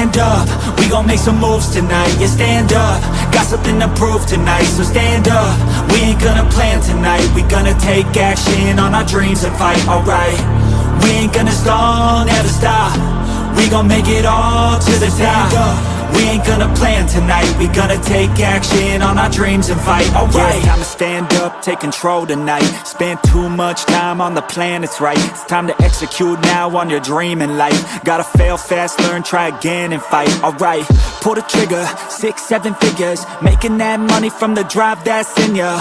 stand up, we gon' make some moves tonight. Yeah, stand up, got something to prove tonight. So stand up, we ain't gonna plan tonight. We gonna take action on our dreams and fight, alright. We ain't gonna stall, never stop. We gon' make it all to the top. We ain't gonna plan tonight. We gonna take action on our dreams and fight, alright. Yeah, it's time to stand up, take control tonight. Spend too much time on the plan, it's right. It's time to execute now on your dream in life. Gotta fail fast, learn, try again and fight, alright. Pull the trigger, 6-7 figures. Making that money from the drive that's in ya.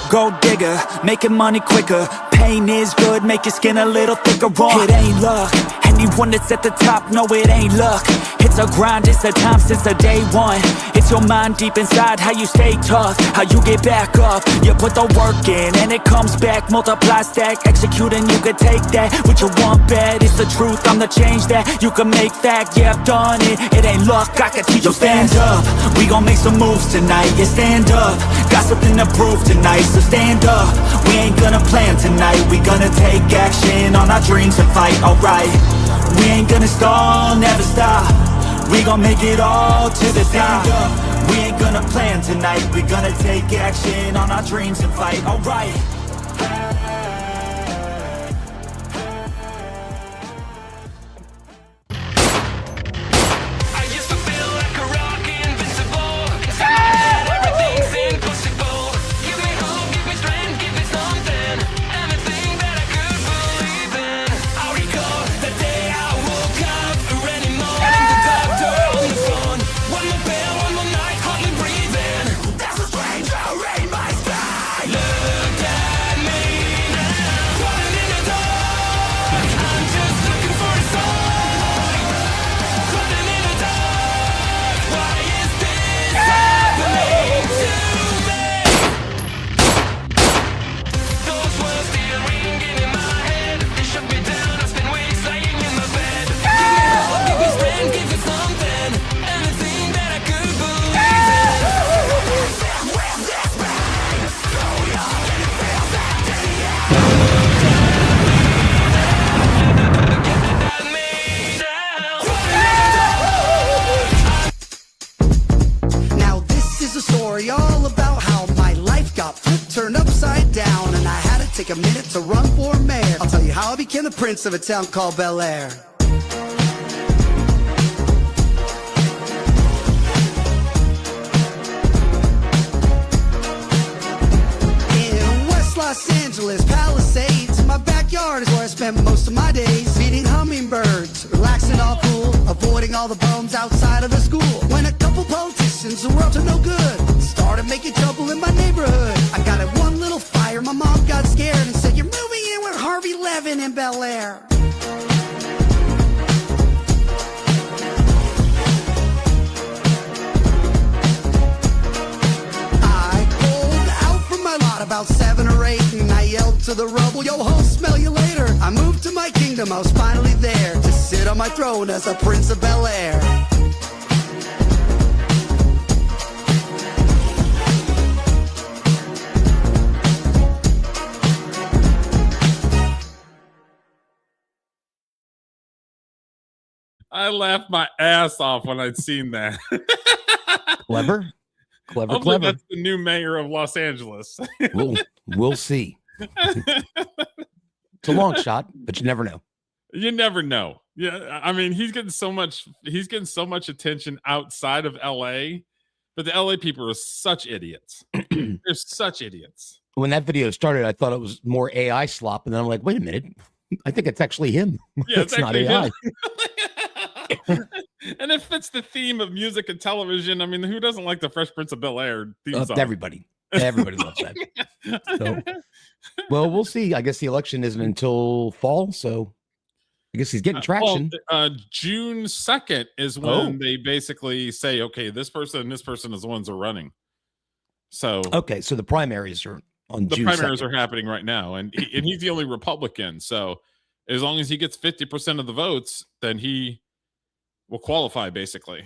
Gold digger, making money quicker. Pain is good, make your skin a little thicker. It ain't luck, anyone that's at the top, no it ain't luck. It's a grind, it's a time since the day one. It's your mind deep inside, how you stay tough, how you get back up. You put the work in and it comes back. Multiply, stack, execute and you can take that. What you want bad, it's the truth, I'm the change that you can make fact. Yeah, I've done it, it ain't luck, I can teach you. Stand up, we gon' make some moves tonight. Yeah, stand up, got something to prove tonight. So stand up, we ain't gonna plan tonight. We gonna take action on our dreams and fight, alright. We ain't gonna stall, never stop. We gon' make it all to the top. We ain't gonna plan tonight. We gonna take action on our dreams and fight, alright. Take a minute to run for mayor. I'll tell you how I became the prince of a town called Bel Air. In West Los Angeles, Palisades, my backyard is where I spent most of my days. Feeding hummingbirds, relaxing all cool, avoiding all the bums outside of the school. When a couple politicians who were up to no good started making trouble in my neighborhood, I got in one little fire. My mom got scared and said, "You're moving in with Harvey Levin in Bel Air." I pulled out from my lot about 7 or 8 and I yelled to the rubble, "Yo ho, smell you later." I moved to my kingdom, I was finally there to sit on my throne as a prince of Bel Air. I laughed my ass off when I'd seen that. Clever. Hopefully that's the new mayor of Los Angeles. We'll see. It's a long shot, but you never know. You never know. Yeah, I mean, he's getting so much attention outside of LA, but the LA people are such idiots. They're such idiots. When that video started, I thought it was more AI slop, and then I'm like, wait a minute. I think it's actually him. Yeah, it's not AI. And it fits the theme of music and television. I mean, who doesn't like the Fresh Prince of Bel-Air theme song? Everybody loves that. So, well, we'll see. I guess the election isn't until fall, so I guess he's getting traction. June 2nd is when they basically say, okay, this person and this person is the ones that are running. So okay, so the primaries are on June 2nd. The primaries are happening right now, and he's the only Republican. So as long as he gets 50% of the votes, then he will qualify, basically.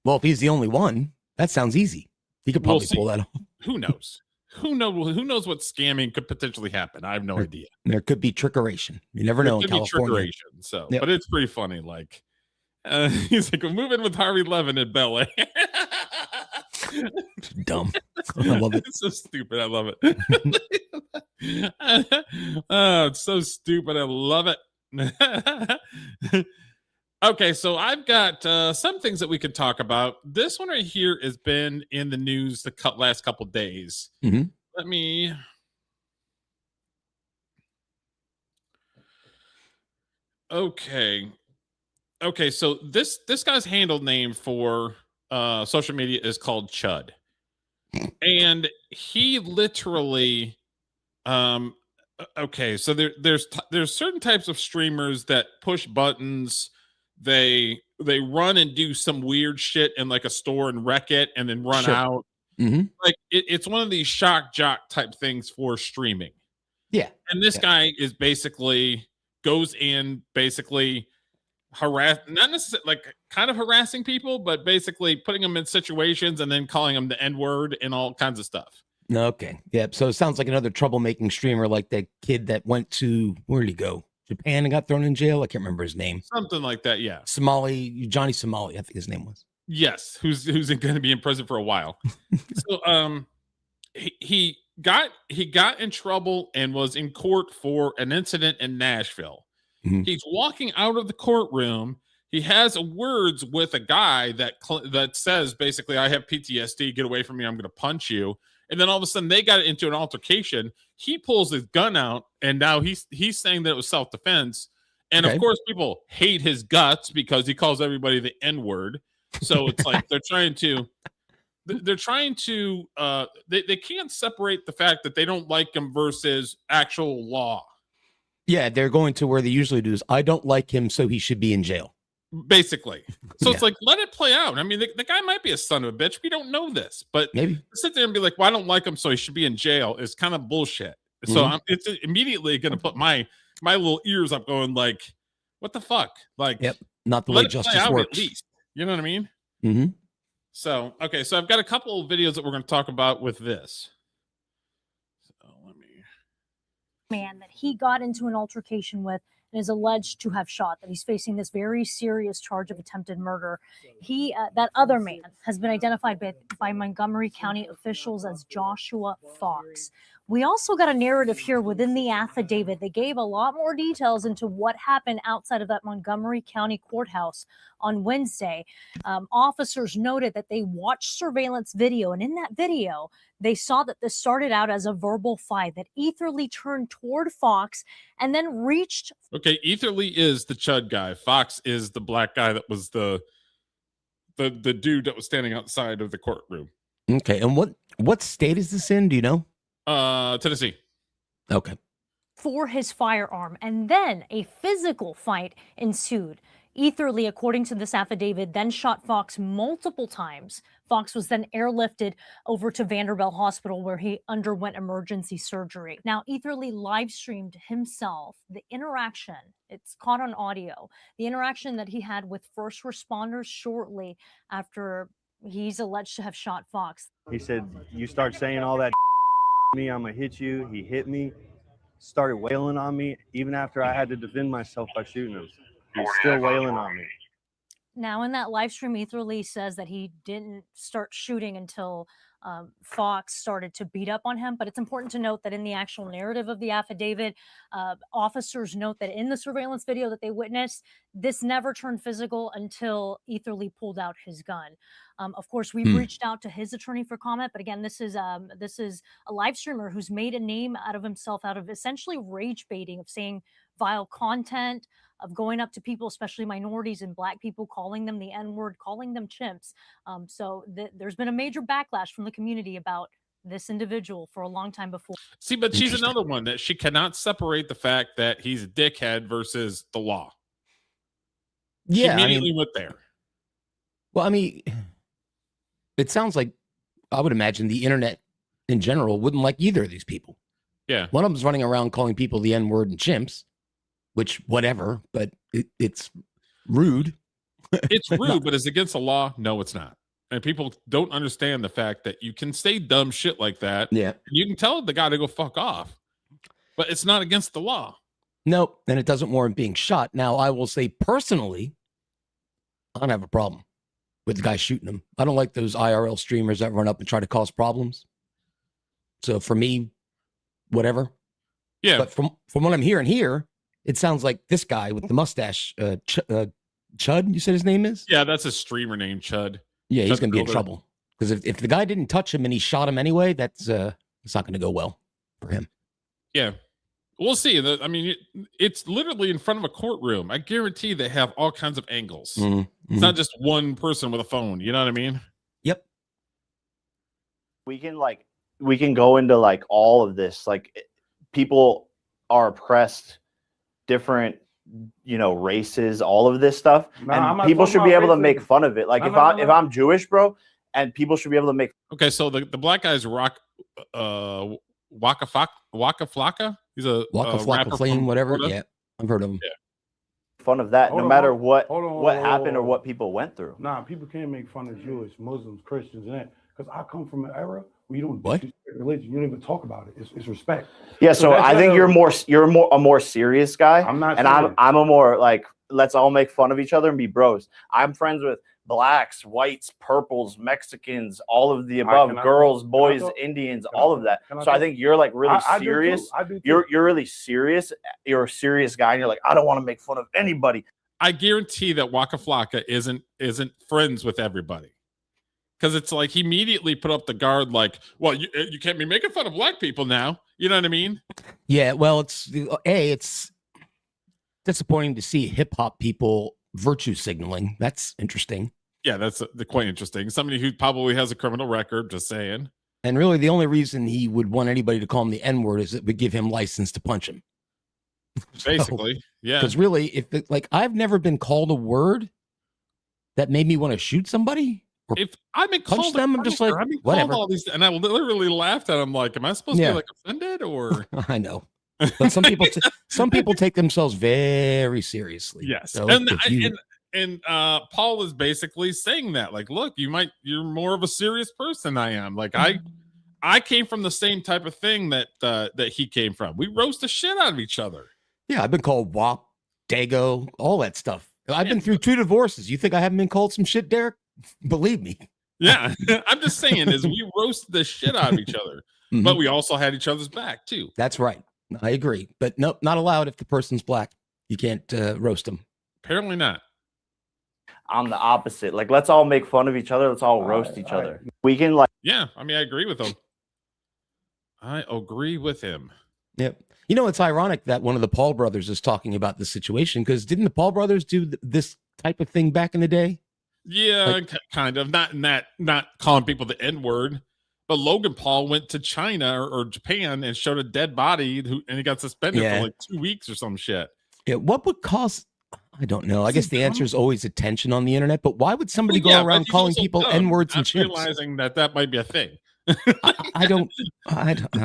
Well, if he's the only one, that sounds easy. He could probably pull that off. Who knows? Who knows what scamming could potentially happen? I have no idea. There could be trickeration. You never know in California. So, yeah. But it's pretty funny. Like, He's like, we'll move in with Harvey Levin at Bel Air. Dumb. I love it. It's so stupid. I love it. Oh, it's so stupid. I love it. Okay, so I've got some things that we could talk about. This one right here has been in the news the last couple days. Mhm. Let me. Okay. Okay, so this guy's handle name for social media is called Chud. And he literally okay, so there's certain types of streamers that push buttons. They run and do some weird shit in like a store and wreck it and then run Sure. out. Mhm. Like it's one of these shock jock type things for streaming. Yeah. And this Yeah. guy is basically goes in basically not necessarily like kind of harassing people, but basically putting them in situations and then calling them the N-word and all kinds of stuff. Okay. Yeah. So it sounds like another troublemaking streamer, like that kid that went to, where did he go? Japan and got thrown in jail. I can't remember his name. Something like that, yeah. Johnny Somali, I think his name was. Yes, who's going to be in prison for a while. So he got in trouble and was in court for an incident in Nashville. Mhm. He's walking out of the courtroom. He has words with a guy that says basically, "I have PTSD. Get away from me. I'm going to punch you." And then all of a sudden, they got into an altercation. He pulls his gun out, and now he's saying that it was self-defense. And Okay. of course, people hate his guts because he calls everybody the N-word. So it's like they can't separate the fact that they don't like him versus actual law. Yeah, they're going to where they usually do is, I don't like him, so he should be in jail. Basically. So Yeah. it's like, let it play out. I mean, the guy might be a son of a bitch. We don't know this, but Maybe. to sit there and be like, well, I don't like him, so he should be in jail is kind of bullshit. So Mhm. it's immediately going to put my little ears up going like, what the fuck? Like, Yep. Not the let way it play justice out works. at least. You know what I mean? Mm-hmm. So, okay. So I've got a couple of videos that we're going to talk about with this. So let me. Man that he got into an altercation with and is alleged to have shot, that he's facing this very serious charge of attempted murder. That other man has been identified by Montgomery County officials as Joshua Fox. We also got a narrative here within the affidavit. They gave a lot more details into what happened outside of that Montgomery County courthouse on Wednesday. Officers noted that they watched surveillance video, and in that video, they saw that this started out as a verbal fight that Etherly turned toward Fox and then reached. Okay, Etherly is the Chud guy. Fox is the black guy that was the dude that was standing outside of the courtroom. Okay. And what state is this in? Do you know? Tennessee. Okay. For his firearm, and then a physical fight ensued. Etherly, according to this affidavit, then shot Fox multiple times. Fox was then airlifted over to Vanderbilt Hospital, where he underwent emergency surgery. Now, Etherly live streamed himself, the interaction, it's caught on audio, the interaction that he had with first responders shortly after he's alleged to have shot Fox. He said, "You start saying all that me, I'm gonna hit you." He hit me, started wailing on me, even after I had to defend myself by shooting him. He's still wailing on me. Now, in that live stream, Etherly says that he didn't start shooting until Fox started to beat up on him. But it's important to note that in the actual narrative of the affidavit, officers note that in the surveillance video that they witnessed, this never turned physical until Etherly pulled out his gun. Of course, we've reached out to his attorney for comment, but again, this is a live streamer who's made a name out of himself out of essentially rage baiting, of saying vile content, of going up to people, especially minorities and Black people, calling them the N-word, calling them chimps. So there's been a major backlash from the community about this individual for a long time before. See, but she's another one that she cannot separate the fact that he's a dickhead versus the law. She Yeah. immediately went there. Well, I mean, it sounds like, I would imagine the internet in general wouldn't like either of these people. Yeah. One of them's running around calling people the N-word and chimps, which whatever, but it's rude. It's rude, but it's against the law. No, it's not. And people don't understand the fact that you can say dumb shit like that. Yeah. You can tell the guy to go fuck off, but it's not against the law. Nope. And it doesn't warrant being shot. Now, I will say personally, I don't have a problem with the guy shooting him. I don't like those IRL streamers that run up and try to cause problems. So for me, whatever. Yeah. But from what I'm hearing here, it sounds like this guy with the mustache, Chud, you said his name is? Yeah, that's a streamer named Chud. Yeah, he's Chud going to be in Builder. trouble. Because if the guy didn't touch him and he shot him anyway, it's not going to go well for him. Yeah. We'll see. I mean, it's literally in front of a courtroom. I guarantee they have all kinds of angles. It's not just one person with a phone. You know what I mean? Yep. We can go into like all of this. Like people are oppressed, different, races, all of this stuff, and people should be able to make fun of it. Like if I'm Jewish, bro, and people should be able to make. Okay, so the black guy's Waka Flocka. He's a Waka Flocka Flame, whatever. Florida. Yeah, I've heard of him. Yeah. Fun of that, no matter what happened or on. what people went through. Nah, people can't make fun of Jewish, Muslims, Christians, and that. Because I come from an era where you don't What? disrespect religion. You don't even talk about it. It's respect. Yeah, so that's I think like you're a more serious guy. I'm not and serious. I'm a more like, let's all make fun of each other and be bros. I'm friends with blacks, whites, purples, Mexicans, all of the above, girls, boys, Indians, all of that. So I think you're like really serious. I do too. You're really serious. You're a serious guy, and you're like, I don't want to make fun of anybody. I guarantee that Waka Flocka isn't friends with everybody. Because it's like he immediately put up the guard, like, well, you can't be making fun of black people now. You know what I mean? Yeah, well, it's disappointing to see hip hop people virtue signaling. That's interesting. Yeah, that's quite interesting. Somebody who probably has a criminal record, just saying. And really, the only reason he would want anybody to call him the N-word is it would give him license to punch him. Basically, yeah. Because really, I've never been called a word that made me want to shoot somebody. If I've been punch called them, I'm just like, I've been whatever. called all these, and I literally laughed at him like, am I supposed to be like offended or? I know, but some people take themselves very seriously. Yes, So and Paul is basically saying that, like, look, you're more of a serious person than I am. Like I came from the same type of thing that he came from. We roast the shit out of each other. Yeah, I've been called WAP, Dago, all that stuff. I've been through 2 divorces. You think I haven't been called some shit, Derek? Believe me. Yeah, I'm just saying is we roast the shit out of each other, but we also had each other's back too. That's right. I agree, but nope, not allowed if the person's black. You can't roast them. Apparently not. I'm the opposite. Like, let's all make fun of each other. Let's all roast each other. We can Yeah, I mean, I agree with him. I agree with him. Yep. You know, it's ironic that one of the Paul brothers is talking about this situation because didn't the Paul brothers do this type of thing back in the day? Yeah, kind of. Not calling people the N-word, but Logan Paul went to China or Japan and showed a dead body and he got suspended for like 2 weeks or some shit. Yeah, what would cause? I don't know. I guess the answer is always attention on the internet, but why would somebody go around calling people N-words and chimps? Realizing that might be a thing. I don't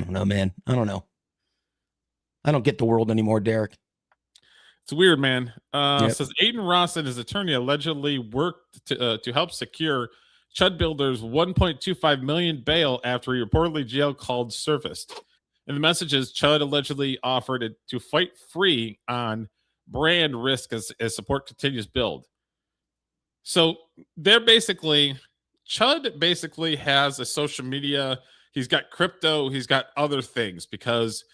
know, man. I don't know. I don't get the world anymore, Derek. It's weird, man. Says Aiden Ross and his attorney allegedly worked to help secure Chud Builder's $1.25 million bail after he reportedly jail called surfaced. In the messages, Chud allegedly offered to fight free on brand risk as support continues build. So they're Chud basically has a social media. He's got crypto. He's got other things because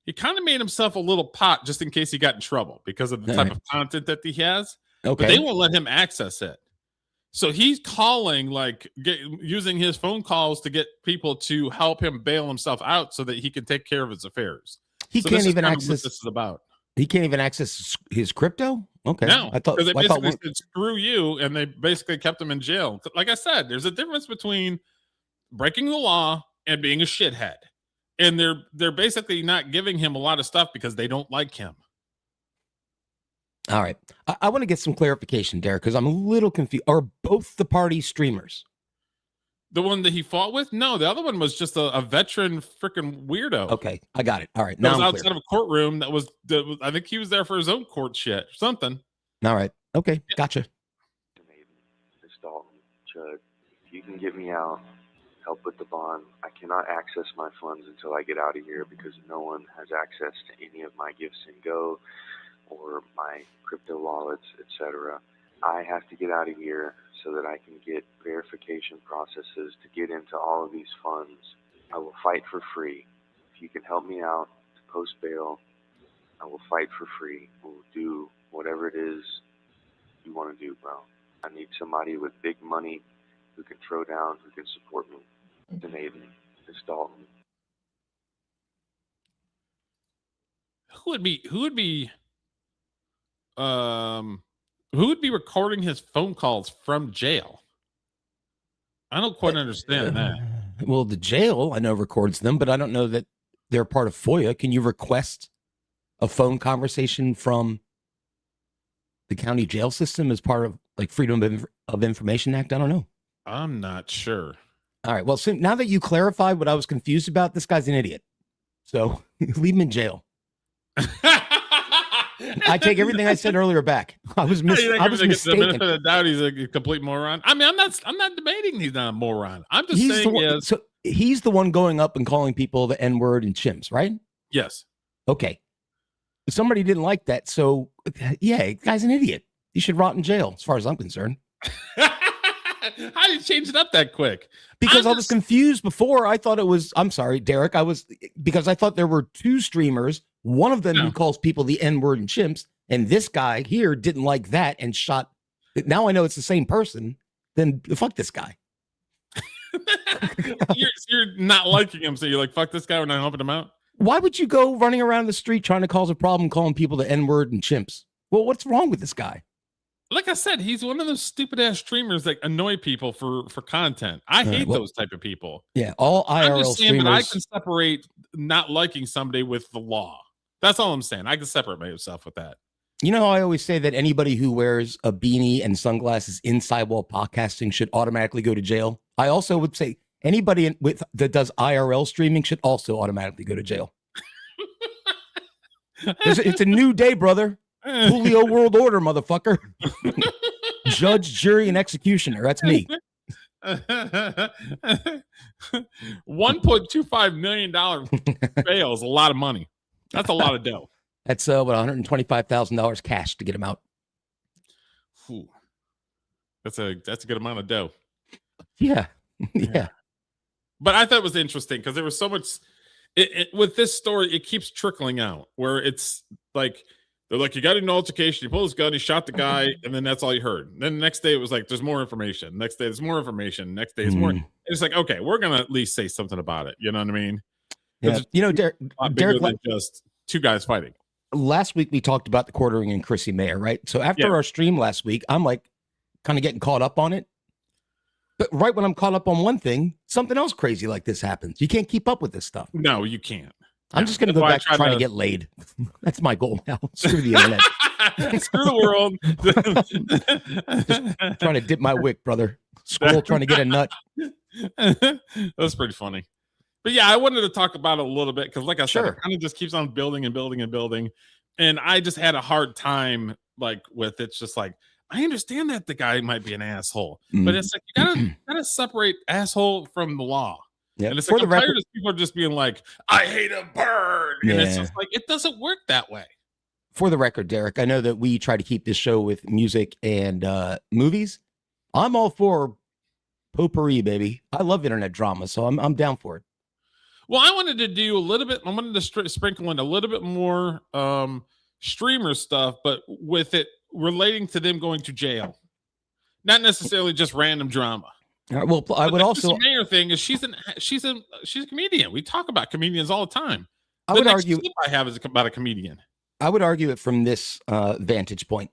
he kind of made himself a little pot just in case he got in trouble because of the type of content that he has. Okay. But they won't let him access it. So he's calling, using his phone calls to get people to help him bail himself out so that he can take care of his affairs. He can't even access. What this is about. He can't even access his crypto. Okay. No, I thought they basically said screw you, and they basically kept him in jail. Like I said, there's a difference between breaking the law and being a shithead. And they're basically not giving him a lot of stuff because they don't like him. All right. I want to get some clarification, Derek, because I'm a little confused. Are both the parties streamers? The one that he fought with? No, the other one was just a veteran freaking weirdo. Okay, I got it. All right. Now was outside of a courtroom that was, I think he was there for his own court shit or something. All right. Okay, gotcha. Miss Dalton, Chud, if you can get me out, help with the bond. I cannot access my funds until I get out of here because no one has access to any of my gifts in Go or my crypto wallets, etc. I have to get out of here so that I can get verification processes to get into all of these funds. I will fight for free. If you can help me out to post bail, I will fight for free. We'll do whatever it is you want to do, bro. I need somebody with big money who can throw down, who can support me. It's Aiden. It's Dalton. Who would be recording his phone calls from jail? I don't quite understand that. Well, the jail I know records them, but I don't know that they're part of FOIA. Can you request a phone conversation from the county jail system as part of like Freedom of Information Act? I don't know. I'm not sure. All right. Well, so now that you clarified what I was confused about, this guy's an idiot. So leave him in jail. I take everything I said earlier back. I was mistaken. The benefit of the doubt, he's a complete moron. I mean, I'm not debating he's not a moron. I'm just saying so he's the one going up and calling people the N-word and chimps, right? Yes. Okay. Somebody didn't like that. So yeah, guy's an idiot. He should rot in jail, as far as I'm concerned. How did you change it up that quick? Because I was confused before. I thought it was, I'm sorry, Derek. Because I thought there were two streamers, one of them who calls people the N-word and chimps, and this guy here didn't like that and shot. Now I know it's the same person. Then fuck this guy. you're not liking him, so you're like, fuck this guy, we're not helping him out. Why would you go running around the street trying to cause a problem, calling people the N-word and chimps? Well, what's wrong with this guy? Like I said, he's one of those stupid ass streamers that annoy people for content. I hate those type of people. Yeah, all IRL I'm just saying streamers. that I can separate not liking somebody with the law. That's all I'm saying. I can separate myself with that. You know how I always say that anybody who wears a beanie and sunglasses in sidewalk podcasting should automatically go to jail? I also would say anybody that does IRL streaming should also automatically go to jail. It's a new day, brother. Julio World Order, motherfucker. Judge, jury, and executioner. That's me. $1.25 million bail is a lot of money. That's a lot of dough. That's what, $125,000 cash to get him out. Whew. That's a good amount of dough. Yeah. Yeah. But I thought it was interesting because there was so much with this story, it keeps trickling out where it's like they're like, you got an altercation, you pull his gun, he shot the guy, and then that's all you heard. And then the next day it was like, there's more information. Next day, there's more information. Next day, it's more. It's like, okay, we're gonna at least say something about it. You know what I mean? Yeah. You know, Derek than just two guys fighting. Last week we talked about the quartering and Chrissy Mayer, right? So after our stream last week, I'm like kind of getting caught up on it. But right when I'm caught up on one thing, something else crazy like this happens. You can't keep up with this stuff. No, you can't. I'm just going to go back to trying to get laid. That's my goal now. Screw the internet. Screw the world. Just trying to dip my wick, brother. Squirrel trying to get a nut. That's pretty funny. But yeah, I wanted to talk about it a little bit because, like I said, it kind of just keeps on building and building and building. And I just had a hard time like with it's just like, I understand that the guy might be an asshole, but it's like you gotta separate asshole from the law. Yeah. And it's like, I'm tired of people just being like, I hate a bird. And it's just like, it doesn't work that way. For the record, Derek, I know that we try to keep this show with music and movies. I'm all for potpourri, baby. I love internet drama, so I'm down for it. Well, I wanted to do a little bit. I wanted to sprinkle in a little bit more streamer stuff, but with it relating to them going to jail, not necessarily just random drama. Well, I would also. The mayor thing is she's a comedian. We talk about comedians all the time. I would argue I have is about a comedian. I would argue it from this vantage point.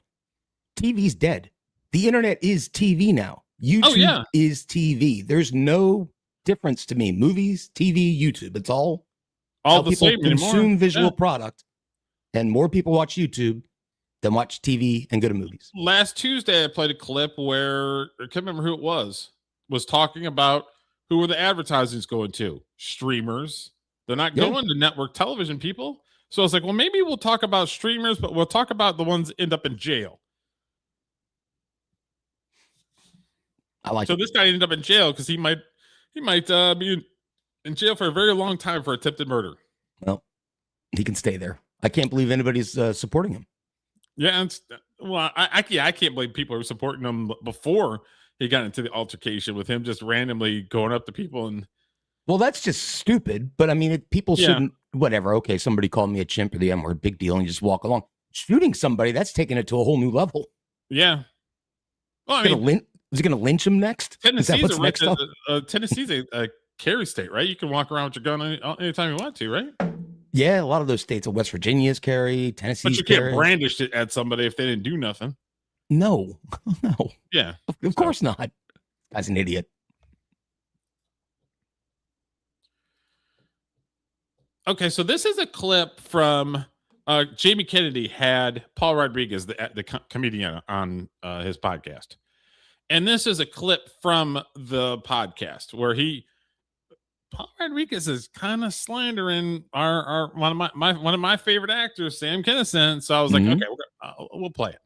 TV's dead. The internet is TV now. YouTube is TV. There's no difference to me. Movies, TV, YouTube. It's all the people same consume anymore. Visual product, and more people watch YouTube than watch TV and go to movies. Last Tuesday, I played a clip where I can't remember who it was talking about who were the advertisings going to. Streamers. They're not going to network television people. So it's like, well, maybe we'll talk about streamers, but we'll talk about the ones that end up in jail. I like. So this guy ended up in jail because he might be in jail for a very long time for attempted murder. Well, he can stay there. I can't believe anybody's supporting him. Yeah, Well, I can't believe people are supporting him before he got into the altercation with him, just randomly going up to people and. Well, that's just stupid. But I mean, people Yeah. shouldn't. Whatever. Okay, somebody called me a chimp or the M word. Big deal, and you just walk along. Shooting somebody, that's taking it to a whole new level. Yeah. Well, I mean, is he going to lynch him next? Tennessee's Tennessee's a carry state, right? You can walk around with your gun anytime you want to, right? Yeah, a lot of those states. West Virginia's carry, Tennessee's But you can't brandish it at somebody if they didn't do nothing. No, no. Yeah. Of course not. Guy's an idiot. Okay, so this is a clip from Jamie Kennedy had Paul Rodriguez, the comedian, on his podcast. And this is a clip from the podcast where Paul Rodriguez is kind of slandering our one of my favorite actors, Sam Kinison. So I was like, okay, we'll play it.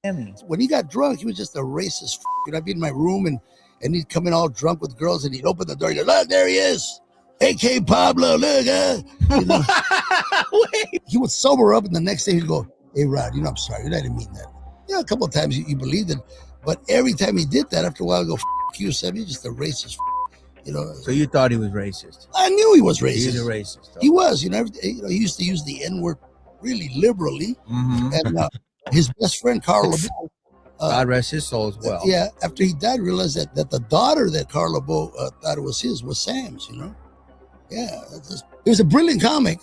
And when he got drunk, he was just a racist. I'd be in my room and he'd come in all drunk with girls and he'd open the door. He'd go, look, there he is. AK Pablo, look. You know? He would sober up and the next day he'd go, hey, Rod, I'm sorry. I didn't mean that. Yeah, a couple of times you believed it. But every time he did that, after a while, I go, you, Sam, you're just a racist. So you thought he was racist? I knew he was racist. He was a racist. He was, he used to use the N-word really liberally. And his best friend, Carl LeBeau, God rest his soul as well. Yeah, after he died, realized that the daughter that Carl LeBeau thought it was his was Sam's, Yeah, he was a brilliant comic,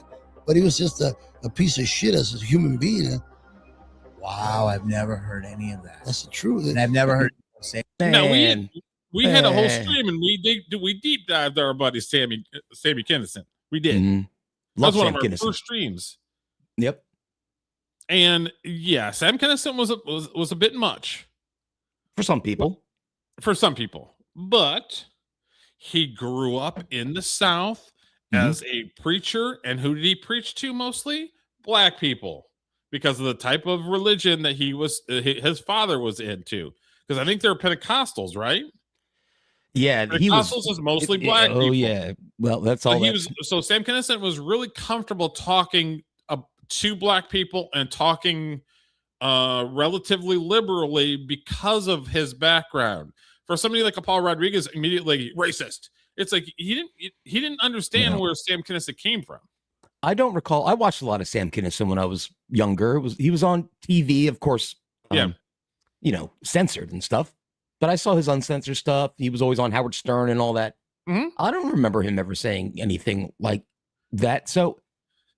but he was just a piece of shit as a human being. Wow, I've never heard any of that. That's the truth. And I've never heard say. No, we had a whole stream and we deep dived our buddy Sammy Kinison. We did. Mm-hmm. That was one of our first streams. Yep. And yeah, Sam Kinison was a bit much for some people. But he grew up in the South as a preacher, and who did he preach to mostly? Black people, because of the type of religion that his father was into. Because I think they're Pentecostals, right? Yeah, Pentecostals is mostly black people. Oh yeah, well that's all. So Sam Kinison was really comfortable talking to black people and talking relatively liberally because of his background. For somebody like a Paul Rodriguez, immediately racist. It's like he didn't understand where Sam Kinison came from. I don't recall. I watched a lot of Sam Kinison when I was younger. He was on TV, of course. Censored and stuff. But I saw his uncensored stuff. He was always on Howard Stern and all that. I don't remember him ever saying anything like that. So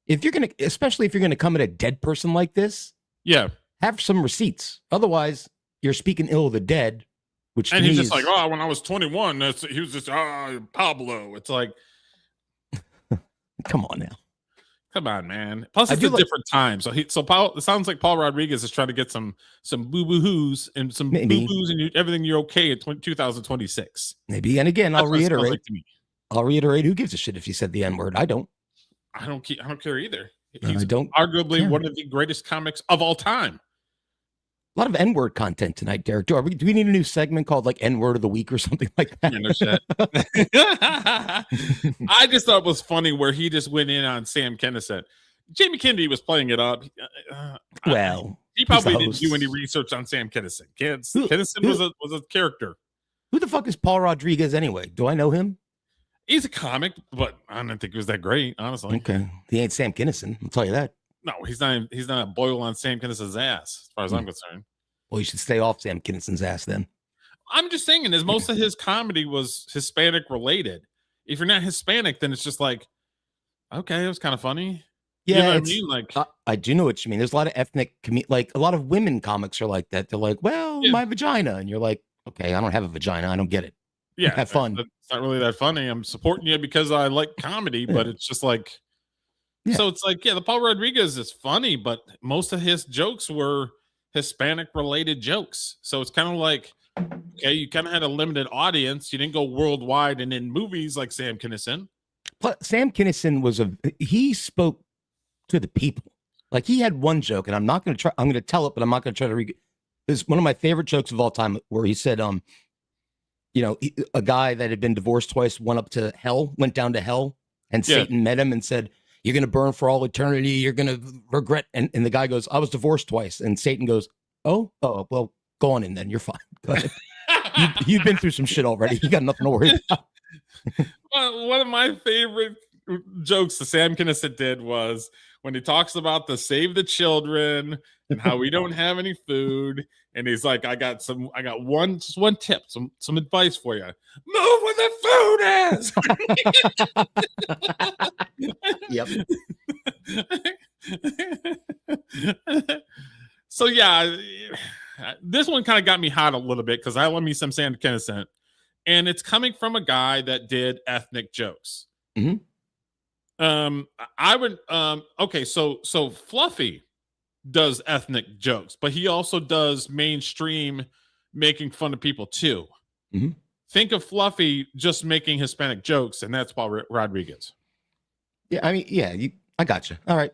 especially if you're gonna come at a dead person like this, have some receipts. Otherwise, you're speaking ill of the dead. And he's just like, oh, when I was 21, he was just Pablo. It's like, come on now. Come on, man. Plus, it's a different time. So it sounds like Paul Rodriguez is trying to get some boo-boo-hoos and some boo-boos and everything. You're okay in 2026. Maybe. And again, I'll reiterate. Who gives a shit if you said the N-word? I don't care either. He's arguably one of the greatest comics of all time. A lot of N-word content tonight, Derek. Do we need a new segment called like N-word of the week or something like that? Yeah, no shit. I just thought it was funny where he just went in on Sam Kinison. Jamie Kennedy was playing it up. He probably didn't do any research on Sam Kinison. Kinison was a character. Who the fuck is Paul Rodriguez anyway? Do I know him? He's a comic, but I don't think he was that great, honestly. Okay, he ain't Sam Kinison. I'll tell you that. No, he's not a boil on Sam Kinison's ass, as far as I'm concerned. Well, you should stay off Sam Kinison's ass then. I'm just saying, as most of his comedy was Hispanic related. If you're not Hispanic, then it's just like, okay, it was kind of funny. Yeah, you know what I mean? Like, I do know what you mean. There's a lot of ethnic, like a lot of women comics are like that. They're like, well, my vagina, and you're like, okay, I don't have a vagina. I don't get it. Yeah, have fun. It's not really that funny. I'm supporting you because I like comedy, but it's just like. Yeah. So it's like, the Paul Rodriguez is funny, but most of his jokes were Hispanic related jokes. So it's kind of like, okay, you kind of had a limited audience. You didn't go worldwide and in movies like Sam Kinison. But Sam Kinison he spoke to the people. Like he had one joke, and I'm going to tell it, but I'm not going to try to read it. It's one of my favorite jokes of all time where he said, a guy that had been divorced twice went down to hell, and Satan met him and said, you're going to burn for all eternity. You're going to regret. And the guy goes, I was divorced twice. And Satan goes, oh, well, go on in then. You're fine. Go ahead. You've been through some shit already. You got nothing to worry about. One of my favorite jokes the Sam Kinison did was when he talks about the save the children and how we don't have any food. And he's like, I got one tip, some advice for you. Move where the food is. Yep. So yeah, this one kind of got me hot a little bit because I love me some Sam Kinison. And it's coming from a guy that did ethnic jokes. Mm-hmm. I would okay, so Fluffy does ethnic jokes, but he also does mainstream making fun of people too. Mm-hmm. Think of Fluffy just making Hispanic jokes, and that's Paul Rodriguez. Yeah, I mean, yeah, I got you. All right.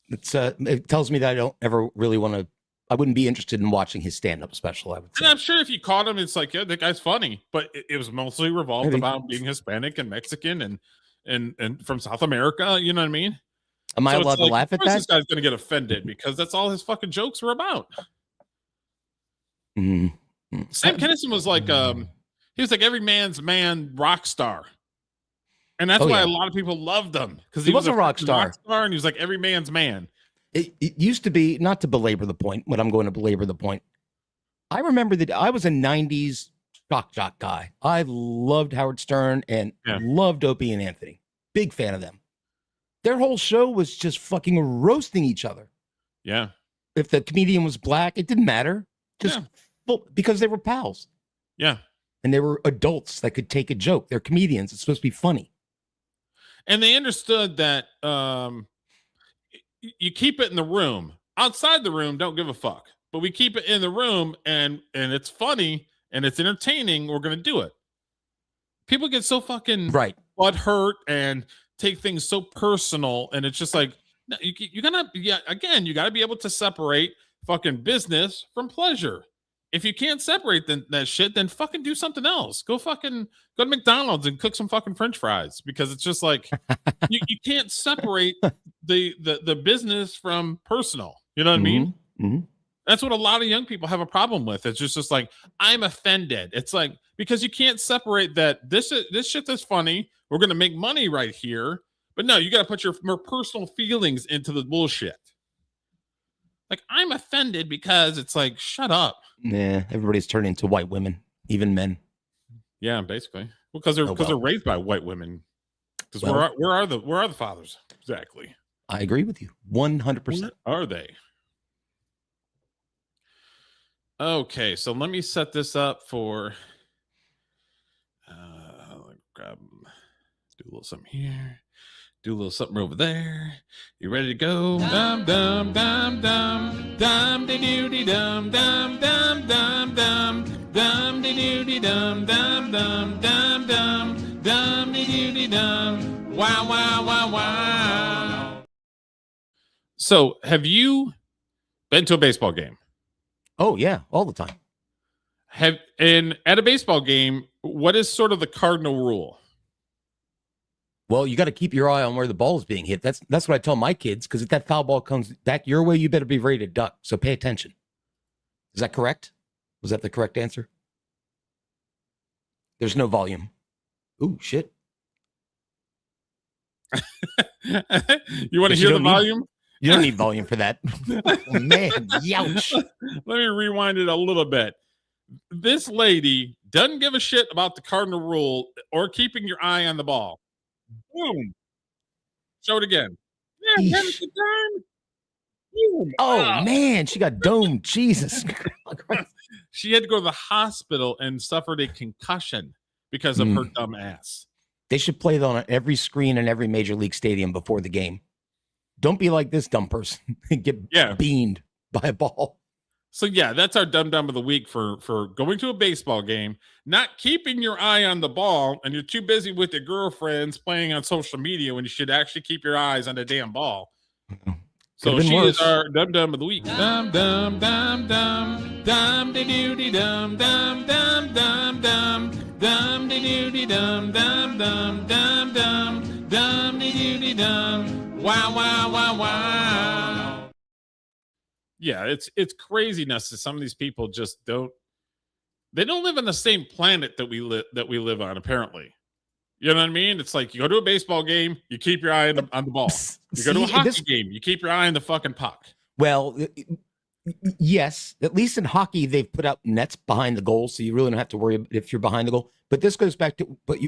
It tells me that I don't ever really want to. I wouldn't be interested in watching his stand-up special, I would say. And I'm sure if you caught him, it's like, yeah, that guy's funny. But it was mostly revolved about being Hispanic and Mexican and from South America. You know what I mean? Am I allowed to laugh at that? This guy's going to get offended because that's all his fucking jokes were about. Mm-hmm. Sam Kinison was like, he was like every man's man rock star. And that's why a lot of people loved him. Because he was a rock star. And he was like every man's man. It used to be, not to belabor the point, but I'm going to belabor the point. I remember that I was a 90s shock jock guy. I loved Howard Stern and loved Opie and Anthony. Big fan of them. Their whole show was just fucking roasting each other. Yeah. If the comedian was black, it didn't matter. Just because they were pals. Yeah. And they were adults that could take a joke. They're comedians. It's supposed to be funny. And they understood that you keep it in the room. Outside the room, don't give a fuck. But we keep it in the room and it's funny and it's entertaining. We're going to do it. People get so fucking butthurt and take things so personal. And it's just like, no, you gotta be able to separate fucking business from pleasure. If you can't separate that shit, then fucking do something else. Go to McDonald's and cook some fucking French fries, because it's just like you can't separate the business from personal. You know what I mean? Mm-hmm. That's what a lot of young people have a problem with. It's just like, I'm offended. It's like, because you can't separate that this shit is funny. We're gonna make money right here, but no, you got to put your more personal feelings into the bullshit. Like, I'm offended because it's like, shut up. Yeah, everybody's turning into white women, even men. Yeah, basically. Well, because they're raised by white women. Because where are the fathers exactly? I agree with you 100%. Where are they? Okay, so let me set this up for. Grab, do a little something here. Do a little something over there. You ready to go? Dum dum dum dum dum de doo de dum dum dum dum dum dum de doo de dum dum dum dum dum dum de doo de dum. Wow wow wow wow. So, have you been to a baseball game? Oh yeah, all the time. At a baseball game, what is sort of the cardinal rule? Well, you got to keep your eye on where the ball is being hit. That's what I tell my kids, because if that foul ball comes back your way, you better be ready to duck. So pay attention. Is that correct? Was that the correct answer? There's no volume. Ooh, shit. You want to hear the volume? You don't need volume for that. Oh, man, youch. Let me rewind it a little bit. This lady doesn't give a shit about the cardinal rule or keeping your eye on the ball. Boom. Show it again. Yeah, boom. Oh, man, she got domed. Jesus. She had to go to the hospital and suffered a concussion because of her dumb ass. They should play that on every screen in every major league stadium before the game. Don't be like this dumb person and get beamed by a ball. So yeah, that's our dumb of the week for going to a baseball game, not keeping your eye on the ball, and you're too busy with your girlfriends playing on social media when you should actually keep your eyes on the damn ball. So she is our dumb of the week. Dum dum dum dum dum de doo de dum dum dum dum dum dum de doo de dum dum dum dum dum dum de doo de dum. Wow, wow, wow, wow. Yeah, it's craziness that some of these people just don't live on the same planet that we live on, apparently. You know what I mean? It's like you go to a baseball game, you keep your eye on the ball. You go to a hockey game, you keep your eye on the fucking puck. Well, yes, at least in hockey, they've put out nets behind the goal, so you really don't have to worry if you're behind the goal. But this goes back to what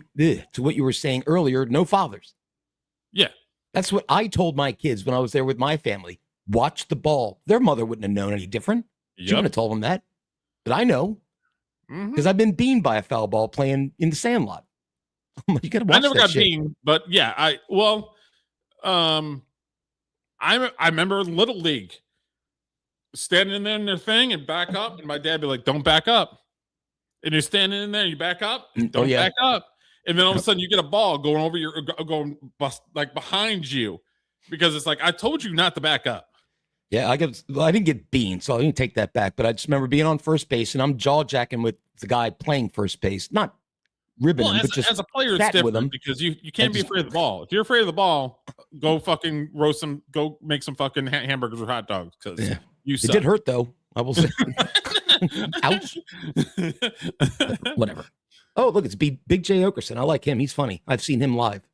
you were saying earlier, no fathers. Yeah. That's what I told my kids when I was there with my family. Watch the ball. Their mother wouldn't have known any different. She wouldn't have told them that. But I know. Because I've been beamed by a foul ball playing in the Sandlot. You gotta watch I never that got shit. beamed, but yeah, I remember Little League standing in there in their thing and back up, and my dad be like, "Don't back up." And you're standing in there, you back up, don't back up, and then all of a sudden you get a ball going behind you because it's like I told you not to back up. Yeah, I didn't get beamed, so I didn't take that back. But I just remember being on first base and I'm jaw jacking with the guy playing first base, not ribbing him, but just as a player, it's chatting with him because you can't be afraid of the ball. If you're afraid of the ball, go fucking roast some, go make some fucking hamburgers or hot dogs because you suck. It did hurt though. I will say. Ouch. Whatever. Oh, look, it's Big J Okerson. I like him. He's funny. I've seen him live.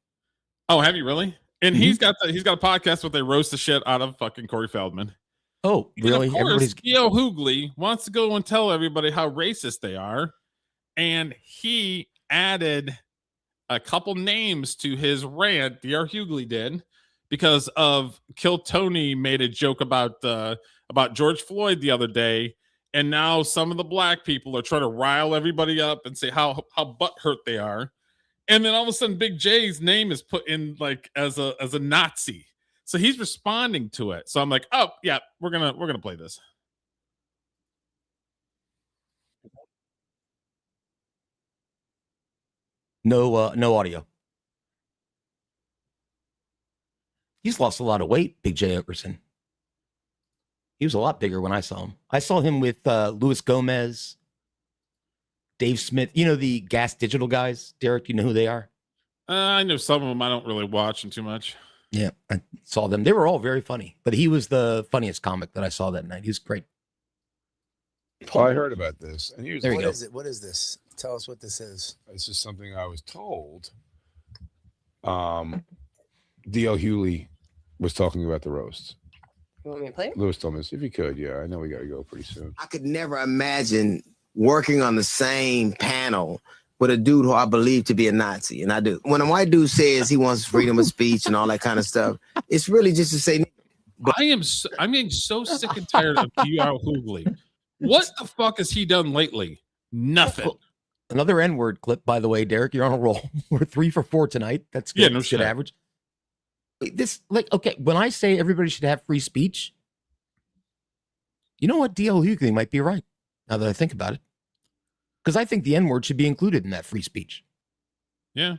Oh, have you really? And he's got a podcast where they roast the shit out of fucking Corey Feldman. Oh, really? And of course, Theo Hoogley wants to go and tell everybody how racist they are, and he added a couple names to his rant. D.R. Hughley did because of Kill Tony made a joke about George Floyd the other day, and now some of the black people are trying to rile everybody up and say how butthurt they are. And then all of a sudden, Big J's name is put in like as a Nazi, so he's responding to it. So I'm like, oh yeah, we're gonna play this. No audio. He's lost a lot of weight, Big J Okerson. He was a lot bigger when I saw him. I saw him with Luis Gomez, Dave Smith, the Gas Digital guys. Derek, you know who they are? I know some of them. I don't really watch them too much. Yeah, I saw them. They were all very funny, but he was the funniest comic that I saw that night. He was great. Oh, I heard about this. And there you go. What is this? Tell us what this is. This is something I was told. D.L. Hughley was talking about the roasts. You want me to play it? Lewis told me, if you could, yeah. I know we got to go pretty soon. I could never imagine working on the same panel with a dude who I believe to be a Nazi, and I do. When a white dude says he wants freedom of speech and all that kind of stuff, it's really just to say. I'm getting so sick and tired of D.R. Hughley. What the fuck has he done lately? Nothing. Another N-word clip, by the way, Derek. You're on a roll. We're 3 for 4 tonight. That's good. Yeah, no good shit. average. When I say everybody should have free speech, you know what? D.L. Hughley might be right now that I think about it. Because I think the N-word should be included in that free speech. Yeah.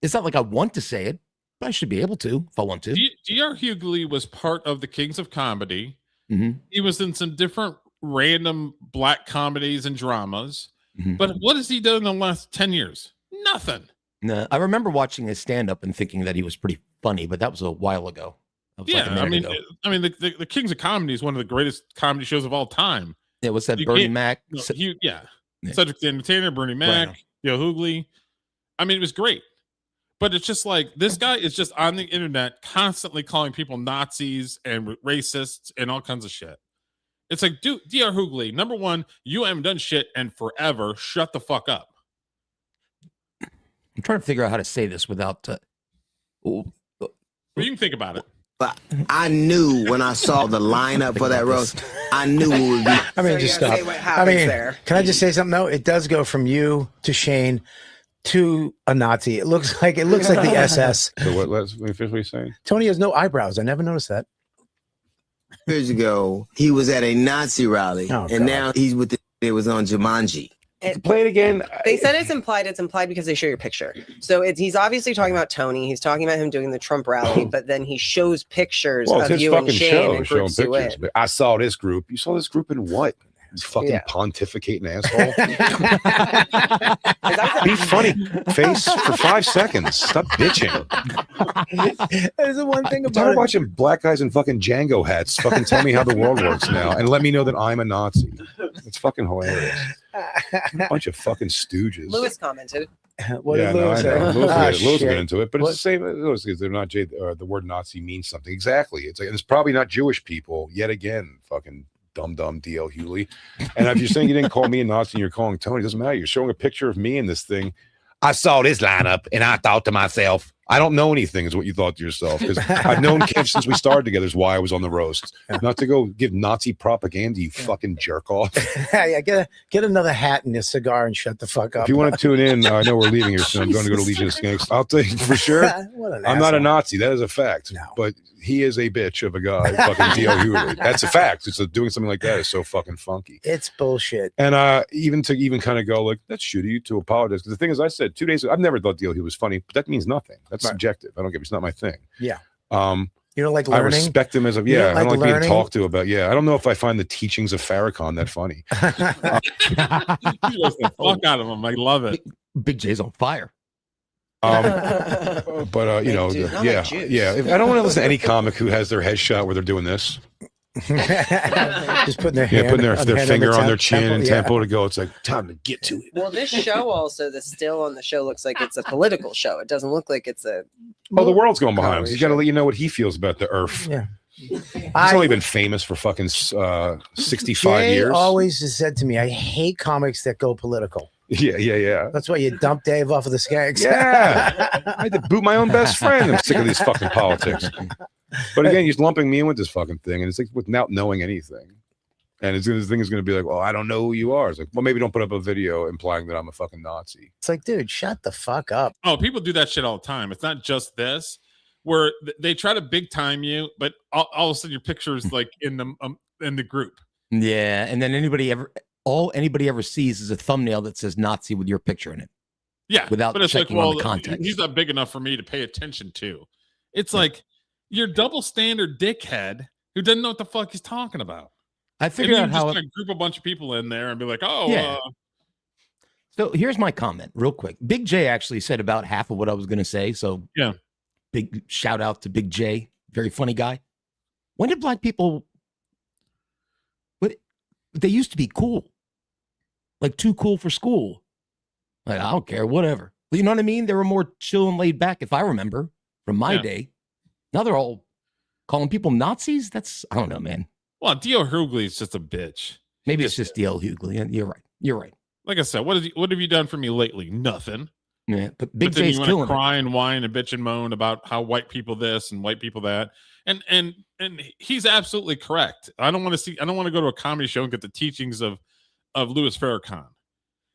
It's not like I want to say it, but I should be able to if I want to. D.R. Hughley was part of the Kings of Comedy. Mm-hmm. He was in some different random black comedies and dramas. Mm-hmm. But what has he done in the last 10 years? Nothing. No, I remember watching his stand-up and thinking that he was pretty funny, but that was a while ago. Yeah, the Kings of Comedy is one of the greatest comedy shows of all time. Yeah, what's that? Bernie Mac? Cedric the Entertainer, Bernie Mac, Hughley. I mean, it was great. But it's just like this guy is just on the internet constantly calling people Nazis and racists and all kinds of shit. It's like, dude, D.R. Hughley, number one, you haven't done shit and forever. Shut the fuck up. I'm trying to figure out how to say this without. You can think about it. But I knew when I saw the lineup for that roast, I knew it would be. I mean, just stop. Can I just say something though? It does go from you to Shane to a Nazi. It looks like the SS. So let me finish what you're saying. Tony has no eyebrows. I never noticed that. Years ago, he was at a Nazi rally, and now he's with it was on Jumanji. Play it again. They said it's implied. It's implied because they show your picture. So he's obviously talking about Tony. He's talking about him doing the Trump rally, but then he shows pictures of you and Shane and groups you in. I saw this group. You saw this group in what? You fucking Yeah. pontificating asshole. Be funny, face, for 5 seconds. Stop bitching. There's the one thing I'm about tired of it. watching black guys in fucking Django hats fucking tell me how the world works now and let me know that I'm a Nazi. It's fucking hilarious. A bunch of fucking stooges. Lewis commented. What did Lewis say? Lewis will get into it, but What? it's the same. Lewis, they're not the word Nazi means something exactly. It's like, and it's probably not Jewish people yet again. Fucking dumb DL Hewley. And if you're saying you didn't call me a Nazi and you're calling Tony, it doesn't matter. You're showing a picture of me in this thing. I saw this lineup and I thought to myself, I don't know anything, is what you thought to yourself. Because I've known Kev since we started together, is why I was on the roast. Not to go give Nazi propaganda, you fucking jerk off. Yeah, get another hat and a cigar and shut the fuck up. If you want to tune in, I know we're leaving here soon. I'm going to go to Legion of Skanks. I'll tell you for sure. I'm not a Nazi. That is a fact. No. But he is a bitch of a guy, fucking D.L. Hewley. That's a fact. It's doing something like that is so fucking funky. It's bullshit. And even kind of go like, that's shitty of you to apologize. Because the thing is, I said 2 days ago, I've never thought D.L. Hewley was funny, but that means nothing. That's subjective. I don't get it. It's not my thing. Yeah. You don't like learning? I respect him as a, You I don't like being learning? talked to about. Yeah. I don't know if I find the teachings of Farrakhan that funny. You roast the fuck out of him. I love it. Big J's on fire. But you know, yeah. If, I don't want to listen to any comic who has their head shot where they're doing this. Just putting their hand, putting their finger on their chin temple, and tempo to go. It's like time to get to it. Well, this show also, the still on the show looks like it's a political show. It doesn't look like it's a. Oh, the world's going behind him. So you got to let you know what he feels about the earth. Yeah. He's only been famous for fucking 65 Jay years. always has said to me, I hate comics that go political. Yeah. That's why you dump Dave off of the Skanks. Yeah. I had to boot my own best friend. I'm sick of these fucking politics. But again, he's lumping me in with this fucking thing, and it's like without knowing anything. And this thing is going to be like, well, I don't know who you are. It's like, well, maybe don't put up a video implying that I'm a fucking Nazi. It's like, dude, shut the fuck up. Oh, people do that shit all the time. It's not just this, where they try to big time you, but all of a sudden your picture is like in the group. Yeah, and then anybody ever sees is a thumbnail that says Nazi with your picture in it. Yeah, without but it's checking like, on the context. He's not big enough for me to pay attention to. It's like you're double standard dickhead who doesn't know what the fuck he's talking about. I figured out how to group a bunch of people in there and be like, oh, yeah. So here's my comment, real quick. Big J actually said about half of what I was going to say. So yeah, big shout out to Big J, very funny guy. When did black people? What they used to be cool, like too cool for school. Like I don't care, whatever. You know what I mean? They were more chill and laid back, if I remember from my day. Now they're all calling people Nazis. That's I don't know, man. Well, D.L. Hughley is just a bitch. Maybe it's just D.L. Hughley. You're right. You're right. Like I said, what have you done for me lately? Nothing. Yeah, but Big then J's you killing cry and whine and bitch and moan about how white people this and white people that, and he's absolutely correct. I don't want to go to a comedy show and get the teachings of Louis Farrakhan,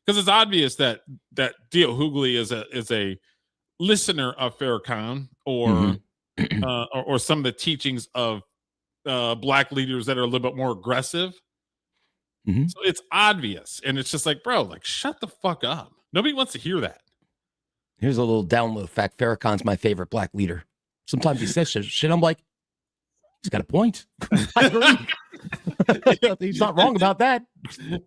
because it's obvious that D.L. Hughley is a listener of Farrakhan or or some of the teachings of black leaders that are a little bit more aggressive. So it's obvious, and it's just like, bro, like shut the fuck up. Nobody wants to hear that. Here's a little download fact. Farrakhan's my favorite black leader. Sometimes he says shit. I'm like, he's got a point. I agree. He's not wrong about that.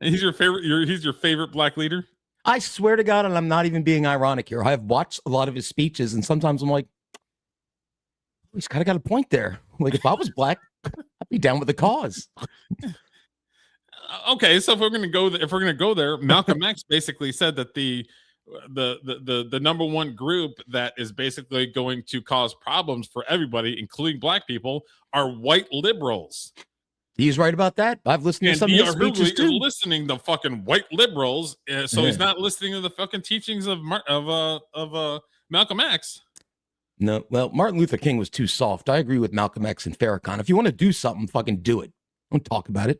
He's your favorite. He's your favorite black leader. I swear to God, and I'm not even being ironic here. I've watched a lot of his speeches, and sometimes I'm like, he's kind of got a point there. Like if I was black, I'd be down with the cause. Okay, so if we're gonna go there, Malcolm X basically said that the number one group that is basically going to cause problems for everybody, including black people, are white liberals. He's right about that. I've listened to some of his speeches too. Listening to fucking white liberals, so he's not listening to the fucking teachings of Malcolm X. No, well, Martin Luther King was too soft. I agree with Malcolm X and Farrakhan. If you want to do something, fucking do it. Don't talk about it.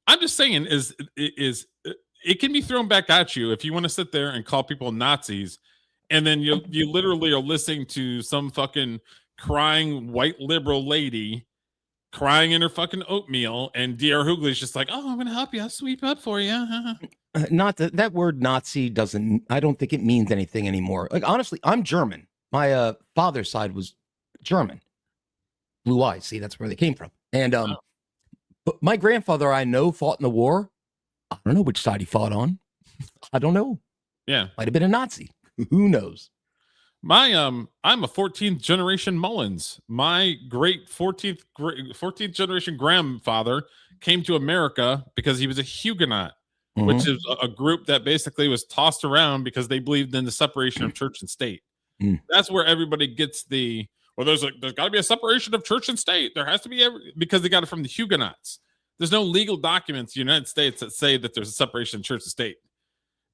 I'm just saying, is it can be thrown back at you if you want to sit there and call people Nazis, and then you literally are listening to some fucking crying white liberal lady crying in her fucking oatmeal, and D.R. Hughley's just like, oh, I'm gonna help you, I'll sweep up for you. Not that word Nazi doesn't. I don't think it means anything anymore. Like honestly, I'm German. My father's side was German. Blue eyes. See, that's where they came from. And but my grandfather, I know, fought in the war, I don't know which side he fought on. I don't know. Yeah. Might have been a Nazi. Who knows? I'm a 14th generation Mullins. My great 14th generation grandfather came to America because he was a Huguenot, which is a group that basically was tossed around because they believed in the separation of church and state. That's where everybody gets there's got to be a separation of church and state. There has to be because they got it from the Huguenots. There's no legal documents in the United States that say that there's a separation of church and state.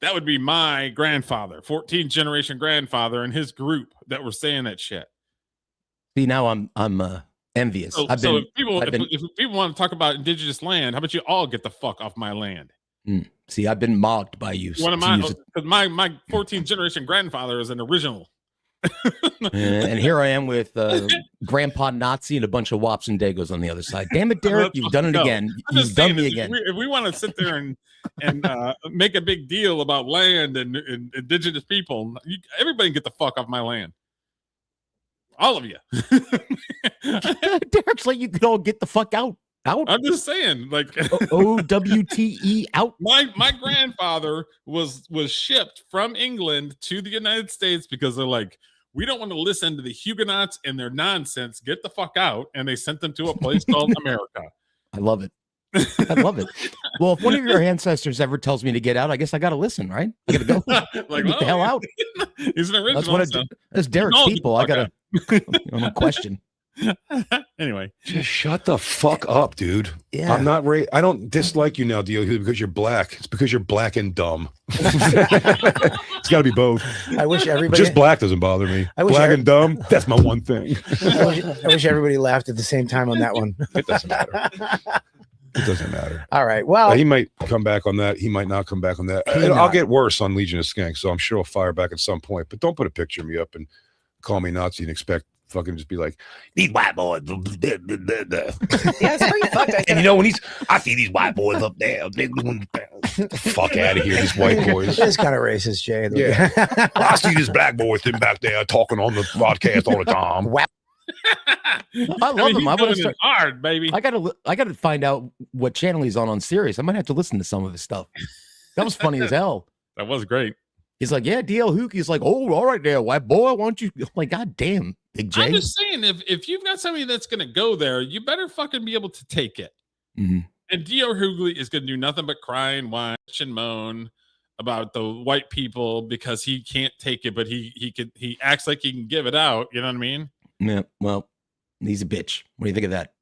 That would be my grandfather, 14th generation grandfather, and his group that were saying that shit. See, now I'm envious. If people want to talk about indigenous land, how about you all get the fuck off my land? See, I've been mocked by you. My 14th generation grandfather is an original. And here I am with Grandpa Nazi and a bunch of wops and dagos on the other side. Damn it, Derek, you've done it again. You've done me again. If we want to sit there and make a big deal about land and indigenous people, everybody get the fuck off my land. All of you. Derek's like, you could all get the fuck out. I'm just saying, like OWTE out. My grandfather was shipped from England to the United States because they're like, we don't want to listen to the Huguenots and their nonsense. Get the fuck out. And they sent them to a place called America. I love it. I love it. Well, if one of your ancestors ever tells me to get out, I guess I got to listen, right? I got to go. Like, get the hell out. He's an original. That's what I do. That's Derek's people. I got to question. Anyway, just shut the fuck up, dude. Yeah. I'm not I don't dislike you now, Dio, because you're black. It's because you're black and dumb. It's got to be both. I wish everybody just black doesn't bother me. Black and dumb, that's my one thing. I wish everybody laughed at the same time on that one. It doesn't matter. It doesn't matter. All right. Well, he might come back on that. He might not come back on that. I'll get worse on Legion of Skanks, so I'm sure I'll fire back at some point. But don't put a picture of me up and call me Nazi and expect fucking just be like, these white boys. Yeah, it's pretty fucked. And you know, I see these white boys up there. Fuck out of here, these white boys. It's kind of racist, Jay. Yeah. I see this black boy sitting back there talking on the podcast all the time. Wow. I love him. I want to start hard, baby. I gotta find out what channel he's on Sirius. I might have to listen to some of his stuff. That was funny as hell. That was great. He's like, yeah, DL Hook. He's like, oh, all right there, white boy. Why don't you? I'm like, God damn, Big J. I'm just saying, if you've got somebody that's gonna go there, you better fucking be able to take it. And D.R. Hughley is gonna do nothing but cry and whine and moan about the white people because he can't take it, but he acts like he can give it out. You know what I mean? Yeah. Well, he's a bitch. What do you think of that?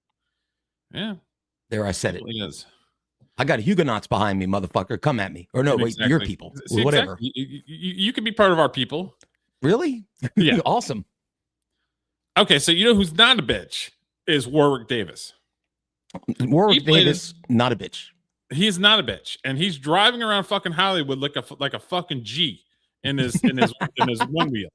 Yeah. There, I said it. He is. I got Huguenots behind me, motherfucker. Come at me. Or no, wait, your people. See, whatever. Exactly. You can be part of our people. Really? Yeah. Awesome. Okay, so you know who's not a bitch is Warwick Davis. Warwick Davis, not a bitch. He's not a bitch, and he's driving around fucking Hollywood like a fucking G in his in his one wheel.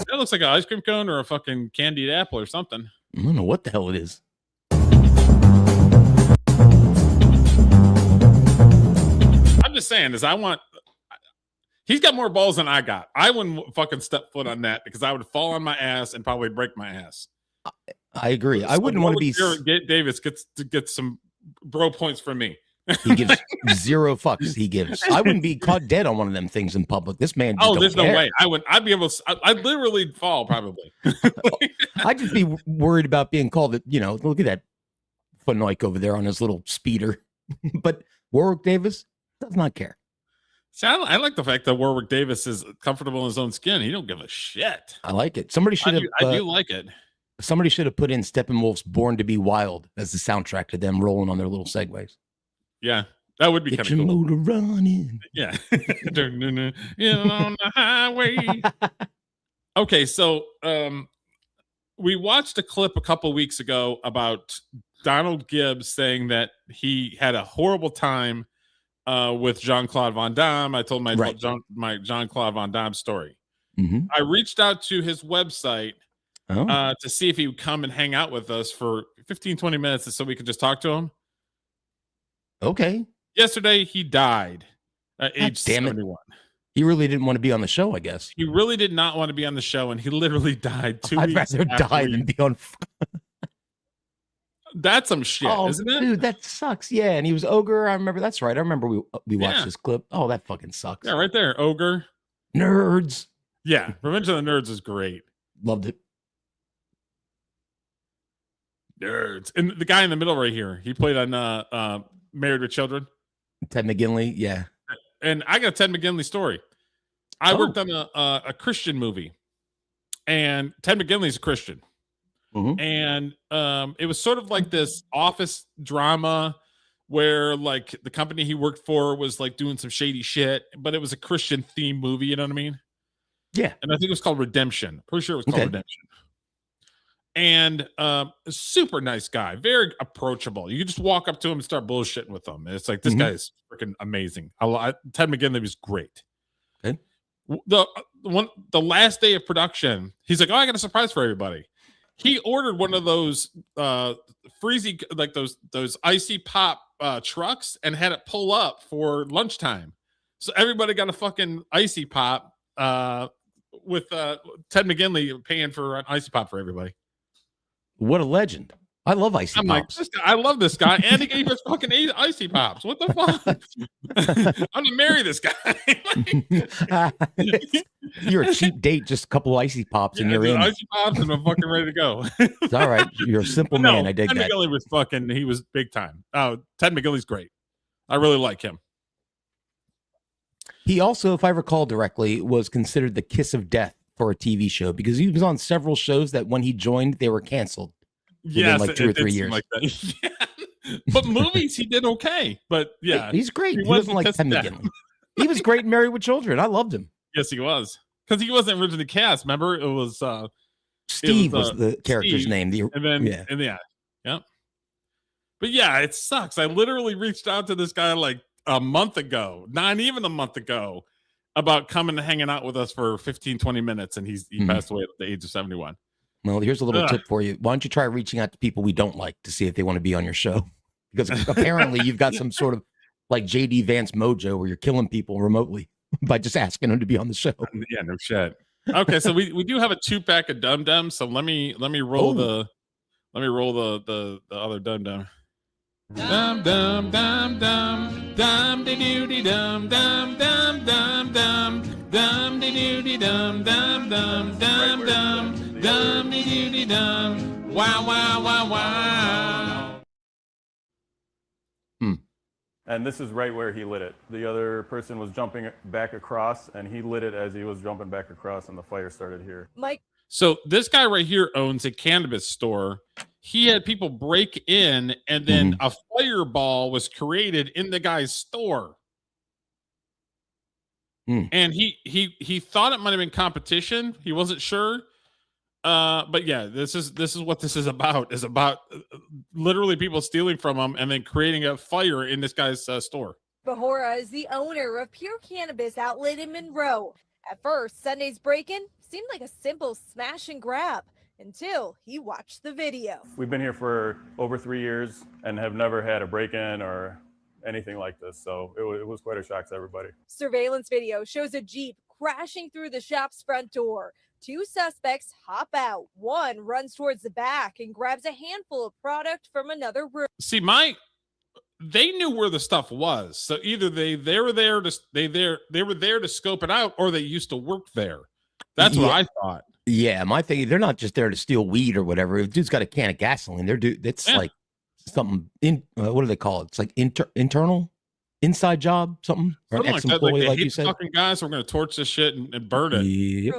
That looks like an ice cream cone or a fucking candied apple or something. I don't know what the hell it is. I'm just saying, he's got more balls than I got. I wouldn't fucking step foot on that because I would fall on my ass and probably break my ass. I agree. I wouldn't want to be. Davis gets to get some bro points from me. He gives zero fucks. He gives. I wouldn't be caught dead on one of them things in public. This man. Oh, there's no way. I'd be able to. I'd literally fall probably. I'd just be worried about being called. Look at that Fanoik over there on his little speeder. But Warwick Davis does not care. See, I like the fact that Warwick Davis is comfortable in his own skin. He don't give a shit. I like it. Somebody should have. I do like it. Somebody should have put in Steppenwolf's "Born to Be Wild" as the soundtrack to them rolling on their little segways. Yeah, that would be kind of cool. Motor running. Yeah, on the highway. Okay, so we watched a clip a couple weeks ago about Donald Gibbs saying that he had a horrible time with Jean-Claude Van Damme. I told my Jean-Claude Van Damme story. I reached out to his website to see if he would come and hang out with us for 15-20 minutes so we could just talk to him. Okay. Yesterday, he died at age 71. He really didn't want to be on the show, I guess. He really did not want to be on the show, and he literally died 2 I'd weeks rather die after than be on. That's some shit, isn't it? Dude, that sucks. Yeah, and he was Ogre. I remember. That's right. I remember we watched this clip. Oh, that fucking sucks. Yeah, right there, Ogre. Nerds. Yeah, Revenge of the Nerds is great. Loved it. Nerds. And the guy in the middle right here, he played on Married with Children. Ted McGinley. Yeah. And I got a Ted McGinley story. I worked on a Christian movie, and Ted McGinley's a Christian. And it was sort of like this office drama where like the company he worked for was like doing some shady shit, but it was a Christian themed movie. You know what I mean? Yeah. And I think it was called Redemption. Pretty sure it was called Redemption. And a super nice guy, very approachable. You could just walk up to him and start bullshitting with him. And it's like, this guy is freaking amazing. Ted McGinley was great. Okay. The last day of production, he's like, oh, I got a surprise for everybody. He ordered one of those freezy, like those icy pop trucks, and had it pull up for lunchtime. So everybody got a fucking icy pop with Ted McGinley paying for an icy pop for everybody. What a legend. I love icy pops. Like, I love this guy, and he gave us fucking icy pops. What the fuck? I'm gonna marry this guy. You're a cheap date, just a couple of icy pops, and you're in. Icy pops, and I'm fucking ready to go. It's all right. You're a simple man. I dig Ted that. McGinley was fucking. He was big time. Oh, Ted McGinley's great. I really like him. He also, if I recall directly, was considered the kiss of death for a TV show because he was on several shows that when he joined, they were canceled. Yes, like 2 or 3 years. Like that. Yeah. But movies, he did okay. But yeah, he's great. He wasn't like Ted McGinley. He was great in Married with Children. I loved him. Yes, he was. Because he wasn't originally cast. Remember, it was Steve was the character's name. Yeah. But yeah, it sucks. I literally reached out to this guy like a month ago, not even a month ago, about coming and hanging out with us for 15, 20 minutes, and he passed away at the age of 71. Well, here's a little tip for you. Why don't you try reaching out to people we don't like to see if they want to be on your show? Because apparently you've got some sort of like JD Vance mojo where you're killing people remotely by just asking them to be on the show. Yeah, no shit. Okay, so we do have a 2-pack of Dum Dum. So let me roll the other Dum Dum. Dum dum dum dum dum de doody dum dum dum dum dum dum de doody dum dum dum dum dum dum de doody dum. Wow wow wow wow. And this is right where he lit it. The other person was jumping back across, and he lit it as he was jumping back across, and the fire started here. Mike. So this guy right here owns a cannabis store. He had people break in, and then a fireball was created in the guy's store. And he thought it might have been competition. He wasn't sure. But yeah, this is what this is about. Is about literally people stealing from him and then creating a fire in this guy's store. Bahora is the owner of Pure Cannabis outlet in Monroe. At first, Sunday's break-in seemed like a simple smash and grab until he watched the video. We've been here for over 3 years and have never had a break-in or anything like this. So it was quite a shock to everybody. Surveillance video shows a Jeep crashing through the shop's front door. 2 suspects hop out. One runs towards the back and grabs a handful of product from another room. See, they knew where the stuff was. So either they were there to scope it out, or they used to work there. That's what I thought. Yeah, my thing, they're not just there to steal weed or whatever. If dude's got a can of gasoline, it's like something what do they call it? It's like internal inside job, something or an ex-employee, like you said. Fucking guys, we're gonna torch this shit and burn it. Yep.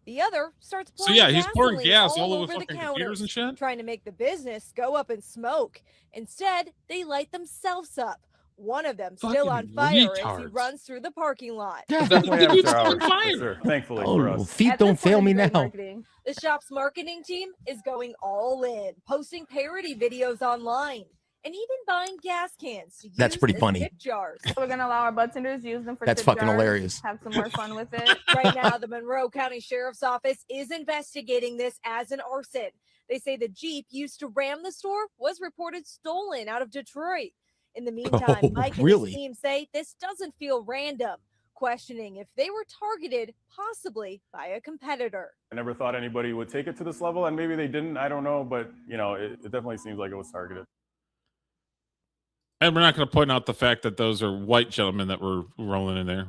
The other starts pouring he's pouring gasoline gas all over the fucking counters, computers and shit, trying to make the business go up in smoke. Instead, they light themselves up. One of them still on fire as he runs through the parking lot. Definitely after hours, sure. Thankfully for us. Feet don't fail me now. The shop's marketing team is going all in, posting parody videos online, and even buying gas cans to That's use pretty as funny. tip jars. We're gonna allow our bartenders use them for That's tip fucking jars, hilarious. Have some more fun with it. Right now, the Monroe County Sheriff's Office is investigating this as an arson. They say the Jeep used to ram the store was reported stolen out of Detroit. In the meantime, Mike and his team say this doesn't feel random. questioning if they were targeted possibly by a competitor. I never thought anybody would take it to this level, and maybe they didn't. I don't know, but it definitely seems like it was targeted. And we're not going to point out the fact that those are white gentlemen that were rolling in there.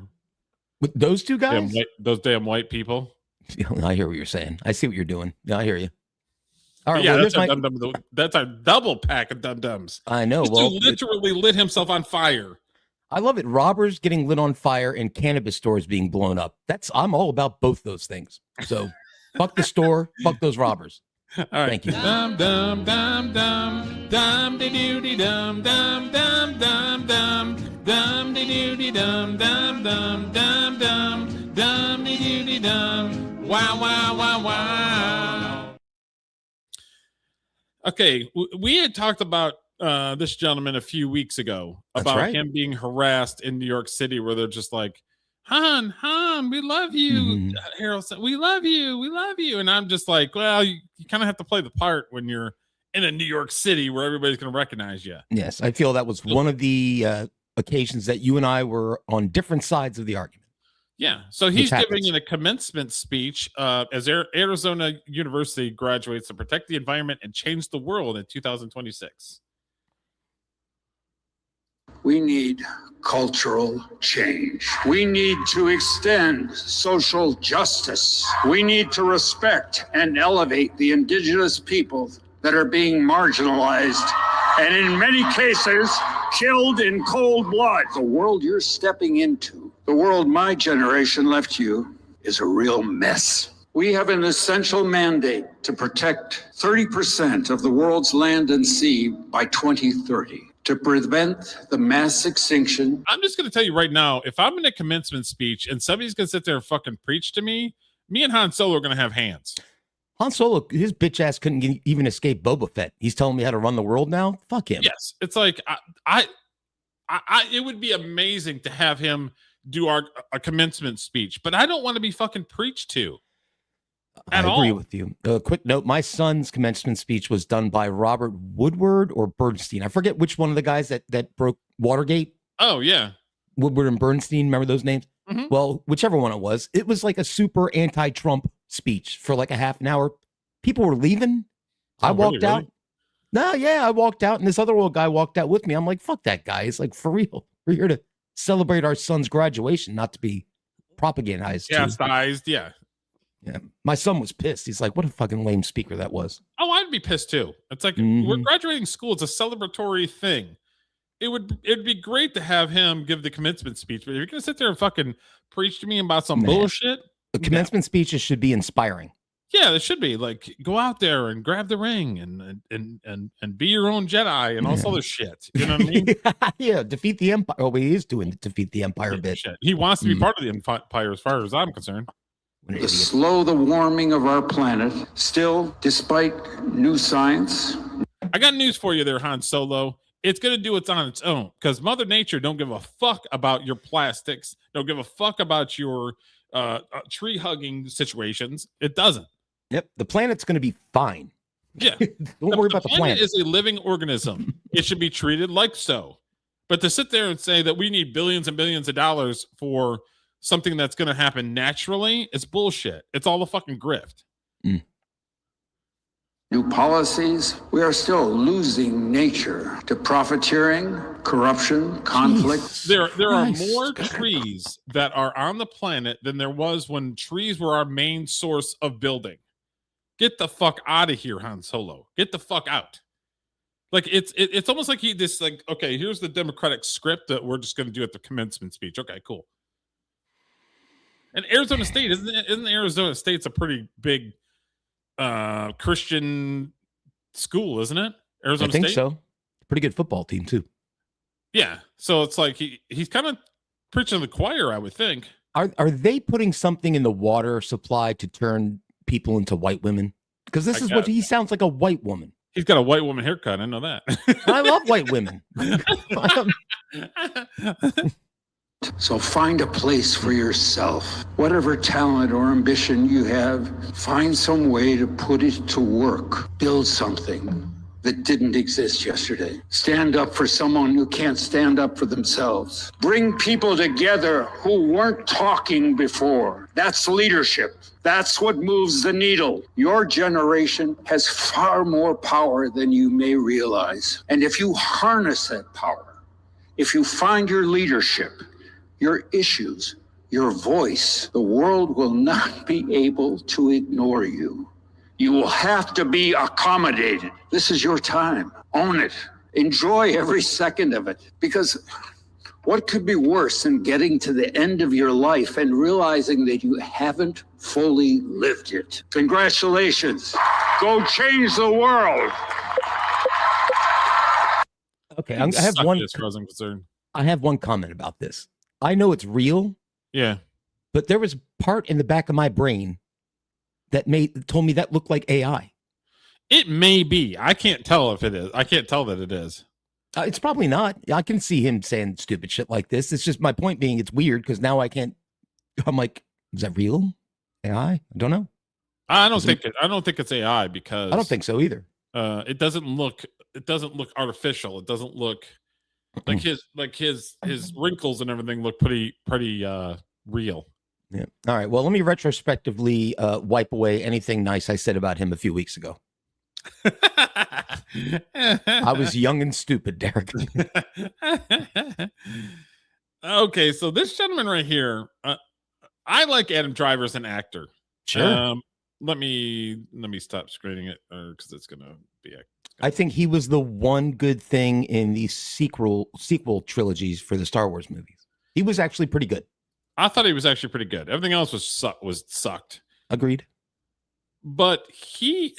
With those two guys? Those damn white people. I hear what you're saying. I see what you're doing. Yeah, I hear you. All right, yeah, well, that's a double pack of dum-dums. I know. This dude literally lit himself on fire. I love it. Robbers getting lit on fire and cannabis stores being blown up. I'm all about both those things. So fuck the store, fuck those robbers. All right. Thank you. Dum dum dum dum dum de doody dum dum dum dum dum dum de doody dum dum dum dum dum dum de doody dum. Wow wow wow wow. Okay, we had talked about this gentleman a few weeks ago about him being harassed in New York City, where they're just like, Han, we love you. Harold said, we love you. And I'm just like, well, you kind of have to play the part when you're in a New York City where everybody's going to recognize you. Yes, I feel that was one of the occasions that you and I were on different sides of the argument. Yeah, so he's giving a commencement speech as Arizona University graduates to protect the environment and change the world in 2026. We need cultural change. We need to extend social justice. We need to respect and elevate the indigenous people that are being marginalized and in many cases killed in cold blood. The world you're stepping into, the world my generation left you, is a real mess. We have an essential mandate to protect 30% of the world's land and sea by 2030. To prevent the mass extinction. I'm just going to tell you right now, if I'm in a commencement speech and somebody's going to sit there and fucking preach to me and Han Solo are going to have hands. Han Solo, his bitch ass couldn't even escape Boba Fett. He's telling me how to run the world now. Fuck him. Yes, it's like I it would be amazing to have him do a commencement speech, but I don't want to be fucking preached to. I agree with you. Quick note, my son's commencement speech was done by Robert Woodward or Bernstein. I forget which one of the guys that broke Watergate. Oh, yeah. Woodward and Bernstein. Remember those names? Mm-hmm. Well, whichever one it was like a super anti-Trump speech for like a half an hour. People were leaving. I walked out. No, yeah, I walked out and this other old guy walked out with me. I'm like, fuck that guy. It's like, for real. We're here to celebrate our son's graduation, not to be propagandized. Chastised, yeah. Yeah, my son was pissed. He's like, what a fucking lame speaker that was. Oh, I'd be pissed too. It's like, we're graduating school. It's a celebratory thing. It'd be great to have him give the commencement speech, but if you're going to sit there and fucking preach to me about some bullshit. The commencement speeches should be inspiring. Yeah, it should be like, go out there and grab the ring and be your own Jedi and all this other shit. You know what I mean? Yeah, defeat the Empire. Oh, he is doing the defeat the Empire bit. Shit. He wants to be part of the Empire as far as I'm concerned. To slow the warming of our planet. Still, despite new science. I got news for you there, Han Solo. It's going to do it on its own because Mother Nature don't give a fuck about your plastics. Don't give a fuck about your tree hugging situations. It doesn't. Yep. The planet's going to be fine. Yeah. Don't worry about the planet. Is a living organism. It should be treated like so. But to sit there and say that we need billions and billions of dollars for something that's going to happen naturally, it's bullshit. It's all a fucking grift. New policies, we are still losing nature to profiteering, corruption, conflict. There are more trees that are on the planet than there was when trees were our main source of building. Get the fuck out of here, Han Solo. Get the fuck out. Like it's almost like he just like, okay, here's the Democratic script that we're just going to do at the commencement speech. Okay, cool. And Arizona State, isn't Arizona State's a pretty big Christian school, isn't it? Arizona I think State? so. Pretty good football team too. Yeah. So it's like he's kind of preaching to the choir, I would think. Are they putting something in the water supply to turn people into white women? Because this is what he sounds like, a white woman. He's got a white woman haircut. I know that. I love white women. So find a place for yourself. Whatever talent or ambition you have, find some way to put it to work. Build something. that didn't exist yesterday. Stand up for someone who can't stand up for themselves. Bring people together who weren't talking before. That's leadership. That's what moves the needle. Your generation has far more power than you may realize. And if you harness that power, if you find your leadership, your issues, your voice, the world will not be able to ignore you. You will have to be accommodated. This is your time. Own it. Enjoy every second of it. Because what could be worse than getting to the end of your life and realizing that you haven't fully lived it? Congratulations. Go change the world. Okay, I have one. As far as I'm concerned. I have one comment about this. I know it's real. Yeah. But there was a part in the back of my brain that told me that looked like AI. It may be. I can't tell if it is. I can't tell that it is. It's probably not. I can see him saying stupid shit like this. It's just my point being it's weird because now I can't. I'm like, is that real? AI? I don't know. I don't think it's AI because I don't think so either. It doesn't look artificial. It doesn't look like his wrinkles and everything look pretty real. Yeah. All right. Well, let me retrospectively wipe away anything nice I said about him a few weeks ago. I was young and stupid, Derek. Okay, so this gentleman right here, I like Adam Driver as an actor. Sure. Let me stop screening it because it's gonna be. I think he was the one good thing in the sequel trilogies for the Star Wars movies. He was actually pretty good. I thought he was actually pretty good. Everything else was sucked. Agreed. But he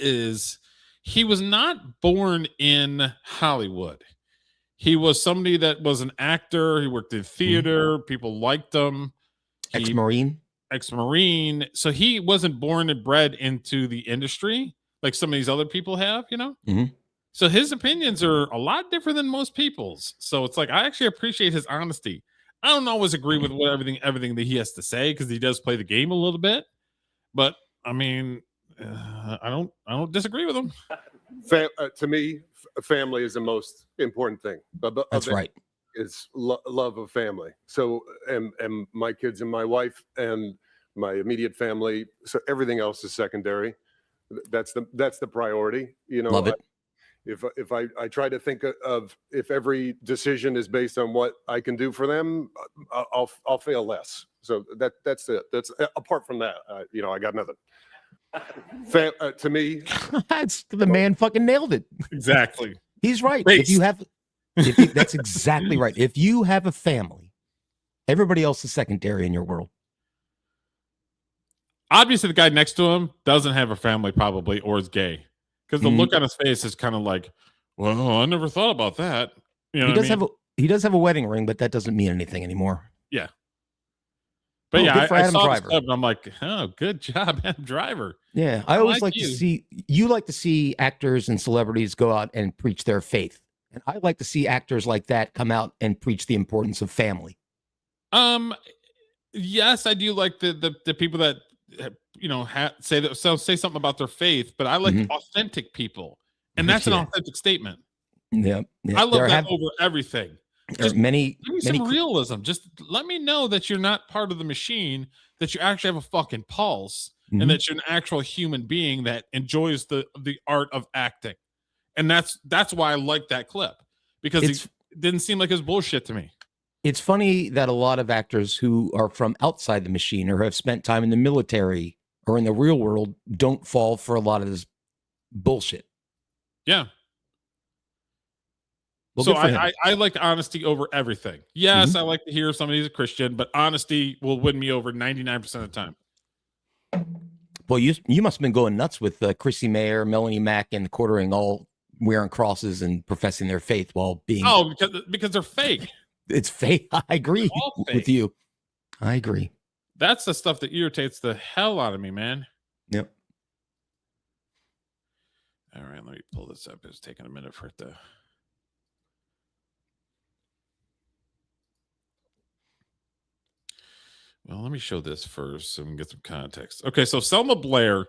was not born in Hollywood. He was somebody that was an actor. He worked in theater. People liked him. Ex-Marine. So he wasn't born and bred into the industry like some of these other people have, you know? Mm-hmm. So his opinions are a lot different than most people's. So it's like, I actually appreciate his honesty. I don't always agree with everything that he has to say because he does play the game a little bit. But I mean, I don't disagree with him. To me, family is the most important thing. That's right. It's love of family. So, and my kids and my wife and my immediate family. So everything else is secondary. That's the priority. You know, love it. If I try to think of if every decision is based on what I can do for them, I'll fail less. So that's it. That's apart from that, I got nothing. To me, that's the man fucking nailed it. Exactly. He's right. Race. That's exactly right. If you have a family, everybody else is secondary in your world. Obviously, the guy next to him doesn't have a family, probably, or is gay. Because the look on his face is kind of like, well, I never thought about that. You know He does have a wedding ring, but that doesn't mean anything anymore. Yeah. But good for I Adam saw Driver. this clip and I'm like, oh, good job, Adam Driver. Yeah, I always like to see actors and celebrities go out and preach their faith. And I like to see actors like that come out and preach the importance of family. Yes, I do like the people that say something about their faith, but I like authentic people, and that's an authentic statement. Yeah, I love that over everything. Just give me some realism. Just let me know that you're not part of the machine, that you actually have a fucking pulse, and that you're an actual human being that enjoys the art of acting. And that's why I like that clip, because it didn't seem like his bullshit to me. It's funny that a lot of actors who are from outside the machine or have spent time in the military or in the real world don't fall for a lot of this bullshit. Yeah. Well, so I like honesty over everything. Yes, I like to hear somebody's a Christian, but honesty will win me over 99% of the time. Well, you must have been going nuts with Chrissy Mayer, Melanie Mack, and Quartering all wearing crosses and professing their faith while being... Oh, because they're fake. It's fake. I agree with you. I agree. That's the stuff that irritates the hell out of me, man. Yep. All right, let me pull this up. It's taking a minute for it to... Well, let me show this first so we can get some context. Okay, so Selma Blair,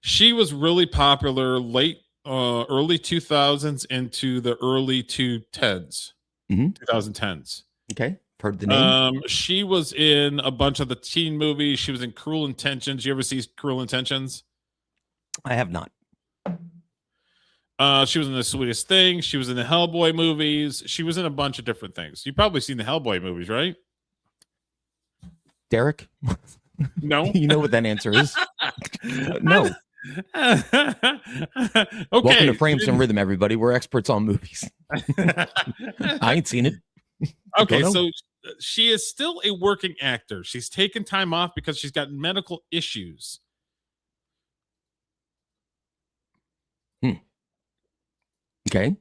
she was really popular late early 2000s into the early 2010s. Mhm. 2010s. Okay. Heard the name. She was in a bunch of the teen movies. She was in Cruel Intentions. You ever see Cruel Intentions? I have not. She was in The Sweetest Thing. She was in the Hellboy movies. She was in a bunch of different things. You've probably seen the Hellboy movies, right? Derek? No. You know what that answer is. No. Okay. Welcome to Frames and Rhythm, everybody. We're experts on movies. I ain't seen it. Okay, Don't know. so she is still a working actor. She's taken time off because she's got medical issues. Okay.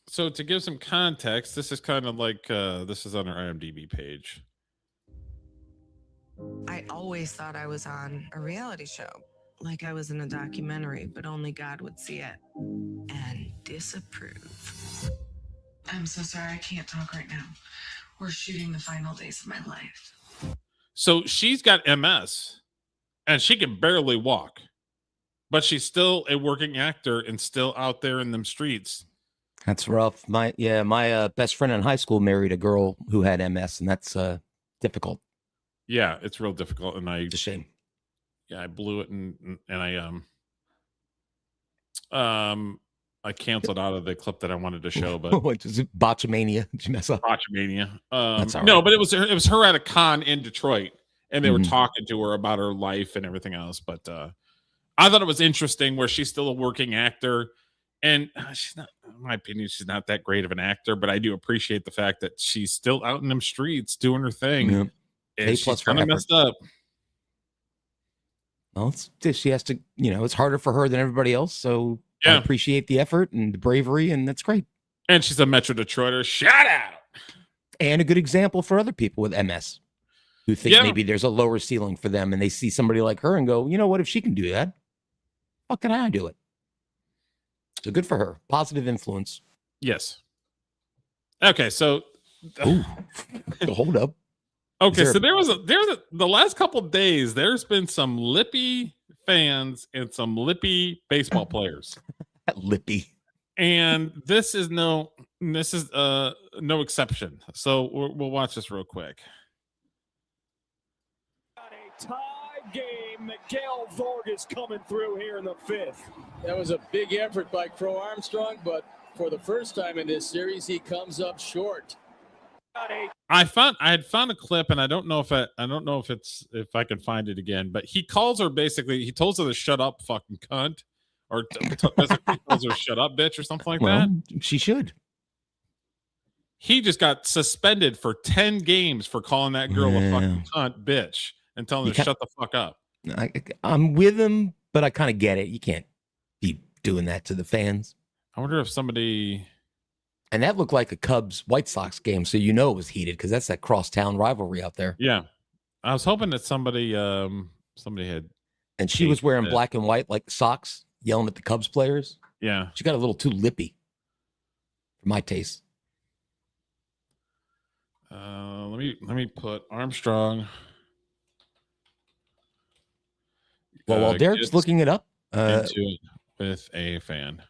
So to give some context, this is kind of like this is on her IMDb page. I always thought I was on a reality show, like I was in a documentary, but only God would see it and disapprove. I'm so sorry, I can't talk right now. We're shooting the final days of my life. So she's got MS and she can barely walk, but she's still a working actor and still out there in them streets. That's rough. My best friend in high school married a girl who had MS, and that's difficult. Yeah, it's real difficult, and It's a shame. I blew it, and I canceled out of the clip that I wanted to show, but What is it? Botchamania? Did you mess up? Botchamania. That's all No, right. but it was her at a con in Detroit, and they were Mhm. talking to her about her life and everything else. But I thought it was interesting where she's still a working actor, and she's not, in my opinion, she's not that great of an actor. But I do appreciate the fact that she's still out in them streets doing her thing. Yeah. And A she's plus for kind of effort. messed up. Well, she has to, it's harder for her than everybody else. So I Yeah. appreciate the effort and the bravery, and that's great. And she's a Metro Detroiter. Shout out. And a good example for other people with MS who think Yeah. maybe there's a lower ceiling for them, and they see somebody like her and go, you know what? If she can do that, how can I do it? So good for her. Positive influence. Yes. Okay, so Ooh. Hold up. okay, Is so there- the last couple of days, there's been some lippy fans and some lippy baseball players. Lippy. And this is no exception. So we'll watch this real quick. Tie game. Miguel Vargas coming through here in the fifth. That was a big effort by Crow Armstrong, but for the first time in this series, he comes up short. I had found a clip, and I don't know if I can find it again, but he calls her basically, he tells her to shut up, fucking cunt, or basically tells her shut up, bitch, or something like that. She should. He just got suspended for 10 games for calling that girl a fucking cunt, bitch, and telling her to shut the fuck up. I'm with him, but I kind of get it. You can't be doing that to the fans. I wonder if somebody. And that looked like a Cubs White Sox game, so it was heated because that's that crosstown rivalry out there. Yeah, I was hoping that somebody had. And she was wearing black and white like socks, yelling at the Cubs players. Yeah, she got a little too lippy for my taste. Let me put Armstrong. Well, while Derek's gets looking it up, into it with a fan.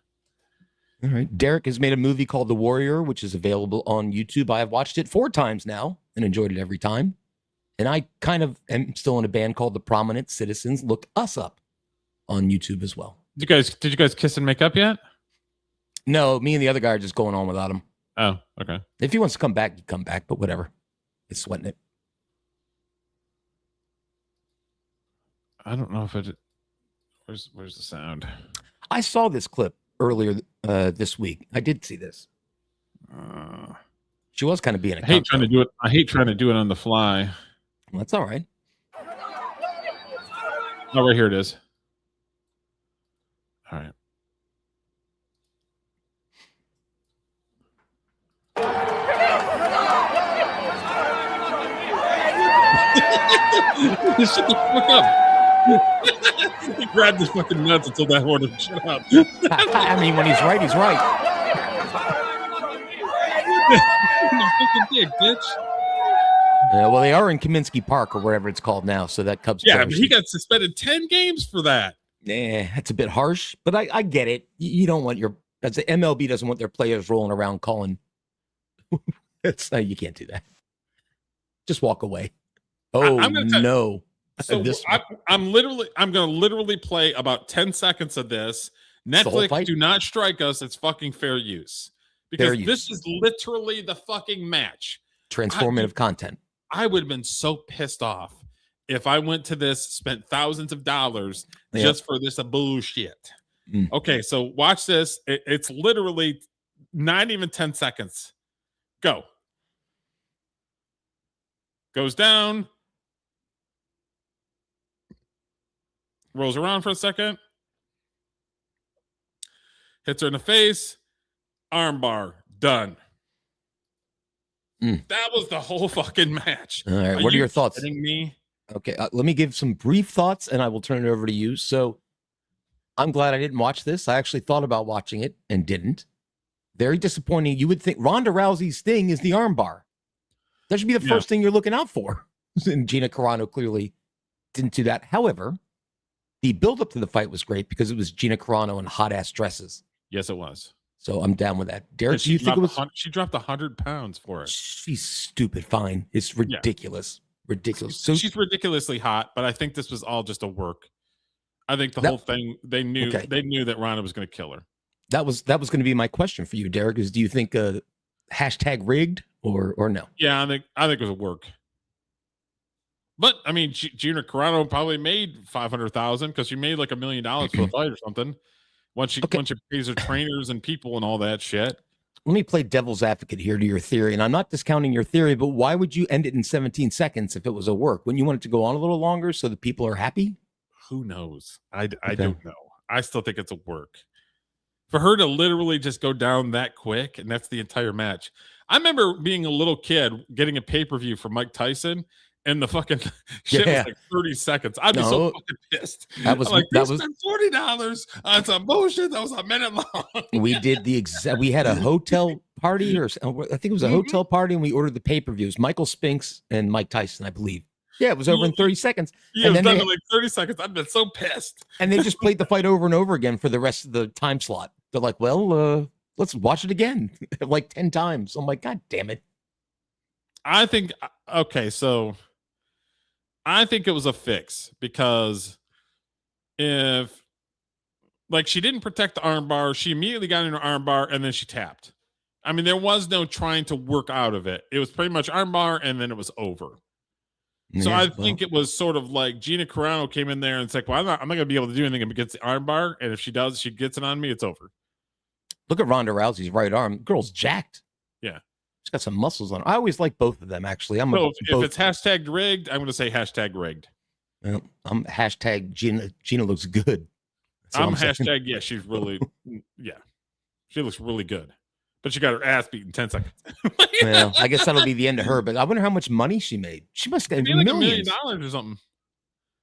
All right. Derek has made a movie called The Warrior, which is available on YouTube. I have watched it 4 times now and enjoyed it every time. And I kind of am still in a band called The Prominent Citizens. Look us up on YouTube as well. Did you guys kiss and make up yet? No, me and the other guy are just going on without him. Oh, okay. If he wants to come back, you come back, but whatever. He's sweating it. I don't know if it. Where's the sound? I saw this clip earlier this week. I did see this. She was kind of being a I hate cunt, trying to do it. I hate trying to do it on the fly. Well, that's all right. Oh, right here it is. All right. Shut the fuck up. He grabbed his fucking nuts until that horn would shut up. I mean, when he's right, he's right. Fucking dick, bitch. Well, they are in Kaminsky Park or wherever it's called now, so that Cubs. Yeah, player but should- he got suspended 10 games for that. Nah, that's a bit harsh, but I get it. You don't want as the MLB doesn't want their players rolling around calling. You can't do that. Just walk away. Oh, I'm gonna no. So I'm going to literally play about 10 seconds of this. Netflix, do not strike us. It's fucking fair use. Because this is literally the fucking match. Transformative content. I would have been so pissed off if I went to this, spent thousands of dollars just for this bullshit. Okay, so watch this. It's literally not even 10 seconds. Go. Goes down. Rolls around for a second. Hits her in the face. Armbar. Done. That was the whole fucking match. All right. What are your thoughts? Kidding me? Okay. Let me give some brief thoughts and I will turn it over to you. So I'm glad I didn't watch this. I actually thought about watching it and didn't. Very disappointing. You would think Ronda Rousey's thing is the armbar. That should be the first thing you're looking out for. And Gina Carano clearly didn't do that. However, the build-up to the fight was great because it was Gina Carano in hot-ass dresses. Yes, it was. So I'm down with that. Derek, do you think it was... She dropped 100 pounds for it. She's stupid fine. It's ridiculous. Ridiculous. So she's ridiculously hot, but I think this was all just a work. I think the whole thing, they knew that Ronda was going to kill her. That was going to be my question for you, Derek, is do you think hashtag rigged or no? Yeah, I think it was a work. But I mean, Gina Carano probably made $500,000 because she made like $1 million for the fight or something. Once she pays her trainers and people and all that shit. Let me play devil's advocate here to your theory, and I'm not discounting your theory, but why would you end it in 17 seconds if it was a work? Wouldn't you want it to go on a little longer so the people are happy? Who knows? I don't know. I still think it's a work. For her to literally just go down that quick, and that's the entire match. I remember being a little kid getting a pay-per-view for Mike Tyson, and the fucking shit was like 30 seconds. I'd be so fucking pissed. That was spent $40 on some bullshit that was a minute long. We did we had a hotel party, or I think it was a hotel party, and we ordered the pay-per-views. Michael Spinks and Mike Tyson, I believe. Yeah, it was over in 30 seconds. Yeah, it was done in like 30 seconds. I've been so pissed. And they just played the fight over and over again for the rest of the time slot. They're like, well, let's watch it again like 10 times. I'm like, God damn it. I think it was a fix because if like she didn't protect the armbar, she immediately got in her armbar and then she tapped. I mean, there was no trying to work out of it. It was pretty much armbar and then it was over. So I think it was sort of like Gina Carano came in there and it's like, well, I'm not going to be able to do anything against the armbar. And if she does, she gets it on me, it's over. Look at Ronda Rousey's right arm. Girl's jacked. Yeah. She's got some muscles on her. I always like both of them, actually. If it's hashtag rigged, I'm going to say hashtag rigged. Well, I'm hashtag Gina looks good. I'm hashtag, yeah, she's really, yeah. She looks really good. But she got her ass beat in 10 seconds. Well, I guess that'll be the end of her. But I wonder how much money she made. She must have like millions. $1 million or something.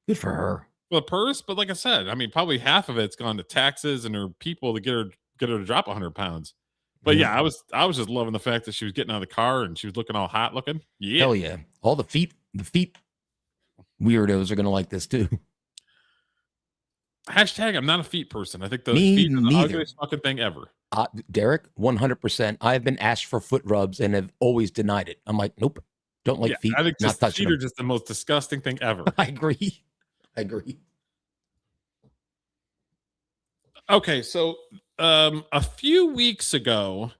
Good for her. Well, purse, but like I said, I mean, probably half of it's gone to taxes and her people to get her to drop 100 pounds. But yeah, I was just loving the fact that she was getting out of the car and she was looking all hot looking. Yeah. Hell yeah. All the feet weirdos are gonna like this too. Hashtag I'm not a feet person. I think those feet are the ugliest fucking thing ever. Derek, 100%. I've been asked for foot rubs and have always denied it. I'm like, nope, don't like feet. I think not touching feet are just the most disgusting thing ever. I agree. Okay, so a few weeks ago,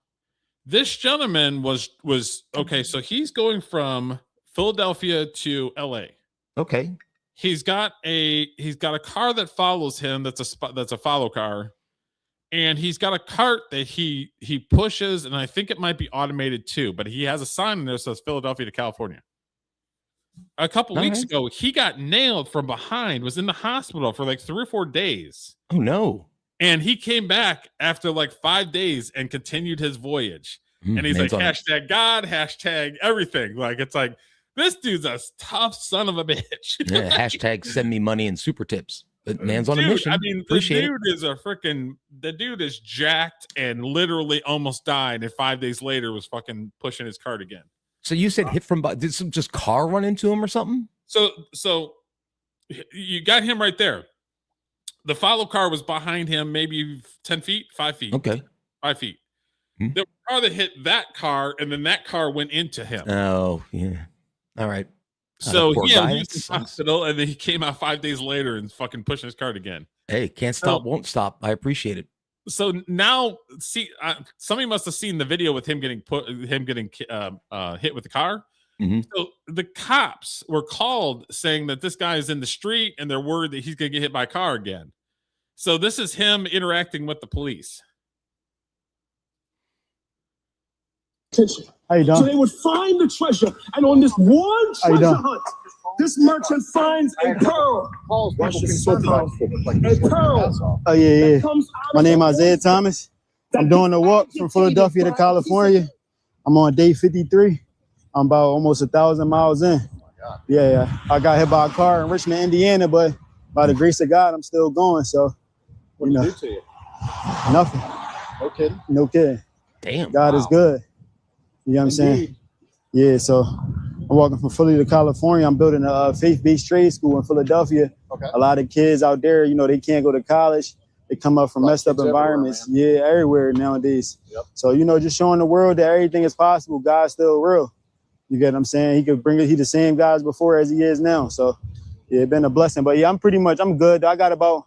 this gentleman was okay. So he's going from Philadelphia to LA. Okay. He's got a car that follows him. That's a follow car. And he's got a cart that he pushes, and I think it might be automated too, but he has a sign in there that says Philadelphia to California. A couple weeks ago, he got nailed from behind, was in the hospital for like 3 or 4 days. Oh no. And he came back after like 5 days and continued his voyage. And he's like, hashtag God, hashtag everything. Like, it's like, this dude's a tough son of a bitch. Yeah, hashtag send me money and super tips. But man's on a mission. I mean, the dude is jacked and literally almost died. And 5 days later was fucking pushing his cart again. So you said hit from, did some just car run into him or something? So you got him right there. The follow car was behind him, maybe 10 feet, 5 feet. Okay. 5 feet. The car that hit that car, and then that car went into him. Oh, yeah. All right. So poor he guy, was that in the sucks. hospital, and then he came out 5 days later and fucking pushing his cart again. Hey, can't stop, won't stop. I appreciate it. So now, see, somebody must have seen the video with him getting hit with the car. So the cops were called saying that this guy is in the street, and they're worried that he's going to get hit by a car again. So this is him interacting with the police. How you doing? So they would find the treasure, and on this one How you treasure doing? hunt, this merchant finds a pearl. A pearl. Oh yeah, yeah. comes My name is Isaiah Thomas. I'm doing a walk from Philadelphia to California. I'm on day 53. I'm about almost 1,000 miles in. Yeah. I got hit by a car in Richmond, Indiana, but by the grace of God, I'm still going. So, What did it do to you? nothing. No kidding. No kidding. Damn. God is good. You know what I'm saying? Yeah. So I'm walking from Philly to California. I'm building a faith-based trade school in Philadelphia. Okay. A lot of kids out there, they can't go to college. They come up from messed up environments. Everywhere nowadays. Yep. So, just showing the world that everything is possible. God's still real. You get what I'm saying? He could bring it. He the same God as before as he is now. So, yeah, it's been a blessing. But yeah, I'm good. I got about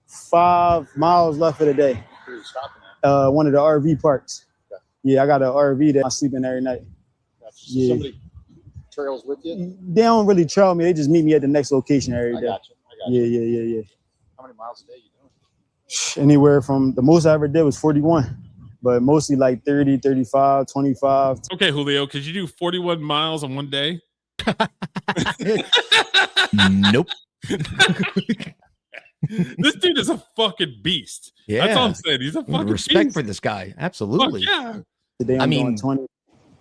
5 miles left for the day. Where are you stopping at? One of the RV parks. Okay. Yeah, I got an RV that I sleep in every night. Gotcha. So Yeah. somebody trails with you? They don't really trail me. They just meet me at the next location every day. I got you. Yeah. How many miles a day you doing? Anywhere from the most I ever did was 41, but mostly like 30, 35, 25. Okay, Julio, could you do 41 miles in one day? Nope. This dude is a fucking beast. Yeah. That's all I'm saying. He's a fucking Respect beast. for this guy. Absolutely. Fuck yeah. Today I I'm mean, doing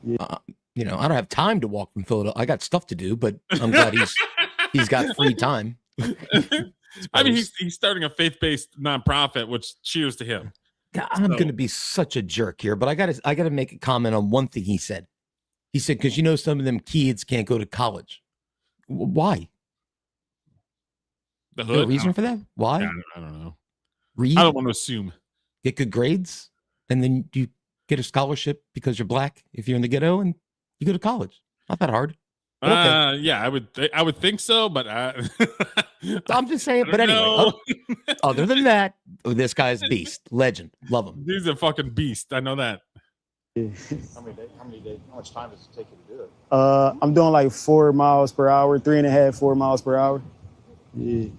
20. I don't have time to walk from Philadelphia. I got stuff to do, but I'm glad he's got free time. I mean, he's starting a faith-based nonprofit, which cheers to him. I'm going to be such a jerk here, but I got to make a comment on one thing he said. He said, because some of them kids can't go to college. Why? The Is there a hood? reason for that? Why? I don't know. Read? I don't want to assume. Get good grades, and then you get a scholarship because you're black if you're in the ghetto, and you go to college. Not that hard. But okay. Yeah, I would think so, but I'm just saying. But anyway, other than that, this guy's a beast, legend, love him. He's a fucking beast. I know that. How many days? How much time does it take you to do it? I'm doing like 4 miles per hour, 3.5, 4 miles per hour. Yeah.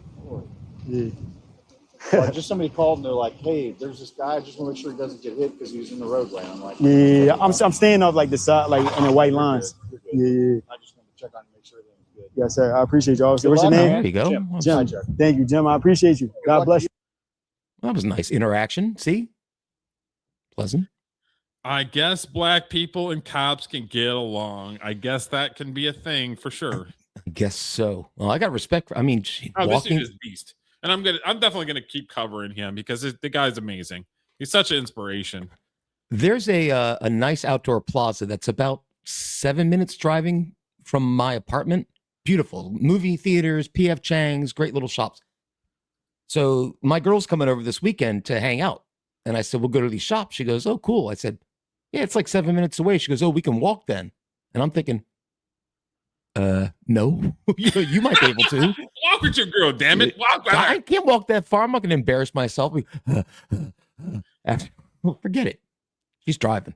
Or just somebody called and they're like, "Hey, there's this guy. I just want to make sure he doesn't get hit because he's in the roadway." And I'm like, Yeah. I'm staying off like the side, like in the white lines. You're good. Yeah. I just want to check on you, make sure everything's good. Yes, sir. I appreciate y'all. Good What's your luck, name? man. There you go. Jim. Jim. Thank you, Jim. I appreciate you. God bless you. That was nice interaction. See, pleasant. I guess black people and cops can get along. I guess that can be a thing for sure. I guess so. Well, I got respect for. I mean, This walking. dude is beast, and I'm definitely gonna keep covering him because the guy's amazing. He's such an inspiration. There's a nice outdoor plaza that's about 7 minutes driving from my apartment. Beautiful movie theaters, PF Chang's, great little shops. So my girl's coming over this weekend to hang out, and I said we'll go to these shops. She goes, "Oh, cool." I said, "Yeah, it's like 7 minutes away." She goes, "Oh, we can walk then." And I'm thinking, no, you might be able to. Walk with your girl, damn it. Walk with her. I can't walk that far. I'm not going to embarrass myself. Forget it. She's driving.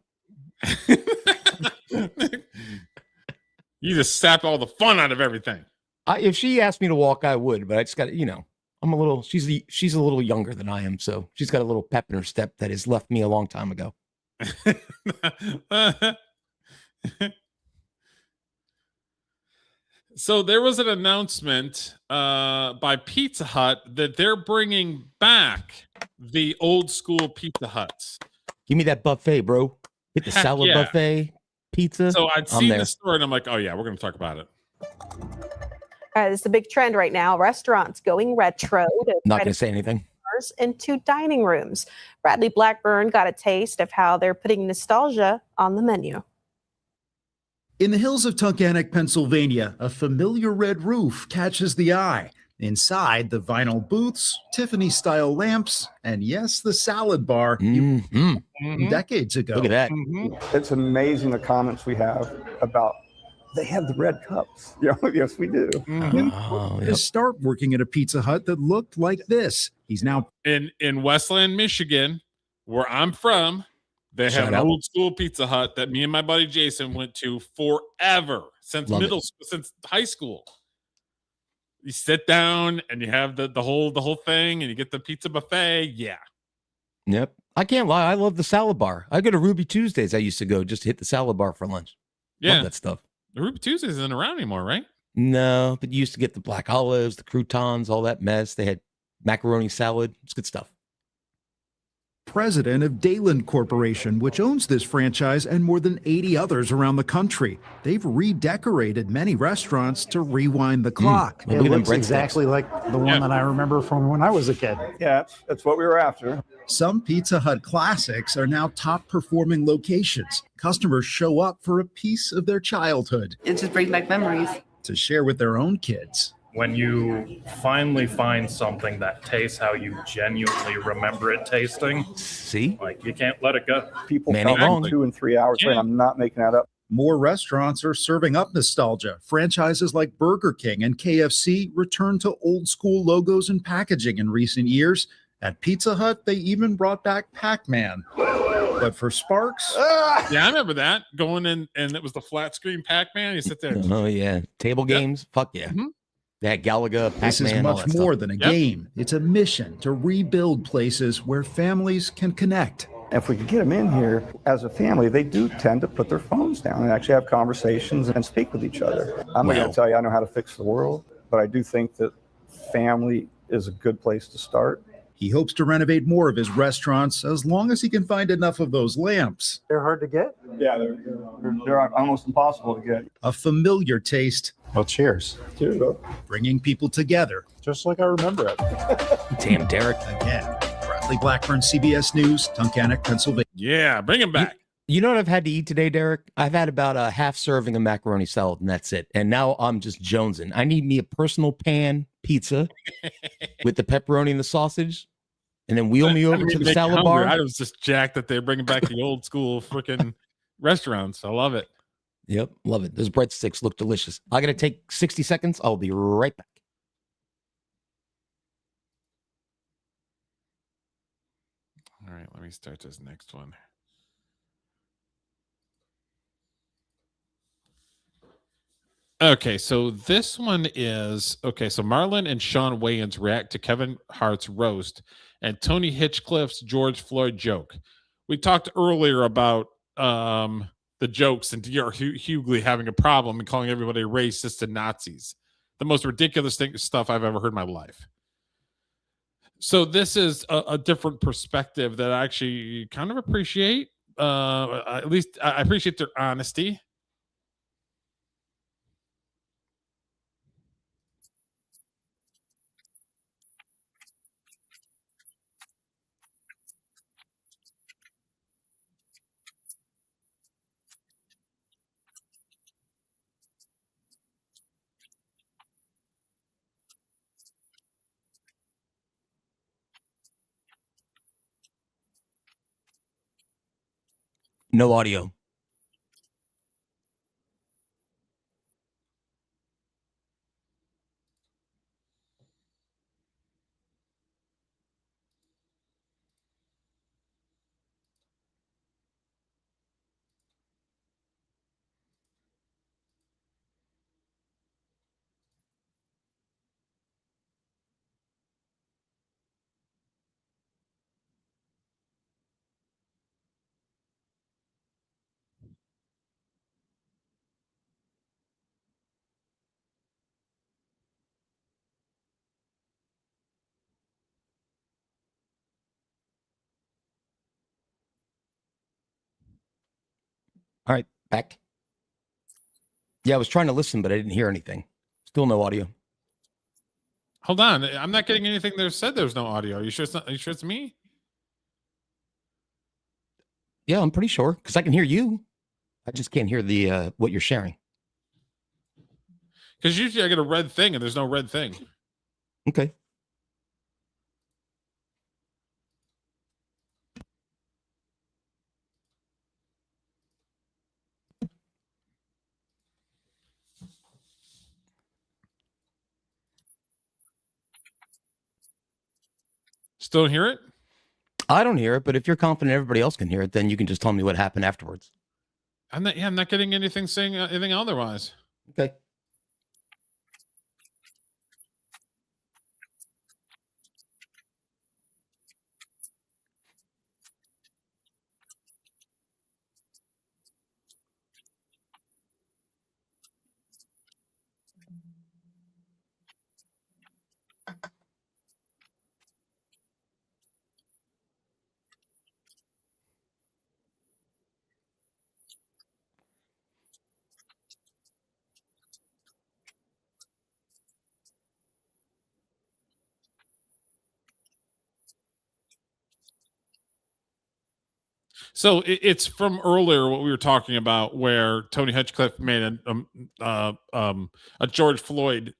You just sap all the fun out of everything. If she asked me to walk, I would, but I just got to, I'm a little, she's a little younger than I am. So she's got a little pep in her step that has left me a long time ago. So there was an announcement by Pizza Hut that they're bringing back the old school Pizza Huts. Give me that buffet, bro. Hit the Heck salad yeah. buffet, pizza. So I'd I'm seen there. the story and I'm like, oh yeah, we're going to talk about it. It's a big trend right now. Restaurants going retro to Not try going to to say anything. bars into dining rooms. Bradley Blackburn got a taste of how they're putting nostalgia on the menu. In the hills of Tunkhannock, Pennsylvania, a familiar red roof catches the eye. Inside the vinyl booths, Tiffany-style lamps, and yes, the salad bar decades ago. Look at that. It's amazing the comments we have about they have the red cups. Yes, we do. To start working at a Pizza Hut that looked like this. He's now in Westland, Michigan, where I'm from. They have an old school Pizza Hut that me and my buddy Jason went to forever, since since high school. You sit down and you have the whole thing, and you get the pizza buffet. Yeah. Yep. I can't lie. I love the salad bar. I go to Ruby Tuesdays. I used to go just to hit the salad bar for lunch. Yeah. Love that stuff. The Ruby Tuesdays isn't around anymore, right? No, but you used to get the black olives, the croutons, all that mess. They had macaroni salad. It's good stuff. president of Dayland Corporation, which owns this franchise and more than 80 others around the country. They've redecorated many restaurants to rewind the clock. It looks exactly like the one that I remember from when I was a kid. Yeah, that's what we were after. Some Pizza Hut classics are now top performing locations. Customers show up for a piece of their childhood. It just brings back memories. To share with their own kids. When you finally find something that tastes how you genuinely remember it tasting, see, like you can't let it go. People come 2 and 3 hours later. I'm not making that up. More restaurants are serving up nostalgia. Franchises like Burger King and KFC return to old school logos and packaging in recent years. At Pizza Hut, they even brought back Pac-Man. But for Sparks, yeah, I remember that going in, and it was the flat screen Pac-Man. You sit there. Oh yeah, table games. Fuck yeah. Mm-hmm. They had Galaga, Pac-Man. This is much more than a game. It's a mission to rebuild places where families can connect. If we could get them in here as a family, they do tend to put their phones down and actually have conversations and speak with each other. I'm not going to tell you I know how to fix the world, but I do think that family is a good place to start. He hopes to renovate more of his restaurants as long as he can find enough of those lamps. They're hard to get? Yeah, they're almost impossible to get. A familiar taste. Well, cheers. Cheers, bro. Bringing people together. Just like I remember it. Damn, Derek. Again, Bradley Blackburn, CBS News, Tunkhannock, Pennsylvania. Yeah, bring him back. You know what I've had to eat today, Derek? I've had about a half serving of macaroni salad, and that's it. And now I'm just jonesing. I need me a personal pan pizza with the pepperoni and the sausage, and then wheel me over to the salad bar. I was just jacked that they're bringing back the old school freaking restaurants. I love it. Yep, love it. Those breadsticks look delicious. I got to take 60 seconds. I'll be right back. All right, let me start this next one. Okay, so this one is okay. So Marlon and Sean Wayans react to Kevin Hart's roast and Tony Hinchcliffe's George Floyd joke. We talked earlier about the jokes and D.R. Hughley having a problem and calling everybody racist and Nazis. The most ridiculous stuff I've ever heard in my life. So this is a different perspective that I actually kind of appreciate. At least I appreciate their honesty. No audio. All right, back. Yeah, I was trying to listen, but I didn't hear anything. Still no audio. Hold on, I'm not getting anything. There said there's no audio. Are you sure it's not? Are you sure it's me? Yeah, I'm pretty sure because I can hear you. I just can't hear the what you're sharing. Because usually I get a red thing and there's no red thing. Okay. Still hear it? I don't hear it, but if you're confident everybody else can hear it, then you can just tell me what happened afterwards. I'm not getting anything saying anything otherwise. Okay. So it's from earlier what we were talking about, where Tony Hinchcliffe made a George Floyd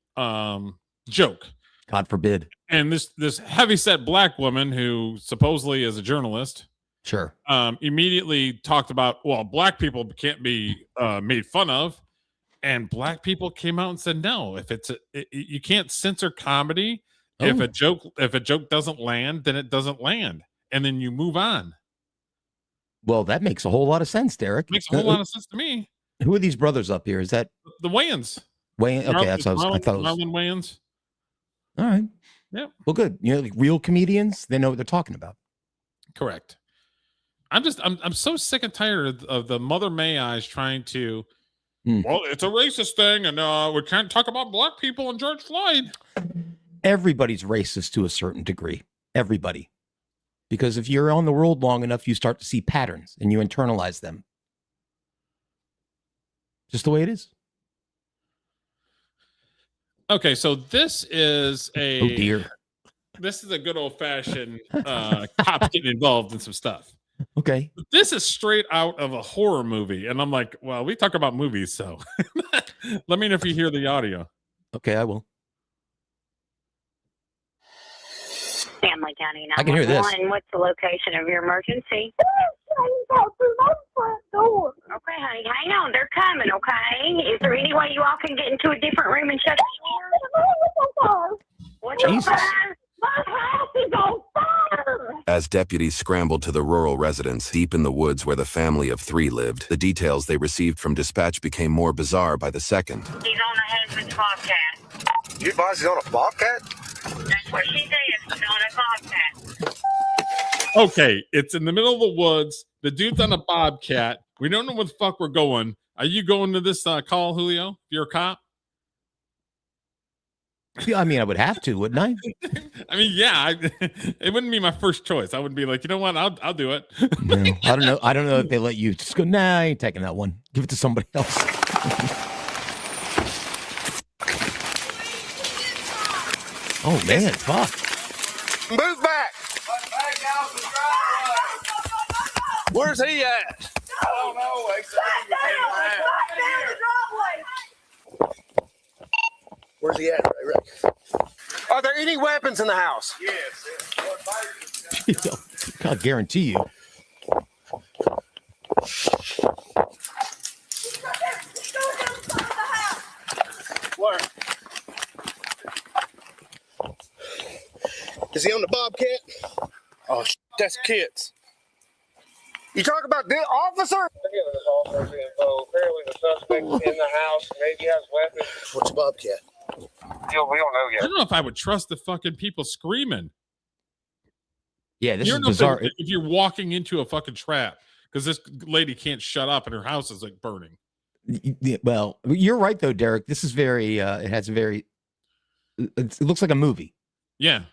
joke. God forbid. And this heavyset black woman who supposedly is a journalist, sure, immediately talked about, well, black people can't be made fun of, and black people came out and said, no, if you can't censor comedy. If a joke doesn't land, then it doesn't land, and then you move on. Well, that makes a whole lot of sense, Derek. Makes a whole lot of sense to me. Who are these brothers up here? Is that the Wayans? Okay, that's what I thought. Marlon Wayans. All right. Yeah. Well, good. Like real comedians, they know what they're talking about. Correct. I'm so sick and tired of the Mother May Eyes trying to. Well, it's a racist thing, and we can't talk about black people and George Floyd. Everybody's racist to a certain degree. Everybody. Because if you're on the world long enough, you start to see patterns and you internalize them. Just the way it is. Okay, so this is a This is a good old fashioned cops getting involved in some stuff. Okay. This is straight out of a horror movie, and I'm like, well, we talk about movies, so let me know if you hear the audio. Okay, I will. Family County 911. I can hear this. What's the location of your emergency? Okay, honey, hang on. They're coming, okay? Is there any way you all can get into a different room and shut the door? What's on fire? My house is on fire! As deputies scrambled to the rural residence deep in the woods where the family of three lived, the details they received from dispatch became more bizarre by the second. He's on the husband's bobcat. You boss is on a bobcat? That's what she said. He's on a bobcat. Okay, it's in the middle of the woods. The dude's on a bobcat. We don't know where the fuck we're going. Are you going to this call, Julio? If you're a cop? I mean, I would have to, wouldn't I? I mean, yeah, it wouldn't be my first choice. I would be like, you know what? I'll do it. No, I don't know. I don't know if they let you just go. Nah, I ain't taking that one. Give it to somebody else. Oh man, fuck! Move back. Where's he at? I don't know. Where's he at, Rick? Are there any weapons in the house? Yes. I guarantee you. Where? Is he on the bobcat? Oh, that's kids. You talk about the officer? Apparently the suspect in the house maybe has weapons. What's a bobcat? We don't know I yet. don't know if I would trust the fucking people screaming. Yeah, this You is don't know bizarre. if you're walking into a fucking trap because this lady can't shut up and her house is like burning. Well, you're right though, Derek. This is very. It has a very. It looks like a movie. Yeah.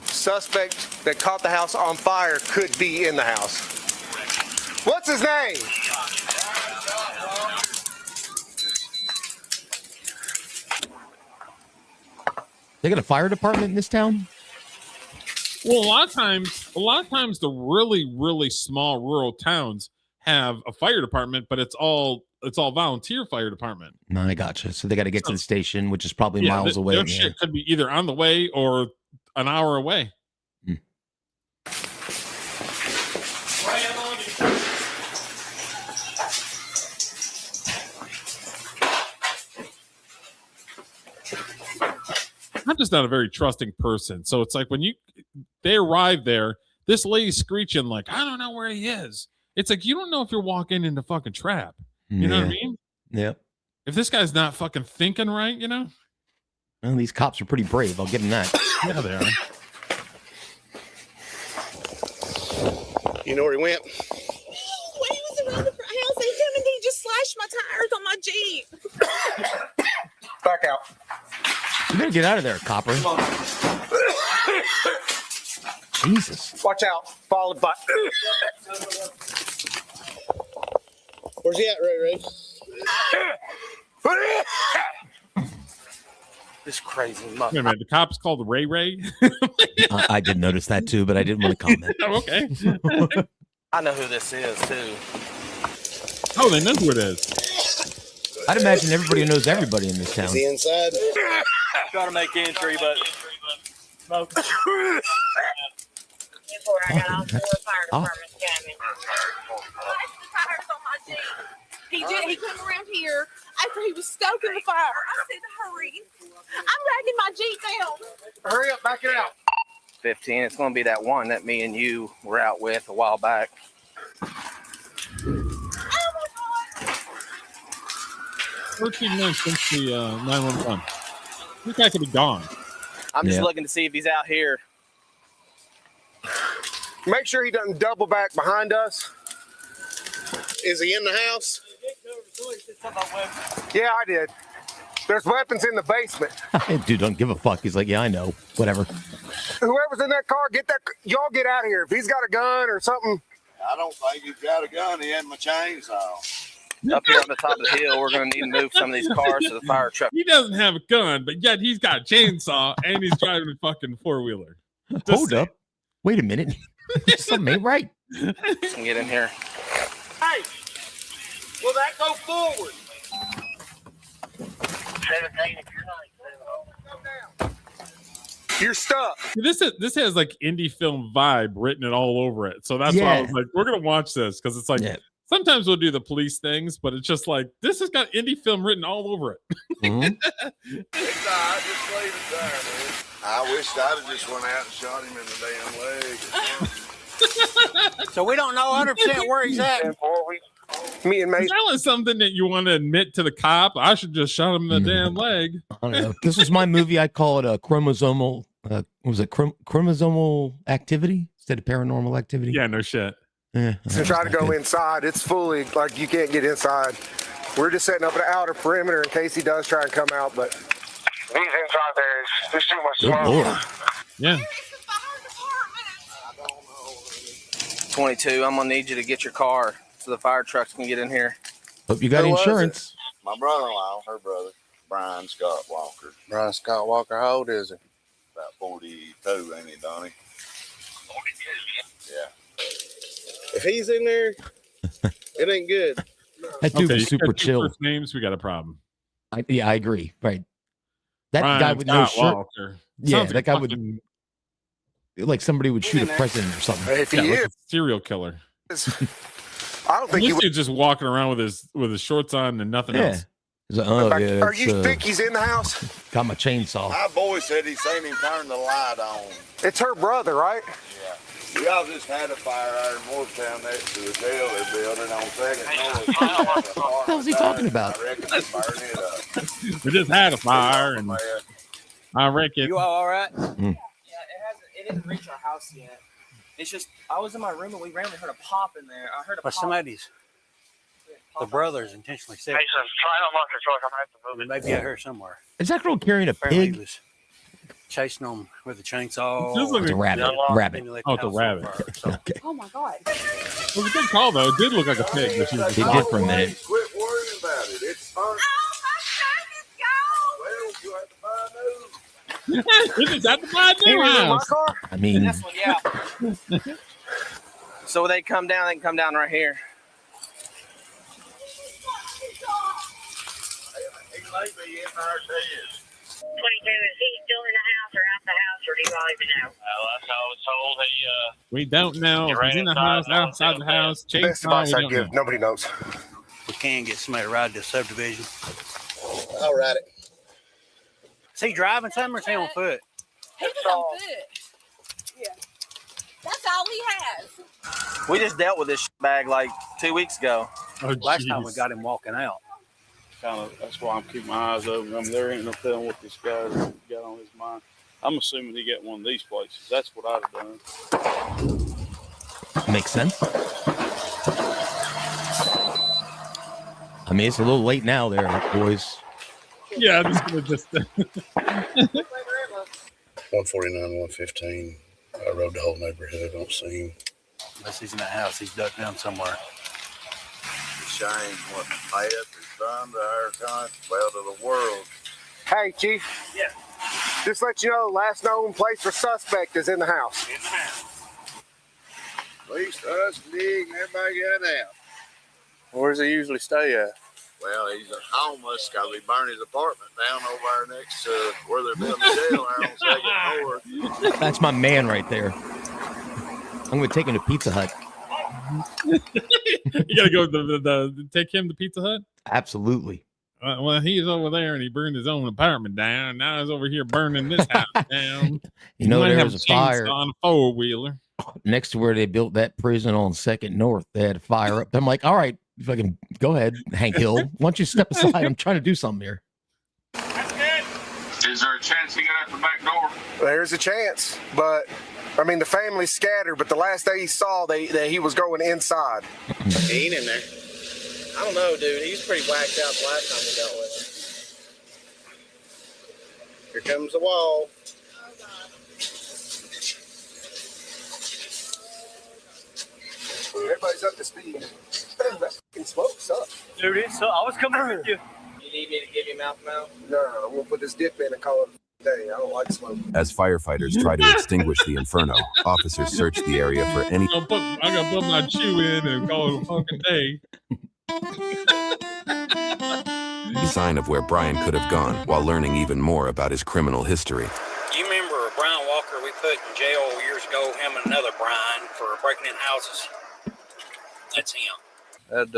Suspect that caught the house on fire could be in the house. What's his name? They got a fire department in this town? Well, a lot of times the really, really small rural towns have a fire department, but it's all it's all volunteer fire department. No, I gotcha. So they got to get to the station, which is probably Yeah, miles away. Their shit could be either on the way or an hour away. I'm just not a very trusting person. So it's like when they arrive there, this lady's screeching like, I don't know where he is. It's like, you don't know if you're walking into fucking trap. You know what I mean? Yeah. If this guy's not fucking thinking right, you know? Well, these cops are pretty brave. I'll give them that. Yeah, they are. You know where he went? When he was around the house, he came and he just slashed my tires on my Jeep. Back out. You better get out of there, copper. Jesus. Watch out. Followed by. Where's he at, Ray? This crazy mother. Wait a minute, the cop's called Ray Ray? I did notice that too, but I didn't want to comment. Okay. I know who this is, too. Oh, they know who it is. I'd imagine everybody knows everybody in this town. Is he inside? Trying to make entry, but smoke. I got all 4 fire departments coming. He came around here after he was stoking the fire. I said, hurry. I'm dragging my Jeep down. Hurry up, back it out. 15. It's going to be that one that me and you were out with a while back. 13 minutes since the 911. This guy could be gone. I'm just looking to see if he's out here. Make sure he doesn't double back behind us. Is he in the house? Yeah, I did. There's weapons in the basement. Dude, don't give a fuck. He's like, yeah, I know. Whatever. Whoever's in that car, y'all get out of here. If he's got a gun or something. I don't think he's got a gun. He had my chainsaw. Up here on the top of the hill, we're going to need to move some of these cars to the fire truck. He doesn't have a gun, but yet he's got a chainsaw and he's driving a fucking 4-wheeler. Hold up. Wait a minute. Something ain't right. Can get in here. Hey, will that go forward? 17. You're stuck. This has like indie film vibe written it all over it. So that's why I was like, we're going to watch this because it's like sometimes we'll do the police things, but it's just like this has got indie film written all over it. It's all right, just leave it there, man. I wish I'd have just went out and shot him in the damn leg. So we don't know 100% where he's at. Me and Mason. Is that something that you want to admit to the cop? I should just shot him in the damn leg. I don't know. This was my movie. I call it a chromosomal. Chromosomal activity instead of paranormal activity? Yeah, no shit. Yeah. So try to go inside. It's fully like you can't get inside. We're just setting up an outer perimeter in case he does try and come out. But He's inside there. There's too much Good smoke. Lord. Yeah. 22, I'm going to need you to get your car so the fire trucks can get in here. Hope you got Who was insurance. My brother-in-law, her brother, Brian Scott Walker. Brian Scott Walker, how old is he? About 42, ain't he, Donnie? Yeah. If he's in there, it ain't good. That dude was you super got two chill. first names, we got a problem. I agree. Right. That Brian guy with no Scott shirt. Walker. Yeah, Sounds that like guy fucking- would like somebody would shoot a president or something. If he like is, a serial killer. I don't think This he would. dude's just walking around with his shorts on and nothing Yeah. else. He's like, oh, yeah, Or it's, you think he's in the house? got my chainsaw. My boy said he seen him turn the light on. It's her brother, right? Y'all just had a fire out in Morristown next to the Taylor building on 2nd North. What the hell's he talking about? I reckon they burned it up. We just had a fire, and I reckon. You all right? Mm. It didn't reach our house yet. It's just, I was in my room and we randomly heard a pop in there. I heard a But pop. somebody's, the brother's intentionally sick. Hey, son, try to unlock your truck. I'm going to have to move it. Maybe out here somewhere. Is that girl carrying a Apparently he pig? was chasing them with a chainsaw. This looks It's a rabbit. Rabbit. Oh, it's a rabbit. Okay. Oh my God. It was a good call, though. It did look like a pig. But she was He did for a minute. Quit worrying about it. It's fun. Well, you have to find those. This is at the find He new was in my house. car? I mean, This one, yeah. So they can come down right here. Maybe in our head. 22, is he still in the house or out the house, or do you all even know? That's how I was told. We don't know if he's in the house, outside the house. Best advice I give. Nobody knows. We can get somebody to ride this subdivision. I'll ride it. Is he driving something or is he on foot? He's on foot. Yeah. That's all he has. We just dealt with this bag like 2 weeks ago. Oh, Last time we got him walking out. That's why I'm keeping my eyes open. I mean, there ain't no telling what this guy's got on his mind. I'm assuming he got one of these places. That's what I'd have done. Makes sense. I mean, it's a little late now there, boys. Yeah, I'm just gonna just 149, 115. I rode the whole neighborhood. I don't see him. Unless he's in that house, he's ducked down somewhere. It's a shame what the past has done to our country, well, to the world. Hey, Chief. Yeah. Just let you know, last known place for suspect is in the house. In the house. At least us, Dig, and everybody got out. Where does he usually stay at? Well, he's homeless because he burned his apartment down over there next to where they're building the jail there on 2nd North. That's my man right there. I'm going to take him to Pizza Hut. you gotta go the take him to Pizza Hut. Absolutely. Well, he's over there and he burned his own apartment down. Now he's over here burning this house down. You know, might there have was a fire on a 4-wheeler next to where they built that prison on 2nd North. They had a fire up. I'm like, all right, fucking go ahead, Hank Hill. Why don't you step aside? I'm trying to do something here. That's good. Is there a chance he got out the back door? There's a chance, but I mean the family's scattered. But the last day he saw, that he was going inside. He ain't in there. I don't know, dude. He was pretty whacked out the last time we dealt with him. Here comes the wall. Everybody's up to speed. That fucking smoke sucks. Dude, I was coming with you. You need me to give you mouth to mouth? No, we'll put this dip in and call it a day. I don't like smoke. As firefighters try to extinguish the inferno, officers search the area for any I gotta put my chew in and call it a fucking day. sign of where Brian could have gone while learning even more about his criminal history. You remember Brian Walker we put in jail years ago, him and another Brian for breaking in houses? That's him. Had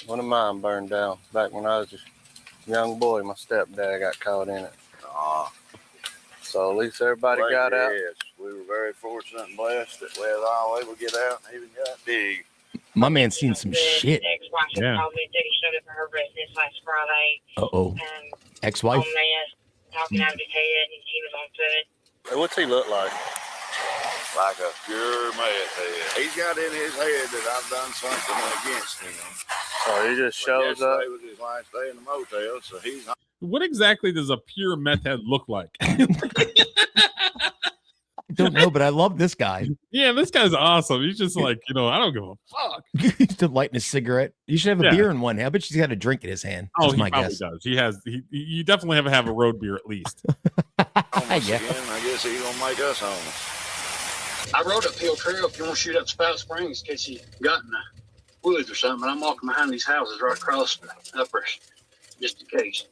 one of mine burned down back when I was a young boy. My stepdad got caught in it. So at least everybody got out. Yes, we were very fortunate and blessed that we was all able to get out and even got Dig. My man's seen some shit. Ex-wife called me and said he showed up at her residence last Friday. Uh-oh. Ex-wife? On meth, talking out of his head, and he was on foot. Hey, what's he look like? Like a pure meth head. He's got in his head that I've done something against him. So he just shows up. Yesterday was his last day in the motel, so he's not. What exactly does a pure meth head look like? I don't know, but I love this guy. Yeah, this guy's awesome. He's just like, I don't give a fuck. He's just lighting a cigarette. You should have a beer in one hand. I bet he's got a drink in his hand. Oh, That's he my probably guess. does. He has. You definitely have a road beer at least. Yeah. Again, I guess he's gonna make us homeless. I rode uphill trail if you want to shoot up Spout Springs in case you got in the woods or something. I'm walking behind these houses right across the uppers, just in case.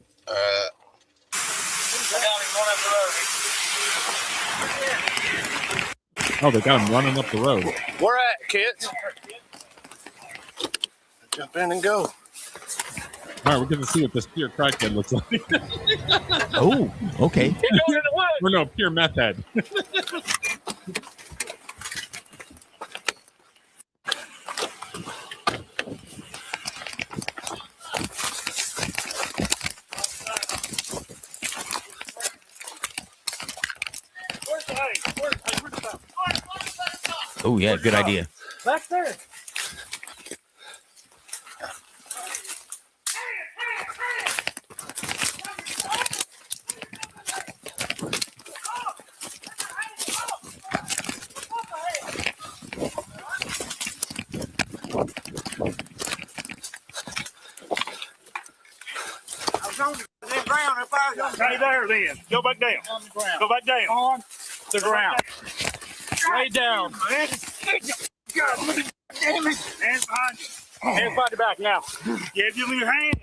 Oh, they got him running up the road. Where at, kids? Jump in and go. All right, we're going to see what this pure crackhead looks like. Oh, okay. Or no, pure meth head. Oh, yeah, good idea. Back there. Stay there then. Go back down. On the ground. Go back down. On the ground. Lay down. God, damn it. Hands behind you. Hands behind your back now. Give him your hand.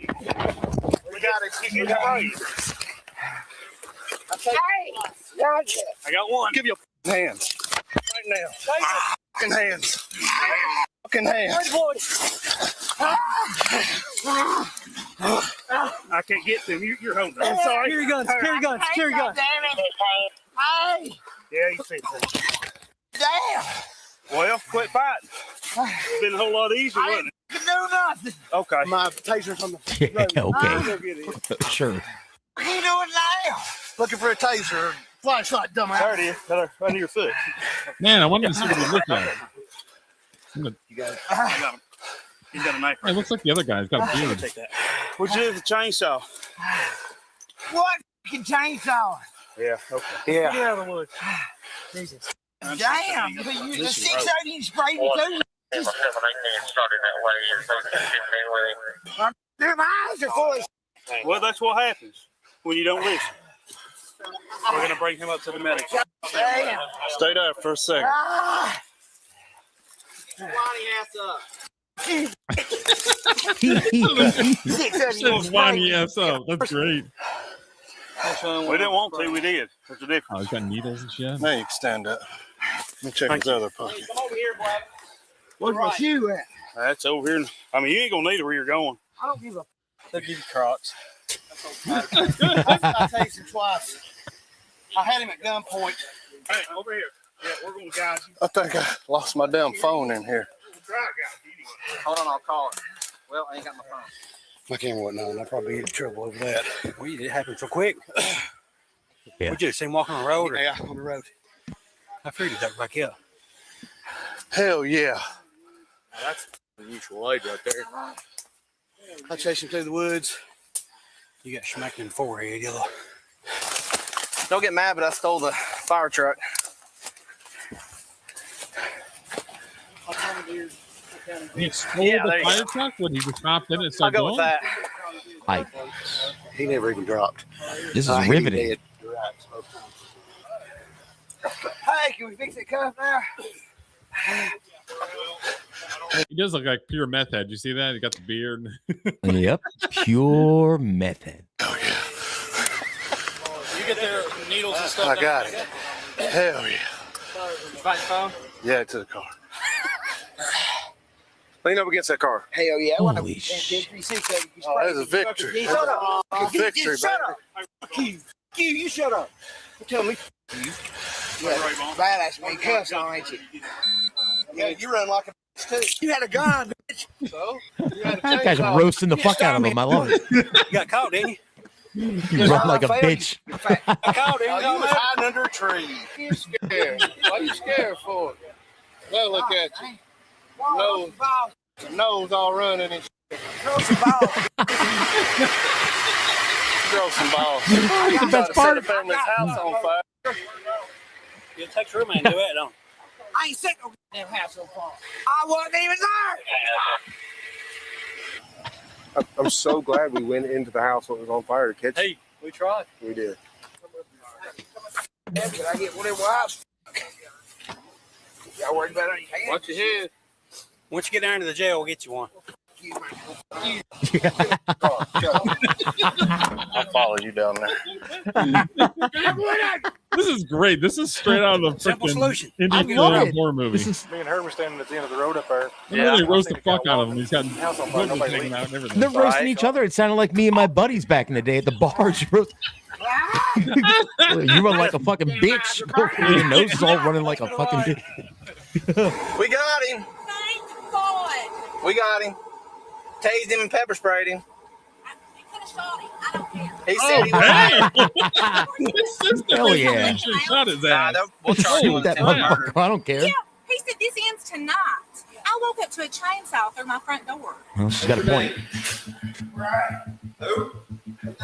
You got right. I got one. Give your hands. Right now. Fucking hands. Fucking hands. I can't get them. You're holding them. I'm sorry. Carry guns. Carry guns. Carry guns. Hey! Yeah, you said that. Damn! Well, quit fighting. It's been a whole lot easier, wasn't it? You can do nothing. Okay. My taser's on the Yeah, okay. Go get it. Sure. What are you doing now? looking for a taser. Flashlight, dumbass. There it is. Under your foot. Man, I wanted to see what he looked like. You got it. You got him. He's got a knife. It looks like the other guy's got a beard. Take that. What'd you do with the chainsaw? What fucking chainsaw? Yeah. Okay. Yeah. Get out of the woods. Jesus. Damn. But you, the 680 sprayed me too. Their eyes are full of. Well, that's what happens when you don't listen. We're going to bring him up to the medics. Damn. Stay there for a second. Ah. Whiny ass up. That's great. We didn't want to. We did. What's the difference? Oh, he's got needles and shit. Now you can stand up. Let me check his other pocket. Come over here, Black. Where's my shoe at? That's over here. I mean, you ain't going to need it where you're going. I don't give a. They'll give you Crocs. I tased him twice. I had him at gunpoint. Hey, over here. Yeah, we're going to guide you. I think I lost my damn phone in here. Hold on, I'll call it. Well, I ain't got my phone. My camera wasn't on. I'll probably get in trouble over that. Well, it happened so quick. Yeah. We just seen him walking on the road. Yeah, on the road. I figured he'd duck back up. Hell yeah. That's the usual age right there. I chased him through the woods. You got smacked in the forehead, yellow. Don't get mad, but I stole the fire truck. He stole Yeah, the there you fire go. truck when he just hopped in and I'll started go with going? that. He never even dropped. This is He riveting. dead. Hey, can we fix that cuff now? He does look like pure meth head. You see that? He got the beard. Yep. Pure method. You get their needles and stuff. I got it. Hell yeah. You find your phone? Yeah, to the car. Lean up against that car. Hell yeah. Holy shit. Oh, that is a victory. Shut up. Victory, Shut baby. up. Q, you shut up. Tell me. You. Yeah, badass me cuss on, ain't you? Yeah, you run like a bitch too. You had a gun, bitch. So? You had a That guy's roasting the fuck out of him. I love it. You got caught, didn't you? You run like a bitch. I caught him. You was hiding under a tree. You scared. Why you scared for? Well, look at you. Nose all running and shit. Throw some balls. Throw some balls. The best part. Set a family's house on fire. You text your man and do it, don't I ain't set no damn house on fire. I wasn't even there. I'm so glad we went into the house when it was on fire to catch it. Hey, we tried. We did. Damn, can I get whatever house? Y'all worried about anything? Watch your head. Once you get down to the jail, we'll get you one. I'll follow you down there. This is great. This is straight out of the Simple freaking solution. Indian I love it. horror movie. This is Me and her were standing at the end of the road up there. They really roast the fuck out of him. He's got House on fire, googles nobody hanging out and everything. they're roasting each other. It sounded like me and my buddies back in the day at the bars. You run like a fucking bitch. Your nose is all running like a fucking bitch. We got him. Thank God. We got him. Tased him and pepper sprayed him. You could have shot him. I don't care. He said he was. His sister Hell made yeah. sure he shot his Nah, ass. we'll charge him Shoot with that attempted murder. motherfucker. I don't care. Yeah, he said this ends tonight. I woke up to a chainsaw through my front door. Well, she's got a point.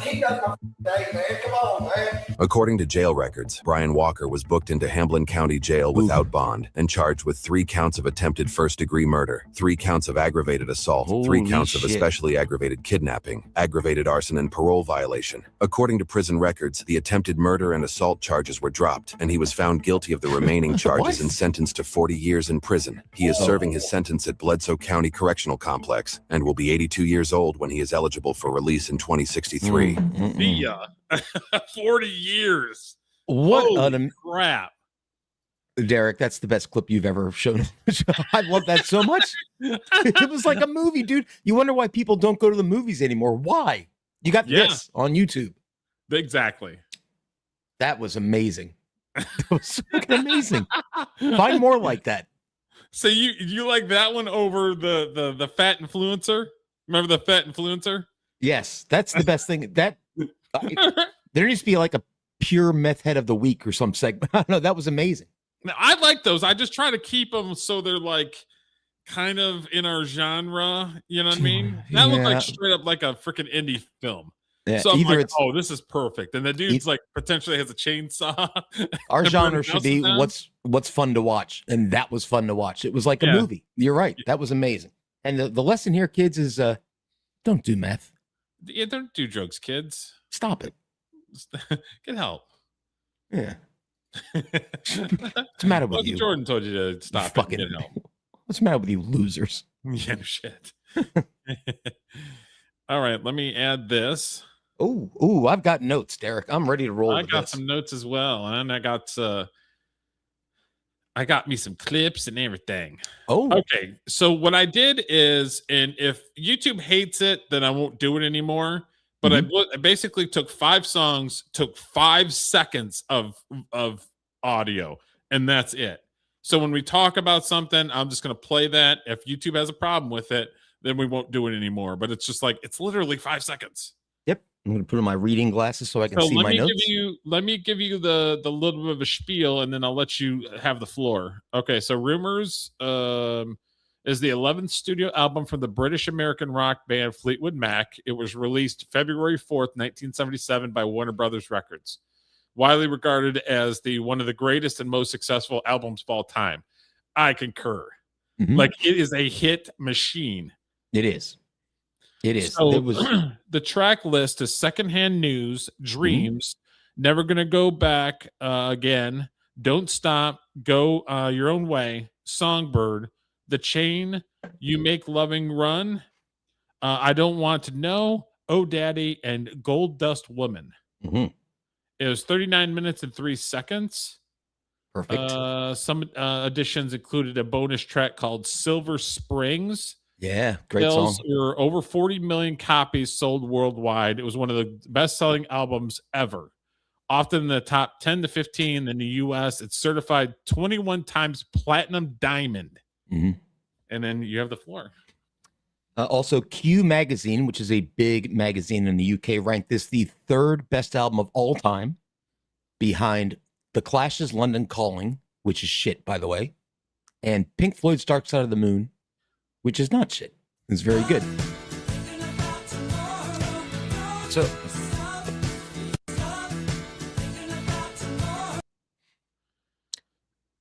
He does my day, man. Come on, man. According to jail records, Brian Walker was booked into Hamblin County Jail without bond and charged with 3 counts of attempted first-degree murder, 3 counts of aggravated assault, 3 Holy counts of shit. especially aggravated kidnapping, aggravated arson, and parole violation. According to prison records, the attempted murder and assault charges were dropped, and he was found guilty of the remaining charges and sentenced to 40 years in prison. He is serving his sentence at Bledsoe County Correctional Complex and will be 82 years old when he is eligible for release in 2063. 1973. See ya. 40 years. What Holy crap. Derek, that's the best clip you've ever shown. I love that so much. It was like a movie, dude. You wonder why people don't go to the movies anymore. Why? You got this on YouTube. Exactly. That was amazing. That was fucking amazing. Find more like that. So you like that one over the fat influencer? Remember the fat influencer? Yes, that's the best thing. That there needs to be like a pure meth head of the week or some segment. I don't know. That was amazing. Now, I like those. I just try to keep them so they're like kind of in our genre. You know what I mean? That looked like straight up like a freaking indie film. Yeah, so I'm either like, oh, this is perfect. And the dude's like potentially has a chainsaw. Our to genre burn should be houses down. what's fun to watch, and that was fun to watch. It was like a movie. You're right. That was amazing. And the lesson here, kids, is don't do meth. Yeah, don't do drugs, kids. Stop it. Get help. Yeah. What's the matter with Michael you? Jordan told you to stop Fucking, it. Get help. what's the matter with you losers? Yeah, no shit. All right, let me add this. Oh, I've got notes, Derek. I'm ready to roll. I with got this. some notes as well, and I got me some clips and everything. Oh, okay. So what I did is, and if YouTube hates it, then I won't do it anymore. But I basically took 5 songs, took 5 seconds of audio, and that's it. So when we talk about something, I'm just going to play that. If YouTube has a problem with it, then we won't do it anymore. But it's just like, it's literally 5 seconds. Yep. I'm going to put on my reading glasses so I can see my notes. Let me give you the little bit of a spiel, and then I'll let you have the floor. Okay, so Rumors is the 11th studio album from the British American rock band Fleetwood Mac. It was released February 4th, 1977 by Warner Brothers Records. Widely regarded as one of the greatest and most successful albums of all time. I concur. Like, it is a hit machine. It is. It is. So, It was the track list is Secondhand News, Dreams, Never Gonna Go Back Again, Don't Stop, Go Your Own Way, Songbird, The Chain, You Make Loving Run, I Don't Want to Know, Oh Daddy, and Gold Dust Woman. It was 39 minutes and 3 seconds. Perfect. Some additions included a bonus track called Silver Springs. Yeah, great song. Were over 40 million copies sold worldwide. It was one of the best-selling albums ever. Often in the top 10 to 15 in the U.S. It's certified 21 times platinum diamond. And then you have the floor. Also, Q Magazine, which is a big magazine in the UK, ranked this the 3rd best album of all time, behind The Clash's London Calling, which is shit, by the way, and Pink Floyd's Dark Side of the Moon, which is not shit. It's very good. So,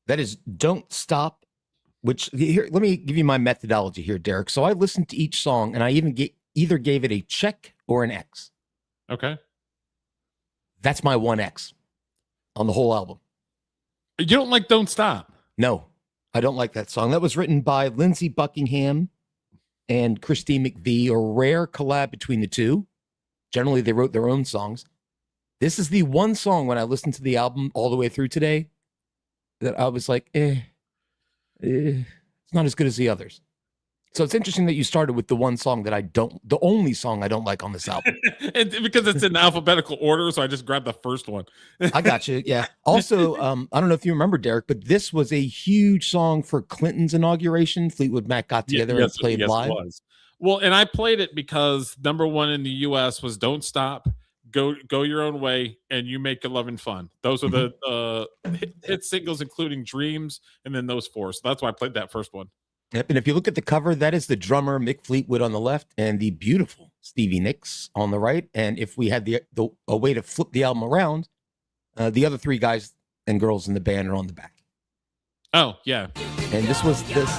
that is Don't Stop. Which here, let me give you my methodology here, Derek. So I listened to each song, and I even either gave it a check or an X. Okay. That's my 1X on the whole album. You don't like Don't Stop? No, I don't like that song. That was written by Lindsey Buckingham and Christine McVie, a rare collab between the two. Generally, they wrote their own songs. This is the one song when I listened to the album all the way through today that I was like, it's not as good as the others. So it's interesting that you started with the one song that the only song I don't like on this album. Because it's in alphabetical order, so I just grabbed the first one. I got you. Yeah. Also, I don't know if you remember, Derek, but this was a huge song for Clinton's inauguration. Fleetwood Mac got together and played live. It was. Well, and I played it because number 1 in the U.S. was Don't Stop, Go Your Own Way, and You Make It Lovin' Fun. Those are the hit singles, including Dreams, and then those 4. So that's why I played that first one. Yep. And if you look at the cover, that is the drummer Mick Fleetwood on the left and the beautiful Stevie Nicks on the right. And if we had a way to flip the album around, the other 3 guys and girls in the band are on the back. Oh, yeah. And this was this.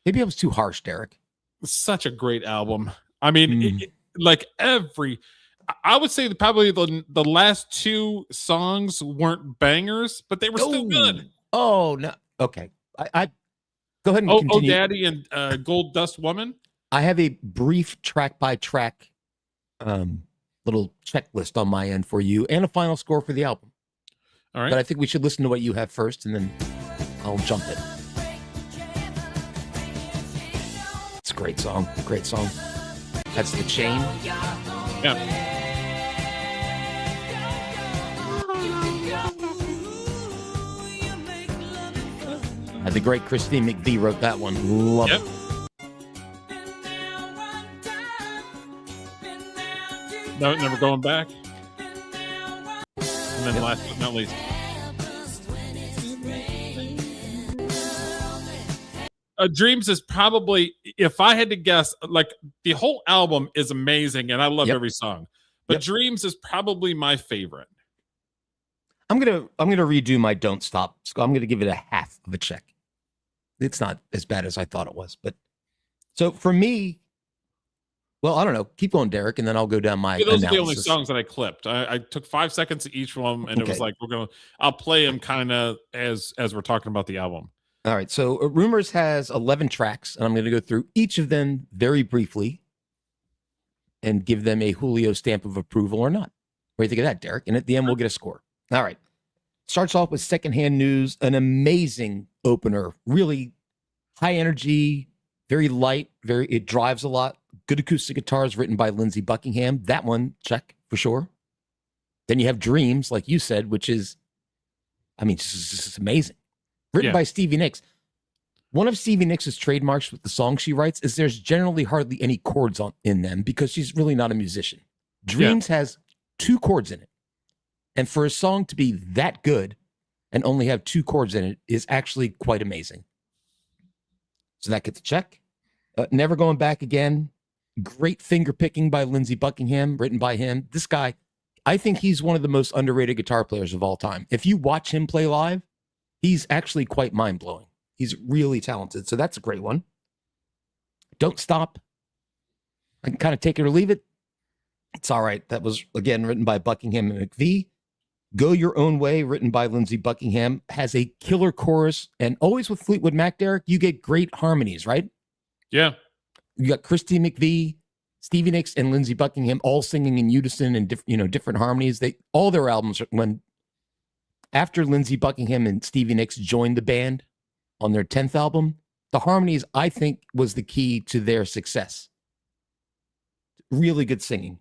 Maybe I was too harsh, Derek. Such a great album. I mean, I would say that probably the last 2 songs weren't bangers, but they were still good. Oh, no. Okay. Go ahead and Oh, continue. Daddy and Gold Dust Woman. I have a brief track by track little checklist on my end for you and a final score for the album. All right. But I think we should listen to what you have first, and then I'll jump in. It's a great song. Great song. That's The Chain. Yeah. The great Christine McVie wrote that one. Love it. No, never going back. And then last but not least. Dreams is probably, if I had to guess, like the whole album is amazing and I love every song. But Dreams is probably my favorite. I'm gonna redo my Don't Stop. So I'm gonna give it a half of a check. It's not as bad as I thought it was, but so for me, well, I don't know. Keep going, Derek, and then I'll go down my Those analysis. are the only songs that I clipped. I took 5 seconds to each one, and it was like I'll play them kind of as we're talking about the album. All right. So Rumors has 11 tracks, and I'm going to go through each of them very briefly and give them a Julio stamp of approval or not. What do you think of that, Derek? And at the end, we'll get a score. All right. Starts off with Secondhand News, an amazing opener, really high energy, very light, it drives a lot. Good acoustic guitars written by Lindsey Buckingham. That one, check for sure. Then you have Dreams, like you said, which is, I mean, just amazing. Written by Stevie Nicks. One of Stevie Nicks' trademarks with the songs she writes is there's generally hardly any chords in them because she's really not a musician. Dreams has 2 chords in it. And for a song to be that good and only have 2 chords in it is actually quite amazing. So that gets a check. Never Going Back Again. Great finger picking by Lindsey Buckingham, written by him. This guy, I think he's one of the most underrated guitar players of all time. If you watch him play live, he's actually quite mind-blowing. He's really talented. So that's a great one. Don't Stop. I can kind of take it or leave it. It's all right. That was, again, written by Buckingham and McVie. Go Your Own Way, written by Lindsey Buckingham, has a killer chorus. And always with Fleetwood Mac, Derek, you get great harmonies, right? Yeah. You got Christine McVie, Stevie Nicks, and Lindsey Buckingham all singing in unison and different harmonies. All their albums, after Lindsey Buckingham and Stevie Nicks joined the band on their 10th album, the harmonies, I think, was the key to their success. Really good singing.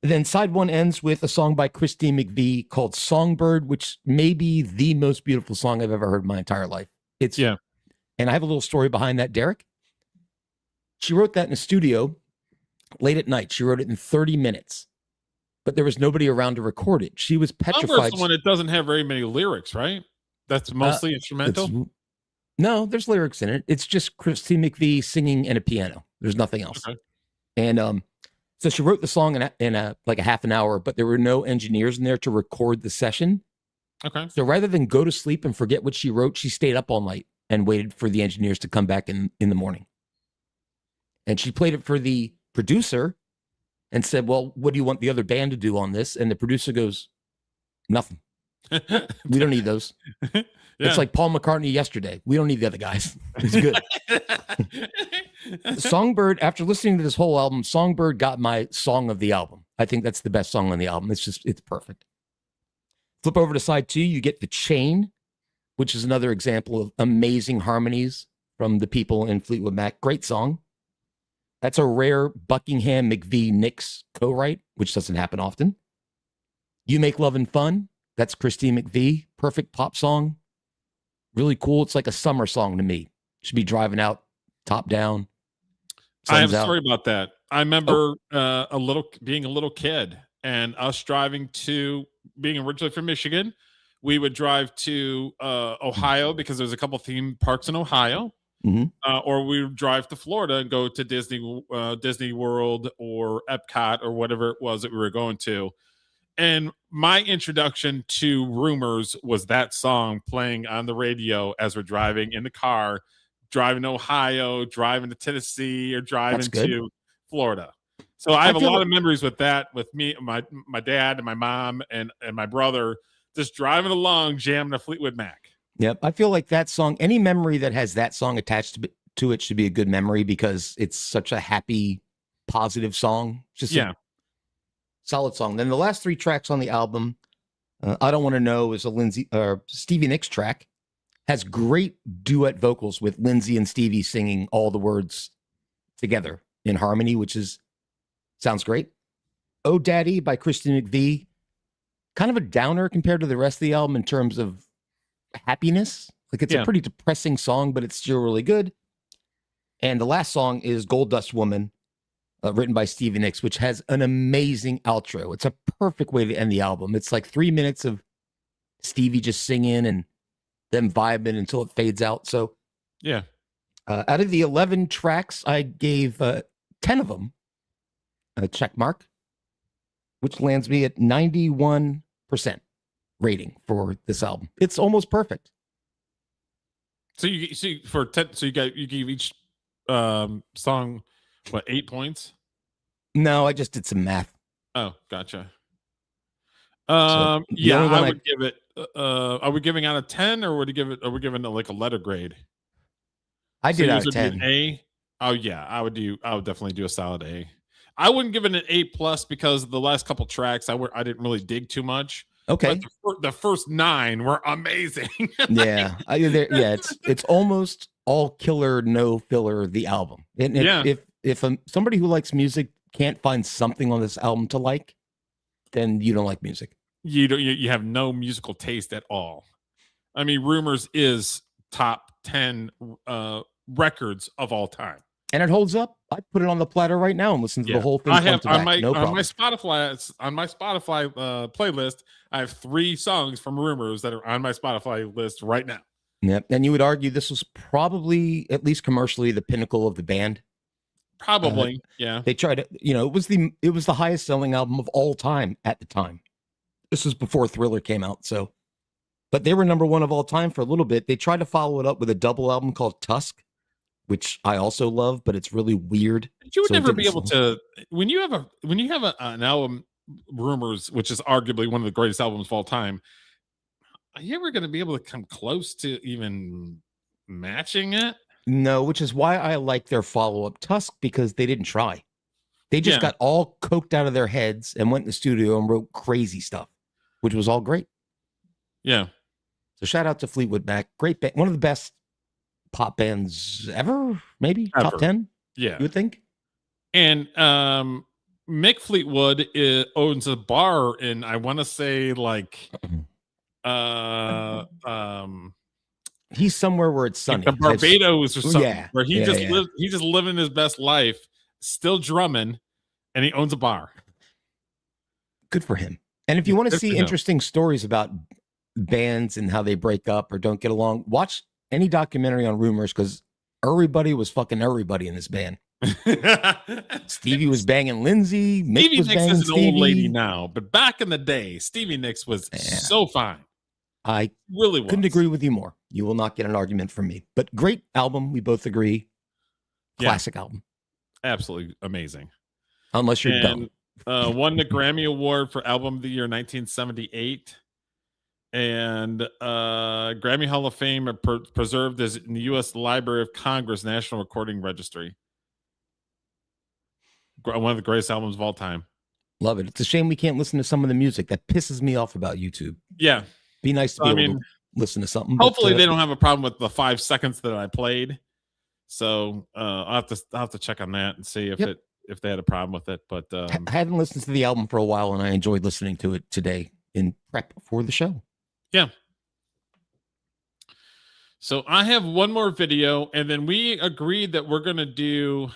Then side 1 ends with a song by Christine McVie called Songbird, which may be the most beautiful song I've ever heard in my entire life. And I have a little story behind that, Derek. She wrote that in a studio late at night. She wrote it in 30 minutes, but there was nobody around to record it. She was petrified. Songbird one, it doesn't have very many lyrics, right? That's mostly instrumental? No, there's lyrics in it. It's just Christine McVie singing and a piano. There's nothing else. Okay. And so she wrote the song in like a half an hour, but there were no engineers in there to record the session. Okay. So rather than go to sleep and forget what she wrote, she stayed up all night and waited for the engineers to come back in the morning. And she played it for the producer and said, well, what do you want the other band to do on this? And the producer goes, nothing. We don't need those. It's like Paul McCartney yesterday. We don't need the other guys. It's good. Songbird, after listening to this whole album, Songbird got my song of the album. I think that's the best song on the album. It's perfect. Flip over to side 2, you get The Chain, which is another example of amazing harmonies from the people in Fleetwood Mac. Great song. That's a rare Buckingham McVie Nicks co-write, which doesn't happen often. You Make Love and Fun. That's Christine McVie. Perfect pop song. Really cool. It's like a summer song to me. Should be driving out, top down. I have a story about that. I remember being a little kid and us driving to, being originally from Michigan, we would drive to Ohio because there's a couple theme parks in Ohio. Or we would drive to Florida and go to Disney World or Epcot or whatever it was that we were going to. And my introduction to Rumors was that song playing on the radio as we're driving in the car, driving to Ohio, driving to Tennessee, or driving to Florida. So I have a lot of memories with that, with me, my dad and my mom and my brother just driving along, jamming a Fleetwood Mac. Yep. I feel like that song, any memory that has that song attached to it should be a good memory because it's such a happy, positive song. Just a solid song. Then the last 3 tracks on the album, I Don't Want to Know is a Stevie Nicks track. Has great duet vocals with Lindsay and Stevie singing all the words together in harmony, which sounds great. Oh Daddy by Christy McVie, kind of a downer compared to the rest of the album in terms of happiness. Like it's a pretty depressing song, but it's still really good. And the last song is Gold Dust Woman, written by Stevie Nicks, which has an amazing outro. It's a perfect way to end the album. It's like 3 minutes of Stevie just singing and them vibing until it fades out. So yeah, out of the 11 tracks, I gave 10 of them a check mark, which lands me at 91% rating for this album. It's almost perfect. So you see for 10, so you gave each song what 8 points? No, I just did some math. Oh, gotcha. So yeah, I would give it. Are we giving out a 10 or would you give it? Are we giving it like a letter grade? I did out of of 10. An A. Oh yeah, I would definitely do a solid A. I wouldn't give it an A+ because the last couple tracks I didn't really dig too much. Okay. But the first 9 were amazing. Yeah. It's almost all killer, no filler, the album. And if somebody who likes music can't find something on this album to like, then you don't like music. You have no musical taste at all. I mean, Rumors is top 10 records of all time. And it holds up. I put it on the platter right now and listen to the whole thing. I have on my Spotify playlist. I have 3 songs from Rumors that are on my Spotify list right now. Yep. And you would argue this was probably, at least commercially, the pinnacle of the band. Probably, yeah. They tried to, it was the highest selling album of all time at the time. This was before Thriller came out, so. But they were number 1 of all time for a little bit. They tried to follow it up with a double album called Tusk, which I also love, but it's really weird. You would never be able to when you have an album, Rumors, which is arguably one of the greatest albums of all time. Are you ever going to be able to come close to even matching it? No, which is why I like their follow-up Tusk, because they didn't try. They just got all coked out of their heads and went in the studio and wrote crazy stuff, which was all great. Yeah. So shout out to Fleetwood Mac. Great band. One of the best pop bands ever, maybe Ever. top 10. Yeah. You would think. And Mick Fleetwood owns a bar in, I want to say, like he's somewhere where it's sunny. The Barbados or something. Yeah. Where he's just living his best life, still drumming, and he owns a bar. Good for him. And if you want to Good see for him. interesting stories about bands and how they break up or don't get along, watch any documentary on Rumors, because everybody was fucking everybody in this band. Stevie was banging Lindsay. Mick Stevie was Nicks banging is an Stevie. old lady now, but back in the day, Stevie Nicks was so fine. I really was. couldn't agree with you more. You will not get an argument from me. But great album. We both agree. Classic album. Absolutely amazing. Unless you're dumb. Won the Grammy Award for Album of the Year 1978. And Grammy Hall of Fame preserved as in the U.S. Library of Congress National Recording Registry. One of the greatest albums of all time. Love it. It's a shame we can't listen to some of the music. That pisses me off about YouTube. Yeah. Be nice to be able to listen to something. Hopefully they don't have a problem with the 5 seconds that I played. So I'll have to check on that and see if if they had a problem with it. But I haven't listened to the album for a while, and I enjoyed listening to it today in prep for the show. Yeah. So I have one more video, and then we agreed that we're gonna do.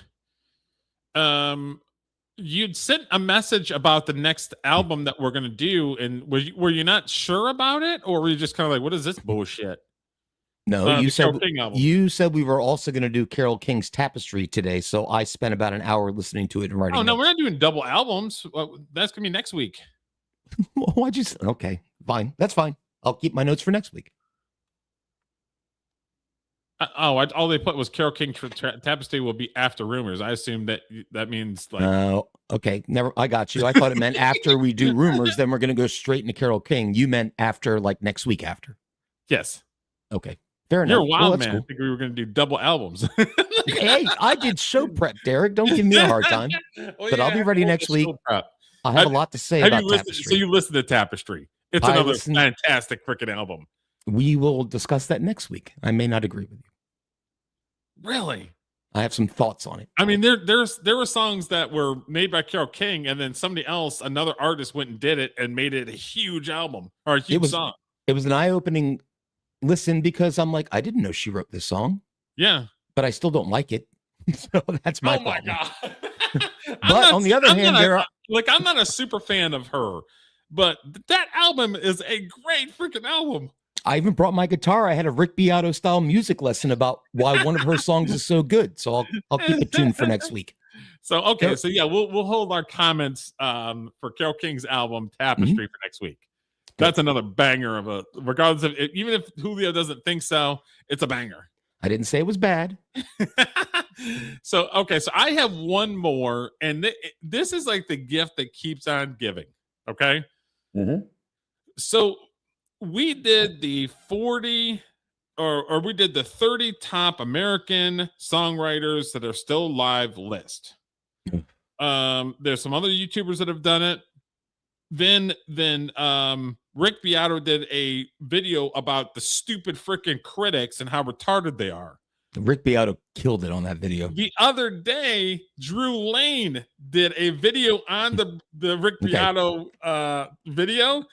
You'd sent a message about the next album that we're gonna do, and were you not sure about it, or were you just kind of like, "What is this bullshit?" No, you Carole King album. said we were also going to do Carole King's Tapestry today, so I spent about an hour listening to it and writing. Oh no, notes. we're not doing double albums. That's gonna be next week. Why'd you say? Okay, fine. That's fine. I'll keep my notes for next week. All they put was Carole King Tapestry will be after Rumors. I assume that means like. Okay, never. I got you. I thought it meant after we do Rumors, then we're going to go straight into Carole King. You meant after, like next week after. Yes. Okay. Fair enough. You're a wild that's man. I think we were going to do double albums. Hey, I did show prep, Derek. Don't give me a hard time. But I'll be ready next week. I have a lot to say about Tapestry. So you listen to Tapestry. It's another fantastic freaking album. We will discuss that next week. I may not agree with you. Really? I have some thoughts on it. I mean, there were songs that were made by Carole King, and then somebody else, another artist, went and did it and made it a huge album or a huge song. It was an eye-opening listen because I'm like, I didn't know she wrote this song. Yeah. But I still don't like it. So that's my problem. God. But on the other hand, I'm not a super fan of her, but that album is a great freaking album. I even brought my guitar. I had a Rick Beato style music lesson about why one of her songs is so good. So I'll keep it tuned for next week. So okay, so yeah, we'll hold our comments for Carole King's album Tapestry for next week. That's another banger of a, regardless of even if Julio doesn't think so, it's a banger. I didn't say it was bad. So okay, so I have one more, and this is like the gift that keeps on giving. Okay, so we did the 40 or we did the 30 top American songwriters that are still alive list. There's some other YouTubers that have done it. Then Rick Beato did a video about the stupid freaking critics and how retarded they are. Rick Beato killed it on that video. The other day, Drew Lane did a video on the Rick Beato video.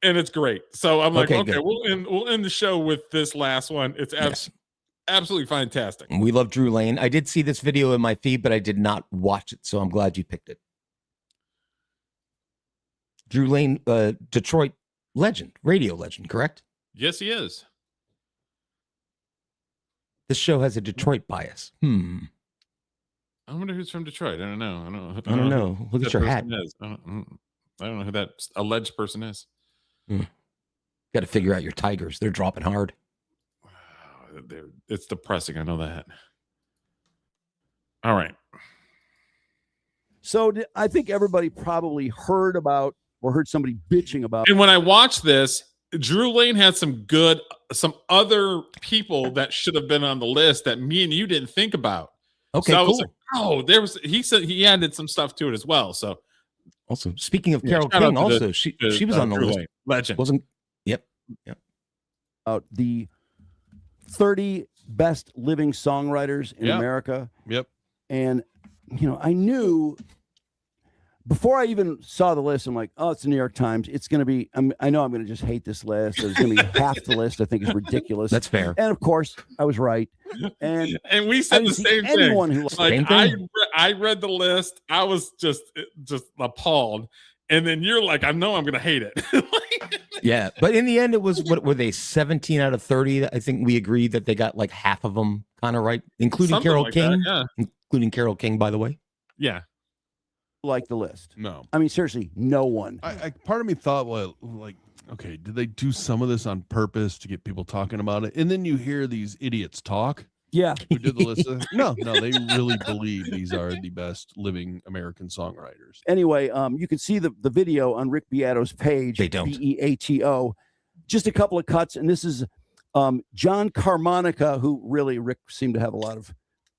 And it's great. So I'm like, okay, we'll end the show with this last one. It's absolutely fantastic. We love Drew Lane. I did see this video in my feed, but I did not watch it. So I'm glad you picked it. Drew Lane, Detroit legend, radio legend, correct? Yes, he is. This show has a Detroit bias. I wonder who's from Detroit. I don't know. I don't know. Look at your hat. I don't know who that alleged person is. Got to figure out your Tigers. They're dropping hard. It's depressing. I know that. All right. So I think everybody probably heard about or heard somebody bitching about. And when I watched this, Drew Lane had some other people that should have been on the list that me and you didn't think about. Okay, so I cool. was like, he said he added some stuff to it as well. So also, speaking of Carole King, also she was on the list. Lane. Legend. Wasn't yep. The 30 best living songwriters in America. Yep. And I knew before I even saw the list, I'm like, oh, it's the New York Times. It's going to be, I know I'm going to just hate this list. There's going to be half the list I think is ridiculous. That's fair. And of course, I was right. And we said the same anyone thing. Who like, I read the list. I was just appalled. And then you're like, I know I'm going to hate it. Yeah. But in the end, it was, what were they, 17 out of 30? I think we agreed that they got like half of them kind of right, including Carole King. Including Carole King, by the way. Yeah. Like the list. No. I mean, seriously, no one. I part of me thought, well, like, okay, did they do some of this on purpose to get people talking about it? And then you hear these idiots talk. Yeah. Who did the list? No, they really believe these are the best living American songwriters. Anyway, you can see the video on Rick Beato's page. They don't. Beato. Just a couple of cuts. And this is John Carmonica, who really Rick seemed to have a lot of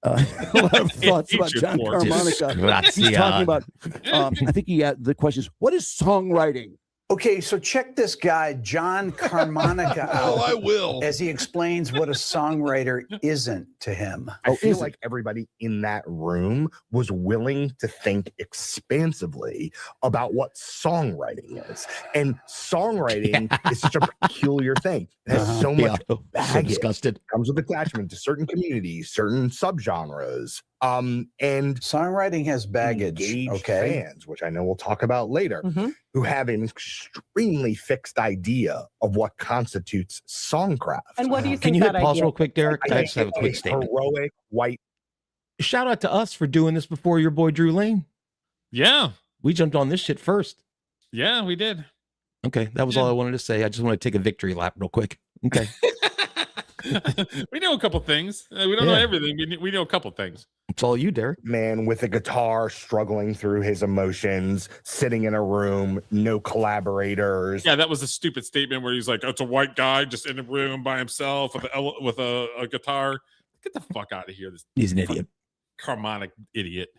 thoughts about John Carmonica. He's talking about, I think the question is, what is songwriting? Okay, so check this guy, John Carmonica, out. I will. As he explains what a songwriter isn't to him. I feel like everybody in that room was willing to think expansively about what songwriting is. And songwriting is such a peculiar thing. It has so much baggage. So disgusted. It comes with attachment to certain communities, certain subgenres. And songwriting has baggage, fans, which I know we'll talk about later, who have an extremely fixed idea of what constitutes songcraft. And what do you Can think you hit pause real quick, Derek? I just have a quick statement. Heroic white. Shout out to us for doing this before your boy Drew Lane. Yeah. We jumped on this shit first. Yeah, we did. Okay, that was all I wanted to say. I just want to take a victory lap real quick. Okay. We know a couple things. We don't know everything. We know a couple things. It's all you, Derek. Man with a guitar struggling through his emotions, sitting in a room, no collaborators. Yeah, that was a stupid statement where he's like, "Oh, it's a white guy just in a room by himself with a guitar." Get the fuck out of here! He's an idiot. Harmonic idiot.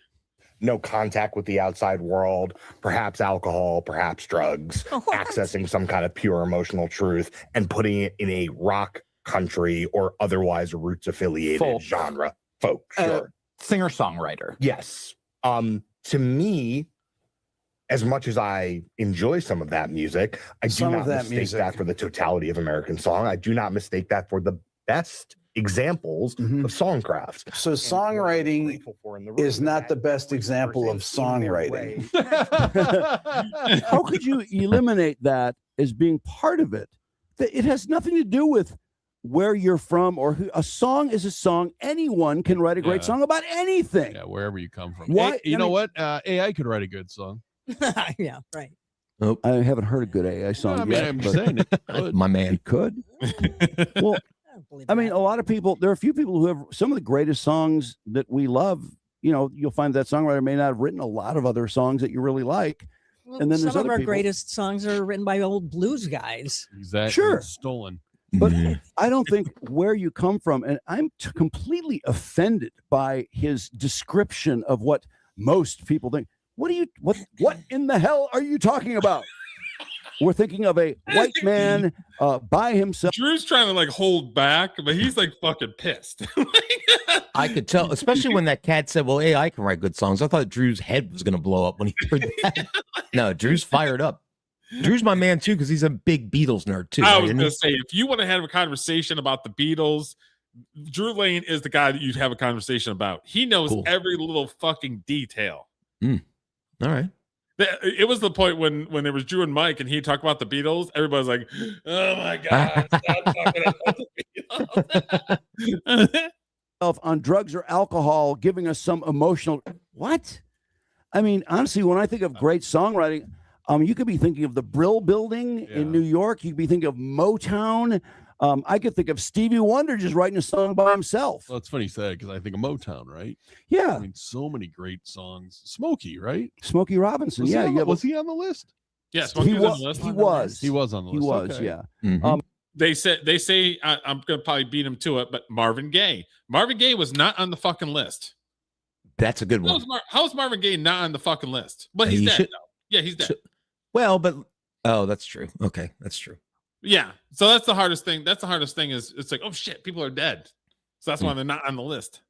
No contact with the outside world, perhaps alcohol, perhaps drugs, accessing some kind of pure emotional truth and putting it in a rock, country, or otherwise roots affiliated Folk. genre. Folk, sure. Singer-songwriter. Yes. To me, as much as I enjoy some of that music, I do Some not of that mistake music. that for the totality of American song. I do not mistake that for the best examples of songcraft. So songwriting is not the best example of songwriting. How could you eliminate that as being part of it? It has nothing to do with where you're from or who. A song is a song. Anyone can write a great song about anything. Yeah, wherever you come from. Why- You I know mean- what? AI could write a good song. Yeah, right. Oh, I haven't heard a good AI song No, I mean, yet. I'm but saying it could. My man. It could. Well, I mean, a lot of people, there are a few people who have some of the greatest songs that we love. You know, you'll find that songwriter may not have written a lot of other songs that you really like. Well, and then some there's of other our people. greatest songs are written by old blues guys. Exactly. Sure. Stolen. But I don't think where you come from, and I'm completely offended by his description of what most people think. What in the hell are you talking about? We're thinking of a white man by himself. Drew's trying to like hold back, but he's like fucking pissed. I could tell, especially when that cat said, "Well, AI can write good songs." I thought Drew's head was going to blow up when he heard that. No, Drew's fired up. Drew's my man too because he's a big Beatles nerd too. I right? was Isn't going he? to say, if you want to have a conversation about the Beatles, Drew Lane is the guy that you'd have a conversation about. He knows every little fucking detail. All right. It was the point when there was Drew and Mike and he talked about the Beatles. Everybody's like, "Oh my god, stop talking about the Beatles." On drugs or alcohol, giving us some emotional. What? I mean, honestly, when I think of great songwriting, you could be thinking of the Brill Building in New York. You could be thinking of Motown. I could think of Stevie Wonder just writing a song by himself. Well, it's funny you say because I think of Motown, right? Yeah. I mean, so many great songs. Smokey, right? Smokey Robinson. Was Yeah. was he on the list? Yeah, Smokey was on the list. He was. He was on the He list. was. Okay. Yeah. Mm-hmm. They say I'm going to probably beat him to it, but Marvin Gaye. Marvin Gaye was not on the fucking list. That's a good one. How's Marvin Gaye not on the fucking list? But he's He dead. should- Though. Yeah, he's dead. Well, but that's true. Okay, that's true. Yeah. So that's the hardest thing. That's the hardest thing is it's like, oh shit, people are dead. So that's why they're not on the list.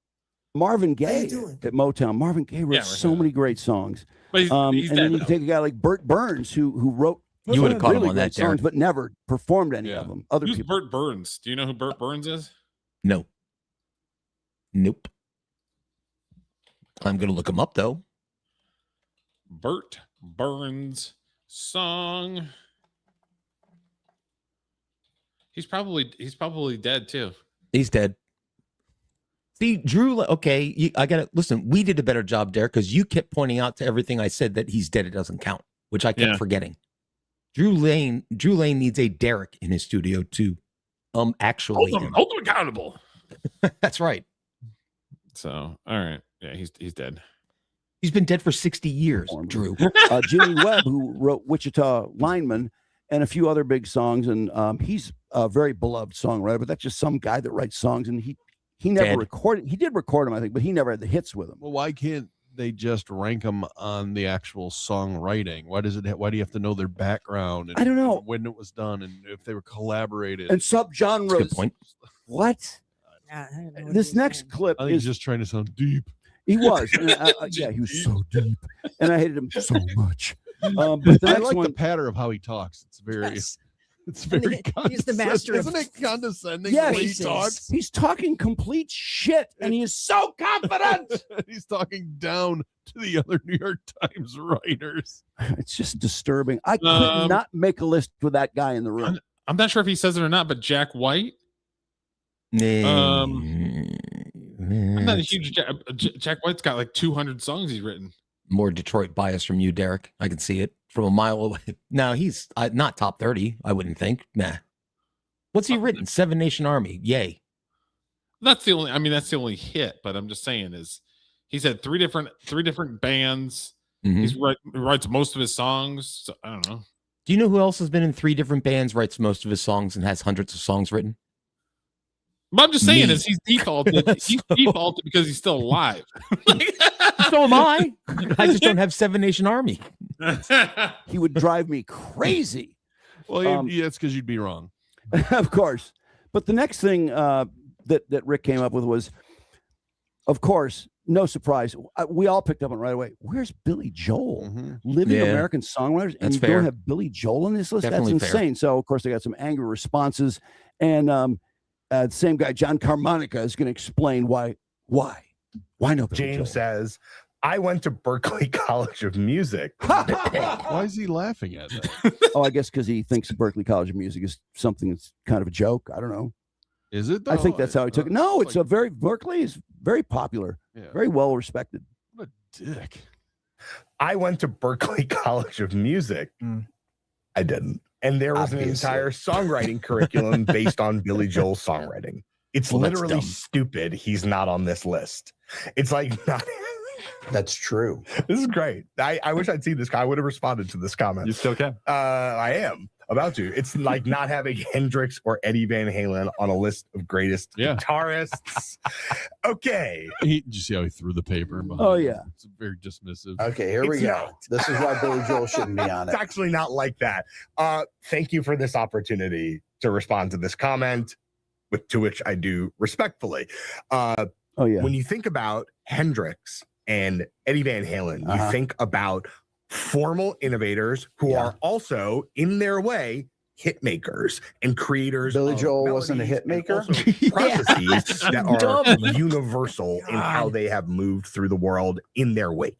Marvin Gaye at Motown. Marvin Gaye wrote so many great songs. But he's and dead, then you though. take a guy like Burt Burns who wrote You would have caught him really on great that, Derek. songs, but never performed any of them. Other Who's people. Burt Burns? Do you know who Burt Burns is? No. Nope. I'm going to look him up though. Burt Burns song. He's probably dead too. He's dead. See, Drew, okay, I got to listen. We did a better job, Derek, because you kept pointing out to everything I said that he's dead. It doesn't count, which I kept forgetting. Drew Lane needs a Derek in his studio to actually hold him accountable. That's right. So, all right. Yeah, he's dead. He's been dead for 60 years, Drew. Jimmy Webb, who wrote Wichita Lineman and a few other big songs, and he's a very beloved songwriter, but that's just some guy that writes songs, and he never Dead. recorded. He did record them, I think, but he never had the hits with him. Well, why can't they just rank them on the actual songwriting? Why do you have to know their background? And I don't know. when it was done and if they were collaborated And subgenres. That's a good point. What? This next clip I think is he's just trying to sound deep. He was. Yeah, he was so deep, and I hated him so much. But the I next like one, the pattern of how he talks. It's very, Yes. it's very. He's the master of Isn't it condescending? yeah, the way he faces. talks. he's talking complete shit, and he is so confident. He's talking down to the other New York Times writers. It's just disturbing. I could not make a list with that guy in the room. I'm not sure if he says it or not, but Jack White. I'm not a huge Jack White's got like 200 songs he's written. More Detroit bias from you, Derek. I can see it from a mile away. No, he's not top 30, I wouldn't think. Nah. What's he written? Seven Nation Army. Yay. That's the only. I mean, that's the only hit. But I'm just saying is he's had three different bands. He's writes most of his songs. So, I don't know. Do you know who else has been in 3 different bands, writes most of his songs, and has hundreds of songs written? But I'm just saying is he's defaulted. He's defaulted because he's still alive. So am I. I just don't have 7 Nation Army. He would drive me crazy. Well, yeah, it's because you'd be wrong. Of course. But the next thing that Rick came up with was, of course, no surprise. We all picked up on it right away. Where's Billy Joel? Living American songwriters, and you don't have Billy Joel in this list? Definitely That's insane. So, of course, they got some angry responses. And the same guy, John Carmonica, is going to explain why no Billy James Joel? says, I went to Berkeley College of Music. Why is he laughing at that? Oh, I guess because he thinks Berkeley College of Music is something that's kind of a joke. I don't know. Is it, though? I think that's how he took it. No, it's Berkeley is very popular, very well respected. What a dick. I went to Berkeley College of Music. I didn't. And there was an entire songwriting curriculum based on Billy Joel's songwriting. It's literally stupid he's not on this list. It's like not. That's true. This is great. I wish I'd seen this guy. I would have responded to this comment. You still can. I am about to. It's like not having Hendrix or Eddie Van Halen on a list of greatest guitarists. Okay. Did you see how he threw the paper behind Oh, him? yeah. It's very dismissive. Okay, here we go. This is why Billy Joel shouldn't be on It's it. actually not like that. Thank you for this opportunity to respond to this comment, to which I do respectfully. When you think about Hendrix and Eddie Van Halen, you think about formal innovators who are also, in their way, hit makers and creators. Billy Joel wasn't a hit maker. Processes that are universal in how they have moved through the world in their wake.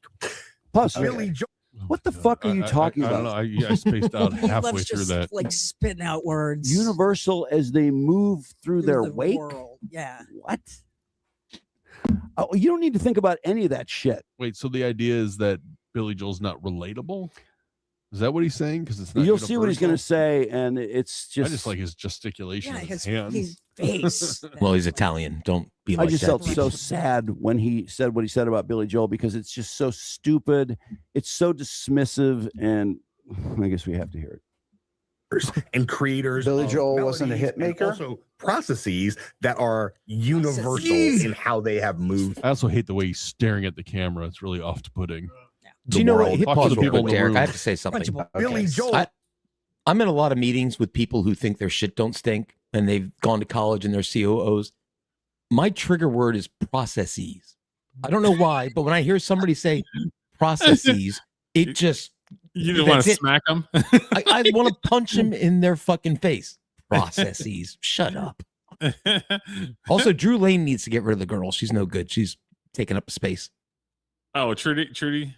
Plus, Billy Joel. What the fuck are you talking I about? don't know. I spaced out halfway Let's through just, that. like spitting out words. Universal as they move through their the wake. world. Yeah. What? Oh, you don't need to think about any of that shit. Wait, so the idea is that Billy Joel's not relatable? Is that what he's saying? Because it's not. You'll see what he's going to universal? say, and it's just. I just like his gesticulation Yeah, of his his hands. face. Well, he's Italian. Don't be I like just that. felt so sad when he said what he said about Billy Joel because it's just so stupid. It's so dismissive, and I guess we have to hear it. And creators. Billy of Joel wasn't a melodies hit and maker? Also, processes that are universal in how they have moved. I also hate the way he's staring at the camera. It's really off-putting. Do you know what? world. Hit Talk to pause the real people quick, in the Derek. room. I have to say something. Billy Joel. I'm in a lot of meetings with people who think their shit don't stink and they've gone to college and they're COOs. My trigger word is processes. I don't know why, but when I hear somebody say processes, it just You just want to smack them. I want to punch him in their fucking face. Processes. Shut up. Also, Drew Lane needs to get rid of the girl. She's no good. She's taking up space. Oh, Trudy.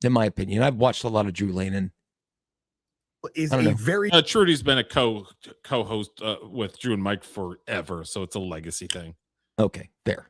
In my opinion, I've watched a lot of Drew Lane, and Is I don't a know. very Trudy's been a co-host with Drew and Mike forever, so it's a legacy thing. Okay, there.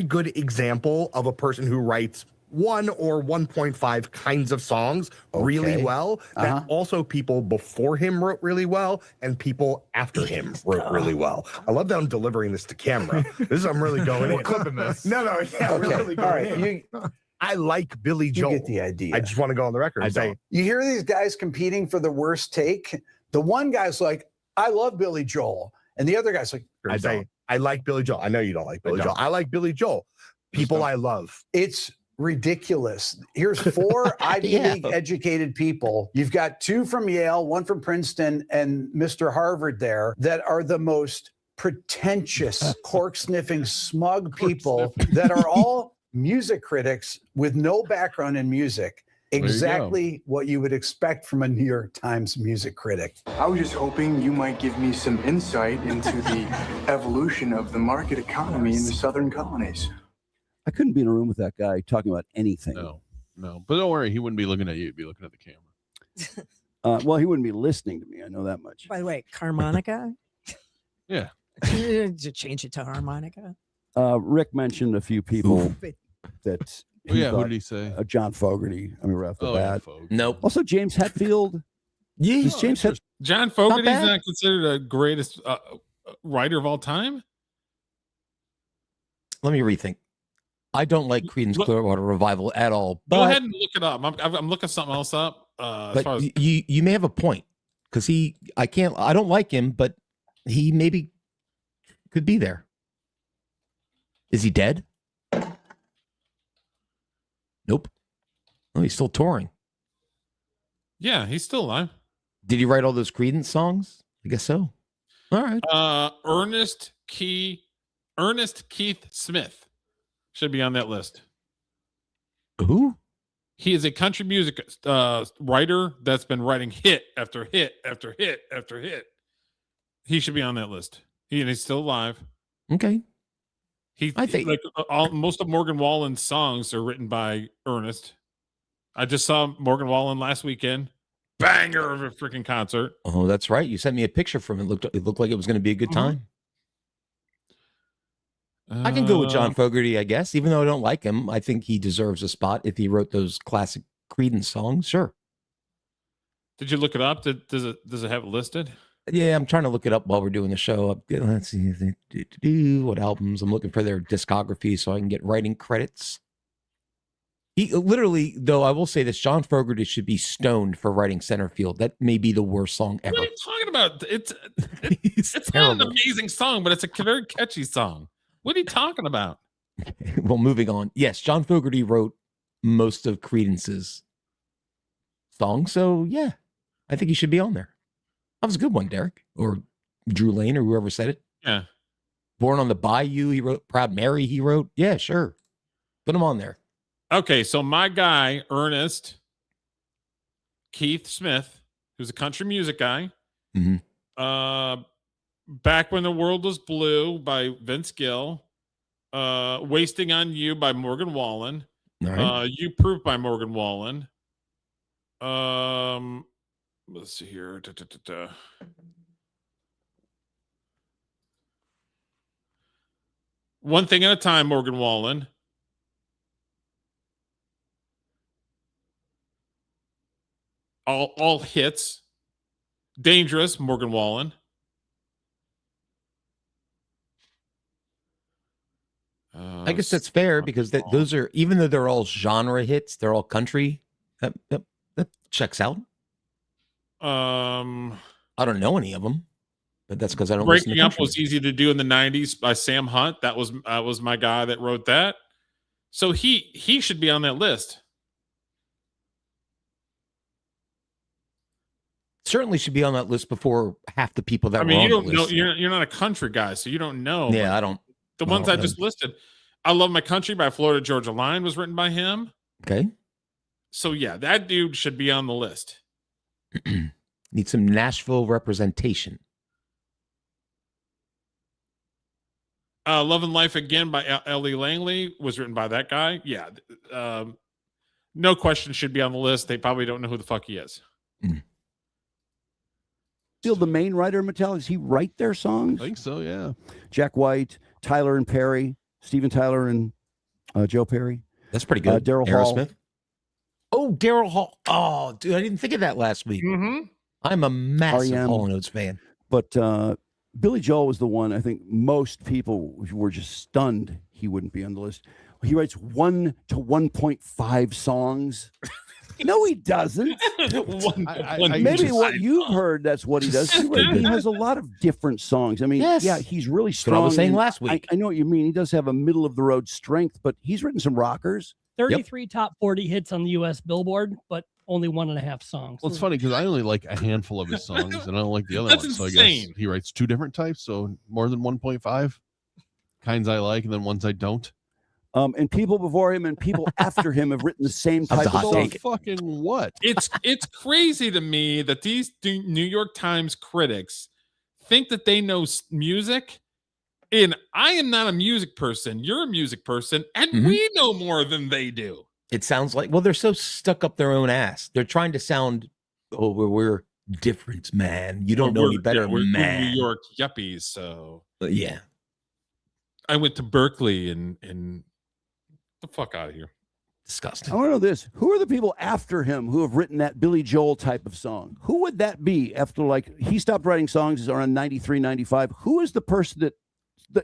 good example of a person who writes 1 or 1.5 kinds of songs really well that also people before him wrote really well and people after him wrote really well. I love that I'm delivering this to camera. I'm really going in. Clipping this. No, yeah, Okay. really All going right. in. I like Billy You Joel. get the idea. I just want to go on the record and say, You hear these guys competing for the worst take? The one guy's like, I love Billy Joel. And the other guy's like, I say, I like Billy Joel. I know you don't like Billy Joel. I like Billy Joel. People I love. It's ridiculous. Here's 4 Ivy League educated people. You've got 2 from Yale, 1 from Princeton, and Mr. Harvard there that are the most pretentious, cork sniffing, smug people that are all music critics with no background in music. Exactly what you would expect from a New York Times music critic. I was just hoping you might give me some insight into the evolution of the market economy in the southern colonies. I couldn't be in a room with that guy talking about anything. No, but don't worry, he wouldn't be looking at you. He'd be looking at the camera. Well, he wouldn't be listening to me. I know that much. By the way, harmonica. Yeah. Change it to harmonica. Rick mentioned a few people that. Oh, yeah, who did he say? John Fogerty. I mean, right off the bat. Nope. Also, James Hetfield. Does James John Fogerty's not considered a greatest writer of all time. let me rethink. I don't like Creedence Clearwater Revival at all. Go But, ahead and look it up. I'm looking something else up. As far as you may have a point because I don't like him, but he maybe could be there. Is he dead? Nope. Oh, he's still touring. yeah, he's still alive. Did he write all those Creedence songs? I guess so. All right. Ernest Keith Smith should be on that list. Who? He is a country music writer that's been writing hit after hit after hit after hit. He should be on that list. He's still alive. Okay. I think most of Morgan Wallen's songs are written by Ernest. I just saw Morgan Wallen last weekend. Banger of a freaking concert. Oh, that's right. You sent me a picture from it. It looked like it was going to be a good time. I can go with John Fogerty, I guess. Even though I don't like him, I think he deserves a spot if he wrote those classic Creedence songs. Sure. Did you look it up? Does it have it listed? Yeah, I'm trying to look it up while we're doing the show. Let's see what albums. I'm looking for their discography so I can get writing credits. He literally, though, I will say this: John Fogerty should be stoned for writing Center Field. That may be the worst song ever. What are you talking about? It's not an amazing song, but it's a very catchy song. What are you talking about? Well, moving on. Yes, John Fogerty wrote most of Creedence's songs, so yeah, I think he should be on there. That was a good one, Derek, or Drew Lane, or whoever said it. Yeah. Born on the Bayou, he wrote. Proud Mary, he wrote. Yeah, sure. Put him on there. Okay, so my guy, Ernest Keith Smith, who's a country music guy. Mm-hmm. Back When the World Was Blue by Vince Gill. Wasting on You by Morgan Wallen. Right. You Proof by Morgan Wallen. Let's see here. One Thing at a Time, Morgan Wallen. All hits. Dangerous, Morgan Wallen. I guess that's fair because those are, even though they're all genre hits, they're all country. That checks out. I don't know any of them, but that's because I don't. Breaking Up was easy to do in the 90s by Sam Hunt. That was my guy that wrote that. So he should be on that list. Certainly should be on that list before half the people that. I mean, you don't know. You're not a country guy, so you don't know. Yeah, I don't. The ones I just listed. I Love My Country by Florida Georgia Line was written by him. Okay. So yeah, that dude should be on the list. Need some Nashville representation. Love and Life Again by Ellie Langley was written by that guy. Yeah. No question should be on the list. They probably don't know who the fuck he is. Still the main writer of Metallica? Does he write their songs? I think so, yeah. Jack White, Tyler and Perry, Steven Tyler and Joe Perry. That's pretty good. Daryl Hall. Aerosmith. Oh, Daryl Hall. Oh, dude, I didn't think of that last week. Mm-hmm. I'm a massive R.E.M. Hall & Oates fan. But Billy Joel was the one I think most people were just stunned he wouldn't be on the list. He writes 1 to 1.5 songs. No, he doesn't. Maybe what you've heard, that's what he does. He has a lot of different songs. I mean, Yes. yeah, he's really That's what I strong. was saying and last week. I know what you mean. He does have a middle of the road strength, but he's written some rockers. 33 top 40 hits on the U.S. Billboard, but only 1.5 songs. Well, it's funny because I only like a handful of his songs, and I don't like the other That's ones. So I insane. guess he writes 2 different types, so more than 1.5 kinds I like, and then ones I don't. And people before him and people after him have written the same That was type a of hot song. take. Fucking what? It's crazy to me that these New York Times critics think that they know music. And I am not a music person. You're a music person, and we know more than they do. It sounds like, well, they're so stuck up their own ass. They're trying to sound, oh, we're different, man. You don't know any better, we're man. New York yuppies, so Yeah. I went to Berkeley and the fuck out of here. Disgusting. I want to know this. Who are the people after him who have written that Billy Joel type of song? Who would that be after, like, he stopped writing songs around 93, 95? Who is the person that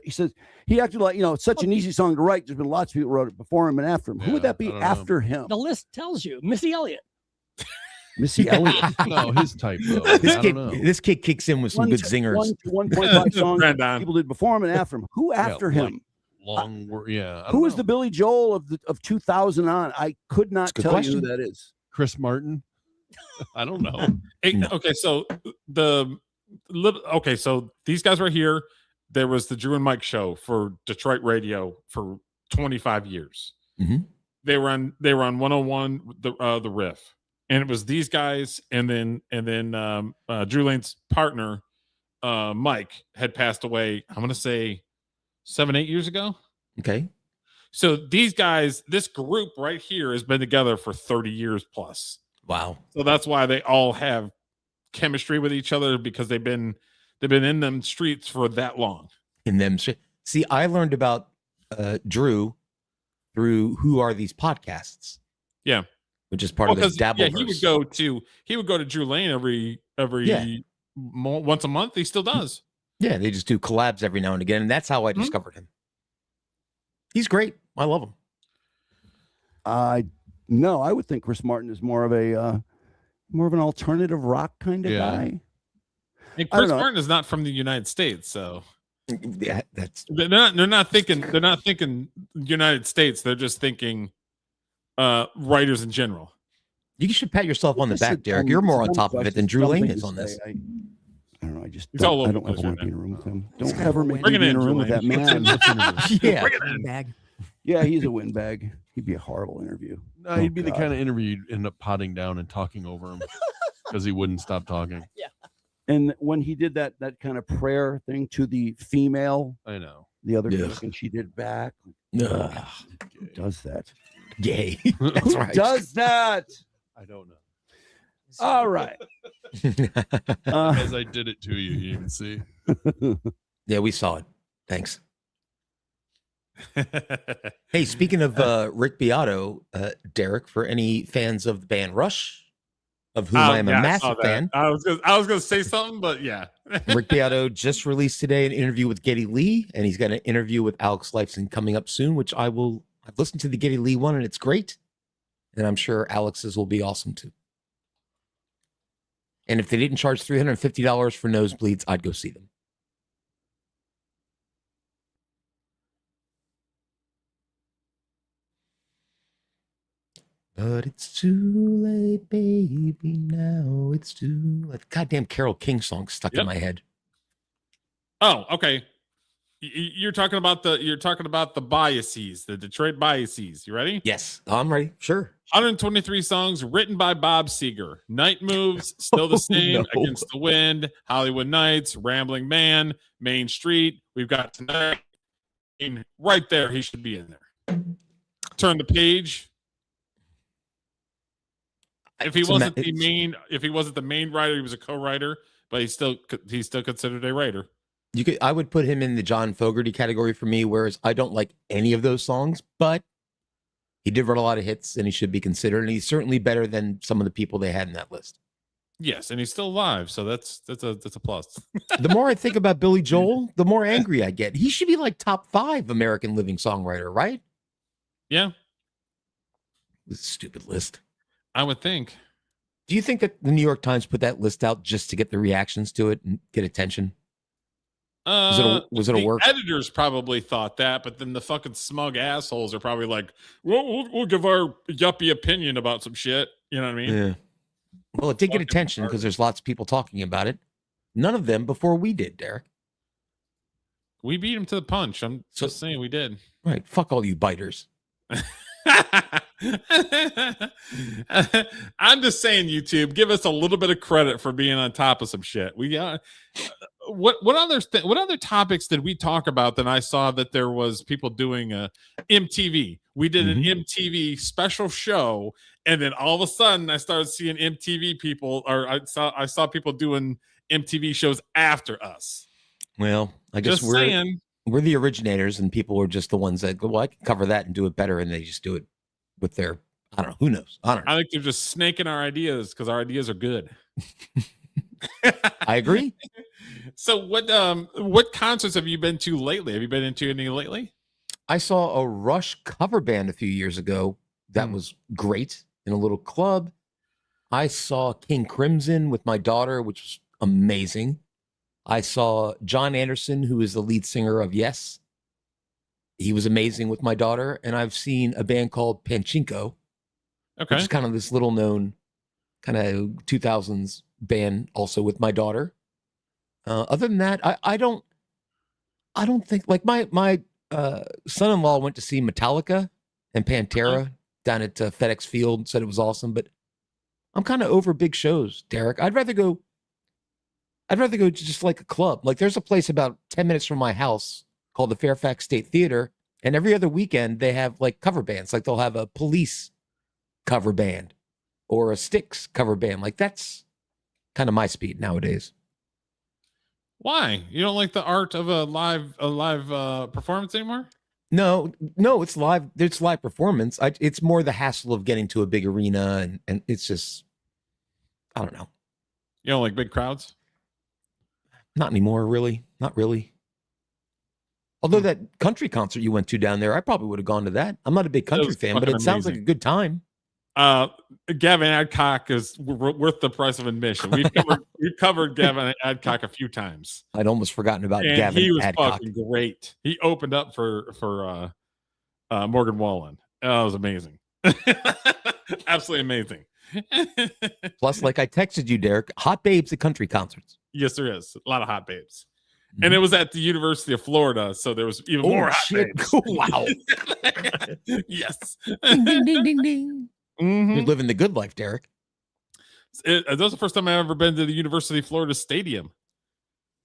he says he acted like, it's such an easy song to write. There's been lots of people who wrote it before him and after him. Who would that be after him? The list tells you. Missy Elliott. Missy Elliott. No, his type though. This kid kicks in with some good zingers. 1.5 songs people did before him and after him. Who after him? Long word. Yeah. Who is the Billy Joel of 2000 on? I could not tell you who that is. Chris Martin. I don't know. Okay, so so these guys were here. There was the Drew and Mike show for Detroit radio for 25 years. Mm-hmm. They were on 101 the riff, and it was these guys, and then Drew Lane's partner Mike had passed away. I'm gonna say 7-8 years ago. Okay. So these guys, this group right here, has been together for 30 years plus. Wow. So that's why they all have chemistry with each other, because they've been in them streets for that long. See, I learned about Drew through Who Are These Podcasts? Yeah. Which is part of this Dabbleverse. Yeah, he would go to Drew Lane every once a month. He still does. Yeah, they just do collabs every now and again, and that's how I discovered him. He's great. I love him. No, I would think Chris Martin is more of an alternative rock kind of guy. And Chris Martin is not from the United States, so yeah, they're not thinking United States. They're just thinking writers in general. You should pat yourself on the back, Derek. You're more on top of it than Drew Lane is on this. I don't know. I just I don't ever want to be in a room with him. Don't ever make me be in a room with that man. Yeah. Bring it in. Yeah, he's a windbag. He'd be a horrible interview. No, he'd be the kind of interview you'd end up potting down and talking over him because he wouldn't stop talking. Yeah. And when he did that kind of prayer thing to the female, I know the other chick, and she did back. Who does that? Gay. That's Who right. does that? I don't know. All right. As I did it to you, you can see. Yeah, we saw it. Thanks. Hey, speaking of Rick Beato, Derek, for any fans of the band Rush, of whom I am a massive fan. I was gonna say something, but yeah. Rick Beato just released today an interview with Geddy Lee, and he's got an interview with Alex Lifeson coming up soon, which I've listened to the Geddy Lee one, and it's great. And I'm sure Alex's will be awesome too. And if they didn't charge $350 for nosebleeds, I'd go see them. But it's too late, baby. Now it's too late. Goddamn Carole King song stuck in my head. Oh, okay. You're talking about the biases, the Detroit biases. You ready? Yes, I'm ready. Sure. 123 songs written by Bob Seger. Night Moves, Still the Same, Against the Wind, Hollywood Nights, Rambling Man, Main Street. We've got Tonight. Right there, he should be in there. Turn the Page. If he wasn't the main writer, he was a co-writer, but he's still considered a writer. I would put him in the John Fogerty category for me, whereas I don't like any of those songs, but he did write a lot of hits and he should be considered, and he's certainly better than some of the people they had in that list. Yes, and he's still alive, so that's a plus. The more I think about Billy Joel, the more angry I get. He should be like top 5 American living songwriter, right? Yeah. This stupid list. I would think. Do you think that the New York Times put that list out just to get the reactions to it and get attention? Was it a work? Editors probably thought that, but then the fucking smug assholes are probably like, well, we'll give our yuppie opinion about some shit. You know what I mean? Yeah. Well, it did get attention because there's lots of people talking about it. None of them before we did, Derek. We beat him to the punch. I'm just saying we did. Right. Fuck all you biters. I'm just saying, YouTube, give us a little bit of credit for being on top of some shit. We what other topics did we talk about? Then I saw that there was people doing a MTV. We did an MTV special show, and then all of a sudden I started seeing MTV people, or I saw people doing MTV shows after us. Well, I guess we're the originators, and people were just the ones that go, well, I can cover that and do it better, and they just do it with their, I don't know, who knows? I don't know. I think they're just snaking our ideas because our ideas are good. I agree. So what concerts have you been to lately? Have you been into any lately? I saw a Rush cover band a few years ago. That was great in a little club. I saw King Crimson with my daughter, which was amazing. I saw John Anderson, who is the lead singer of Yes. He was amazing with my daughter. And I've seen a band called Pachinko, which is kind of this little known kind of 2000s band also with my daughter. Other than that, I don't think, like, my son-in-law went to see Metallica and Pantera down at FedEx Field, said it was awesome, but I'm kind of over big shows, Derek. I'd rather go to just like a club. Like, there's a place about 10 minutes from my house called the Fairfax State Theater, and every other weekend they have like cover bands. Like, they'll have a Police cover band or a Styx cover band. Like, that's kind of my speed nowadays. Why? You don't like the art of a live performance anymore? No, it's live. It's live performance. It's more the hassle of getting to a big arena, and it's just, I don't know. You don't like big crowds? Not anymore, really. Not really. Although that country concert you went to down there, I probably would have gone to that. I'm not a big country fan, but it sounds like a good time. Gavin Adcock is worth the price of admission. We've covered Gavin Adcock a few times. I'd almost forgotten about And Gavin he was Adcock. fucking great. He opened up for Morgan Wallen. Oh, it was amazing. Absolutely amazing. Plus, like I texted you, Derek, hot babes at country concerts. Yes, there is a lot of hot babes. And it was at the University of Florida, so there was even more hot babes. Wow. Yes. Ding, ding, ding, ding, ding. You're living the good life, Derek. That was the first time I've ever been to the University of Florida Stadium.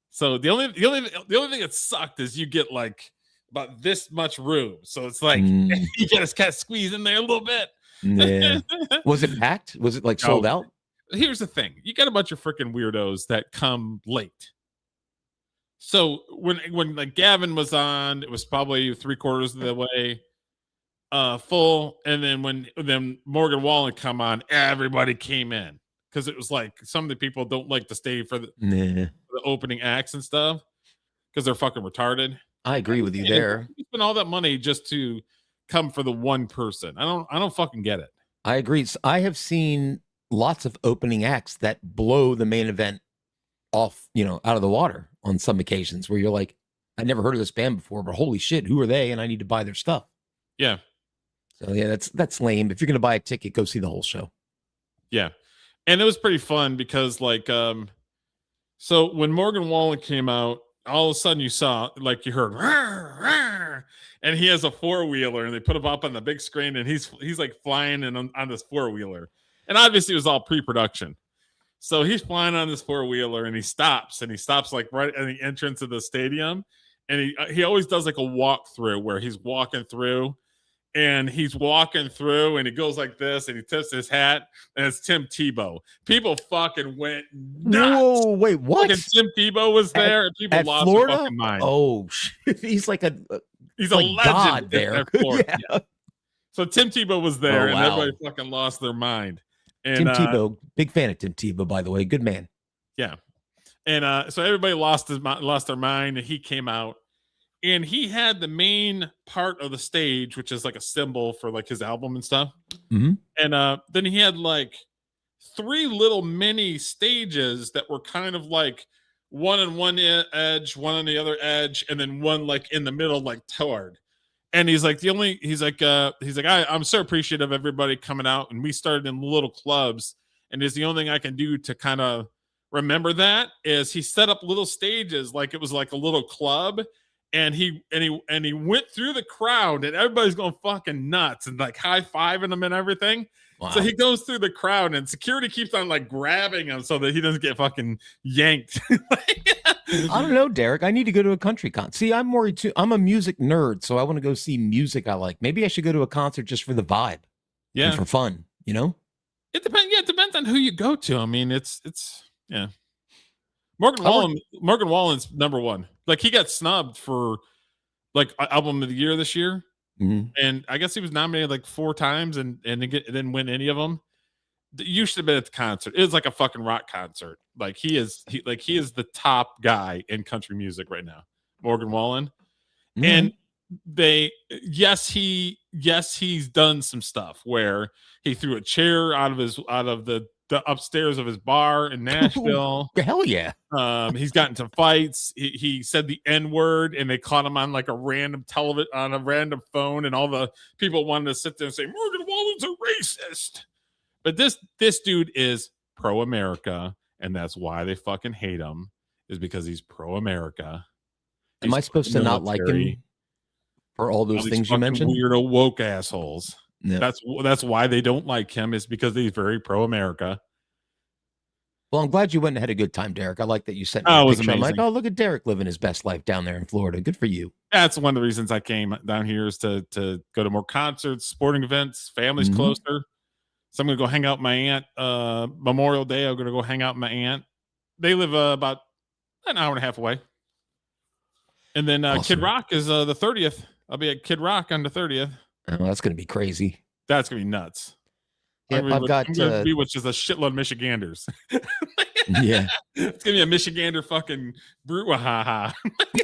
So the only thing that sucked is you get like about this much room. So it's like you just kind of squeeze in there a little bit. Yeah. Was it packed? Was it like sold out? Here's the thing. You got a bunch of freaking weirdos that come late. So when like Gavin was on, it was probably 3/4 of the way full, and then when Morgan Wallen come on, everybody came in because it was like some of the people don't like to stay for the opening acts and stuff because they're fucking retarded. I agree with you there. You spend all that money just to come for the one person. I don't fucking get it. I agree. So I have seen lots of opening acts that blow the main event off, out of the water on some occasions where you're like, I never heard of this band before, but holy shit, who are they? And I need to buy their stuff. Yeah. So yeah, that's lame. If you're going to buy a ticket, go see the whole show. Yeah. And it was pretty fun because like, so when Morgan Wallen came out, all of a sudden you saw, like you heard, rawr, rawr, and he has a 4-wheeler and they put him up on the big screen and he's like flying and on this 4-wheeler. And obviously it was all pre-production. So he's flying on this 4-wheeler and he stops like right at the entrance of the stadium. And he always does like a walkthrough where he's walking through and he goes like this and he tips his hat and it's Tim Tebow. People fucking went nuts. Whoa, wait, what? Fucking Tim Tebow was there and people lost their fucking mind. Oh, shit. He's like he's like a legend God there. Yeah. So Tim Tebow was there and everybody fucking lost their mind. And Tim Tebow, big fan of Tim Tebow, by the way. Good man. Yeah. And so everybody lost their mind and he came out and he had the main part of the stage, which is like a symbol for like his album and stuff. Mm-hmm. And then he had like 3 little mini stages that were kind of like one on one edge, one on the other edge, and then one like in the middle, like toward. And he's like, I'm so appreciative of everybody coming out. And we started in little clubs. And is the only thing I can do to kind of remember that is he set up little stages like it was like a little club. And he went through the crowd and everybody's going fucking nuts and like high-fiving him and everything. Wow. So he goes through the crowd and security keeps on like grabbing him so that he doesn't get fucking yanked. I don't know, Derek. I need to go to a country concert. See, I'm a music nerd, so I want to go see music I like. Maybe I should go to a concert just for the vibe. Yeah. And for fun, It depends. Yeah, it depends on who you go to. I mean, it's yeah. Morgan Wallen's number one. Like he got snubbed for like album of the year this year. Mm-hmm. And I guess he was nominated like 4 times and didn't win any of them. You should have been at the concert. It was like a fucking rock concert. Like he is the top guy in country music right now, Morgan Wallen. And he's done some stuff where he threw a chair out of the upstairs of his bar in Nashville. Hell yeah. He's gotten into fights. He said the N-word and they caught him on like a random television on a random phone, and all the people wanted to sit there and say Morgan Wallen's a racist. But this dude is pro-America, and that's why they fucking hate him, is because he's pro-America. Am I supposed to not like him for all those things you mentioned? Weirdo woke assholes. Yeah. That's why they don't like him, is because he's very pro-America. Well, I'm glad you went and had a good time, Derek. I like that you sent me Oh, it a was picture. I'm like, amazing. oh, look at Derek living his best life down there in Florida. Good for you. That's one of the reasons I came down here, is to go to more concerts, sporting events, family's Mhm. closer. So I'm going to go hang out with my aunt. Memorial Day, I'm going to go hang out with my aunt. They live about an hour and a half away. And then Kid Rock is the 30th. I'll be at Kid Rock on the 30th. Oh, that's going to be crazy. That's going to be nuts. Yep, I'm I've got going to be with just a shitload of Michiganders. Yeah. It's going to be a Michigander fucking brouhaha.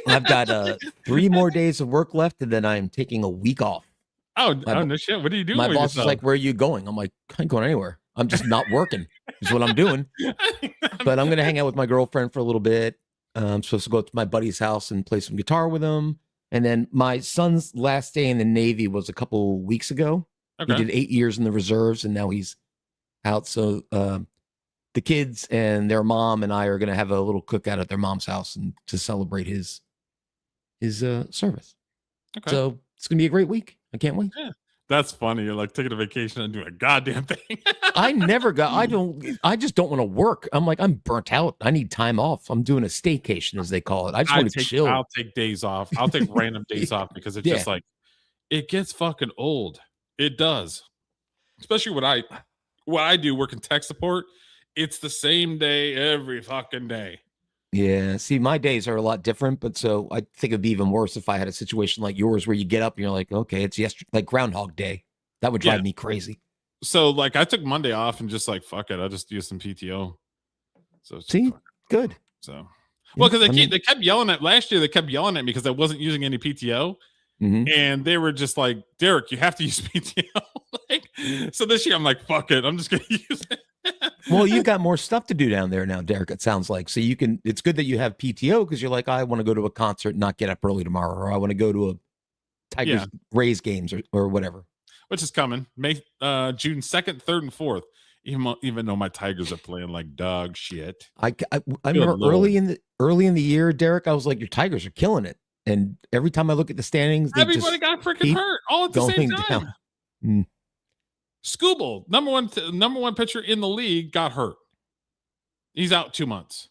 I've got 3 more days of work left, and then I'm taking a week off. Oh, no shit. What are you doing? My with boss is yourself? like, where are you going? I'm like, I ain't going anywhere. I'm just not working is what I'm doing. But I'm going to hang out with my girlfriend for a little bit. I'm supposed to go to my buddy's house and play some guitar with him. And then my son's last day in the Navy was a couple weeks ago. Okay. He did 8 years in the reserves, and now he's out. So the kids and their mom and I are going to have a little cookout at their mom's house and to celebrate his service. Okay. So it's going to be a great week. I can't wait. Yeah. That's funny. You're like taking a vacation and doing a goddamn thing. I just don't want to work. I'm like, I'm burnt out. I need time off. I'm doing a staycation, as they call it. I just want to chill. I'll take days off. I'll take random days off because it's just like, it gets fucking old. It does. Especially what I do, working tech support. It's the same day every fucking day. Yeah. See, my days are a lot different, but so I think it'd be even worse if I had a situation like yours where you get up and you're like, okay, it's yesterday, like Groundhog Day. That would drive me crazy. So like I took Monday off and just like, fuck it, I'll just do some PTO. So see, good. So well, because they kept yelling at last year, they kept yelling at me because I wasn't using any PTO. And they were just like, Derek, you have to use PTO. So this year I'm like, fuck it, I'm just gonna use it. Well, you've got more stuff to do down there now, Derek, it sounds like. So it's good that you have PTO because you're like, I want to go to a concert and not get up early tomorrow, or I want to go to a Tigers Rays games or whatever. Which is coming June 2nd, 3rd, and 4th. Even though my Tigers are playing like dog shit. I remember early in the year, Derek, I was like, your Tigers are killing it. And every time I look at the standings, they everybody got freaking hurt all at the same time. Scooble, number one pitcher in the league, got hurt. He's out 2 months.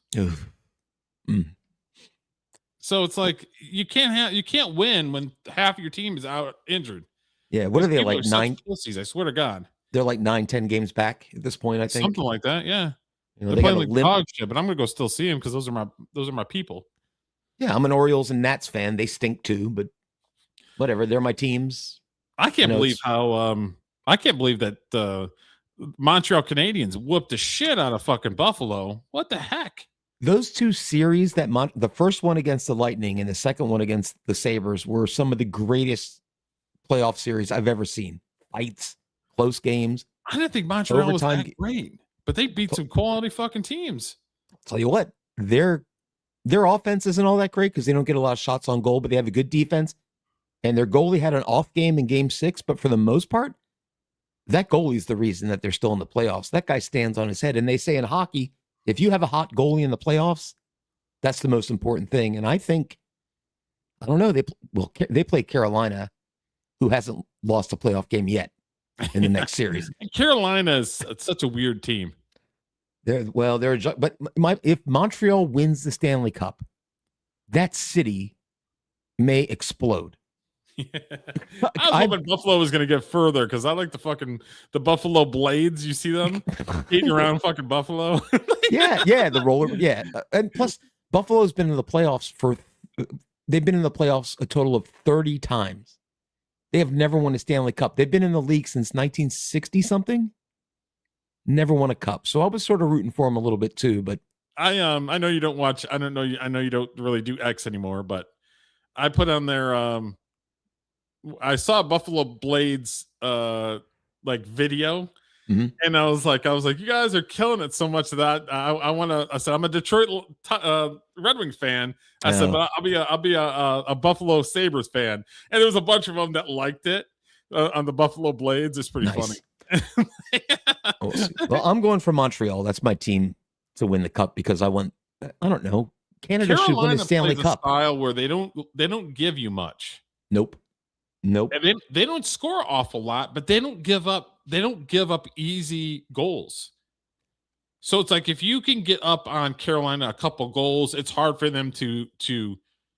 So it's like you can't win when half of your team is out injured. Yeah, what are they, People like such 9? pussies, I swear to God. They're like 9-10 games back at this point, I think. Something like that, yeah. You know, They're they got playing a like limp. dog shit, but I'm gonna go still see them because those are my people. Yeah, I'm an Orioles and Nats fan. They stink too, but whatever. They're my teams. I can't believe that the Montreal Canadiens whooped the shit out of fucking Buffalo. What the heck? Those two series, the first one against the Lightning and the second one against the Sabres, were some of the greatest playoff series I've ever seen. Fights, close games. I didn't think Montreal was overtime that great, but they beat some quality fucking teams. Tell you what, their offense isn't all that great because they don't get a lot of shots on goal, but they have a good defense. And their goalie had an off game in Game 6, but for the most part, that goalie's the reason that they're still in the playoffs. That guy stands on his head. And they say in hockey, if you have a hot goalie in the playoffs, that's the most important thing. And I think, I don't know, they play Carolina, who hasn't lost a playoff game yet in the next series. Carolina is such a weird team. If Montreal wins the Stanley Cup, that city may explode. I was hoping Buffalo was going to get further because I like the Buffalo Blades. You see them eating around fucking Buffalo. yeah, the roller. Yeah, and plus Buffalo's been in the playoffs they've been in the playoffs a total of 30 times. They have never won a Stanley Cup. They've been in the league since 1960 something. Never won a cup. So I was sort of rooting for them a little bit too, but I know you don't watch. I don't know. I know you don't really do X anymore, but I put on there. I saw Buffalo Blades like video, and I was like, you guys are killing it so much that I want to. I said I'm a Detroit Red Wing fan. I said, but I'll be a Buffalo Sabres fan, and there was a bunch of them that liked it on the Buffalo Blades. It's pretty funny. Well, I'm going for Montreal. That's my team to win the cup because I don't know. Canada should win the Stanley Cup. Style where they don't give you much. Nope. And they don't score awful lot, but they don't give up. They don't give up easy goals. So it's like if you can get up on Carolina a couple goals, it's hard for them to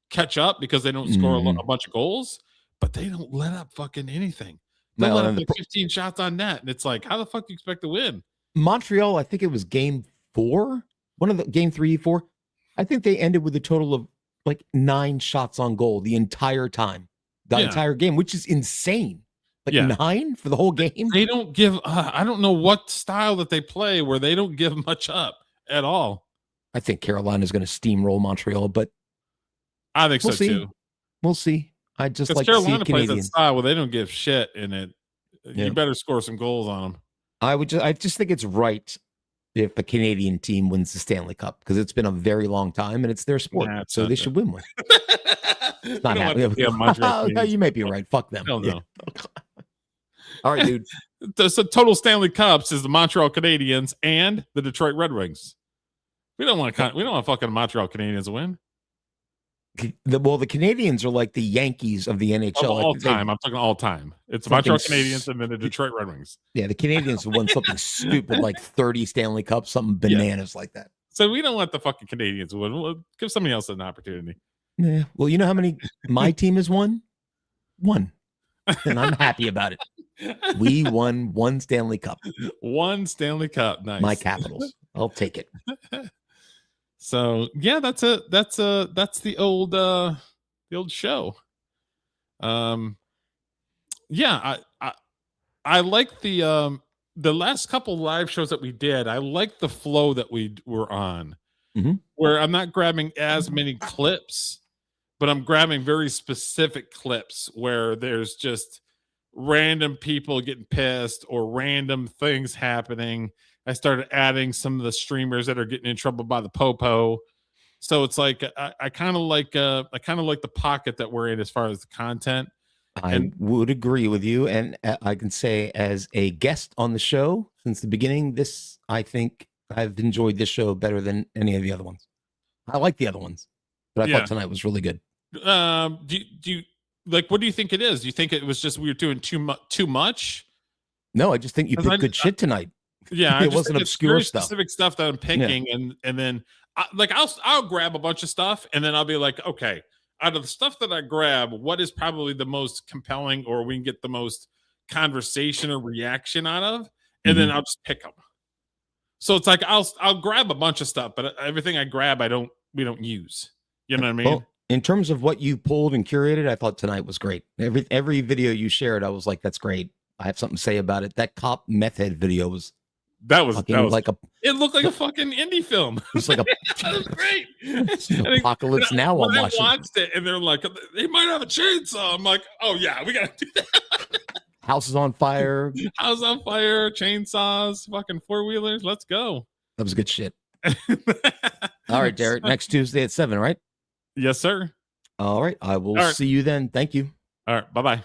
catch up because they don't score a bunch of goals, but they don't let up fucking anything. They let up like 15 shots on net, and it's like, how the fuck do you expect to win? Montreal, I think it was game 4, game 3, 4. I think they ended with a total of like 9 shots on goal the entire time, entire game, which is insane. Like 9 for the whole game. They don't give. I don't know what style that they play where they don't give much up at all. I think Carolina's going to steamroll Montreal, but I think so too. We'll see. I just like Carolina to see plays Canadians. that style where they don't give shit in it. You better score some goals on them. I just think it's right if a Canadian team wins the Stanley Cup because it's been a very long time and it's their sport, so they should win one. It's not happening. You may be right. Fuck them. No. All right, dude. So total Stanley Cups is the Montreal Canadiens and the Detroit Red Wings. We don't want fucking Montreal Canadiens to win. The Canadians are like the Yankees of the NHL. All time. I'm talking all time. It's Montreal Canadiens and then the Detroit Red Wings. Yeah, the Canadians have won something stupid like 30 Stanley Cups, something bananas like that. So we don't want the fucking Canadians to win. We'll give somebody else an opportunity. Yeah. Well, you know how many my team has won? 1. And I'm happy about it. We won 1 Stanley Cup. 1 Stanley Cup. Nice. My Capitals. I'll take it. So yeah, that's the old show. Yeah, I like the last couple live shows that we did. I like the flow that we were on, where I'm not grabbing as many clips, but I'm grabbing very specific clips where there's just random people getting pissed or random things happening. I started adding some of the streamers that are getting in trouble by the popo. So it's like I kind of like the pocket that we're in as far as the content. I would agree with you, and I can say as a guest on the show since the beginning, I think I've enjoyed this show better than any of the other ones. I like the other ones, but I thought tonight was really good. Do you like? What do you think it is? Do you think it was just we were doing too much? No, I just think you picked good shit tonight. Yeah, it wasn't obscure stuff. Specific stuff that I'm picking, and then I'll grab a bunch of stuff, and then I'll be like, okay, out of the stuff that I grab, what is probably the most compelling, or we can get the most conversation or reaction out of, and then I'll just pick them. So it's like I'll grab a bunch of stuff, but everything I grab, we don't use. You know what I mean? Well, in terms of what you pulled and curated, I thought tonight was great. Every video you shared, I was like, that's great. I have something to say about it. That cop meth head video was. That was like it looked like a fucking indie film. It was like that was great. Apocalypse Now. When I'm I watching. watched it, and they're like, they might have a chainsaw. I'm like, oh yeah, we gotta do that. House is on fire. House on fire, chainsaws, fucking 4-wheelers. Let's go. That was good shit. All right, Derek. Next Tuesday at 7, right? Yes, sir. All right. I will see you then. Thank you. All right. Bye-bye.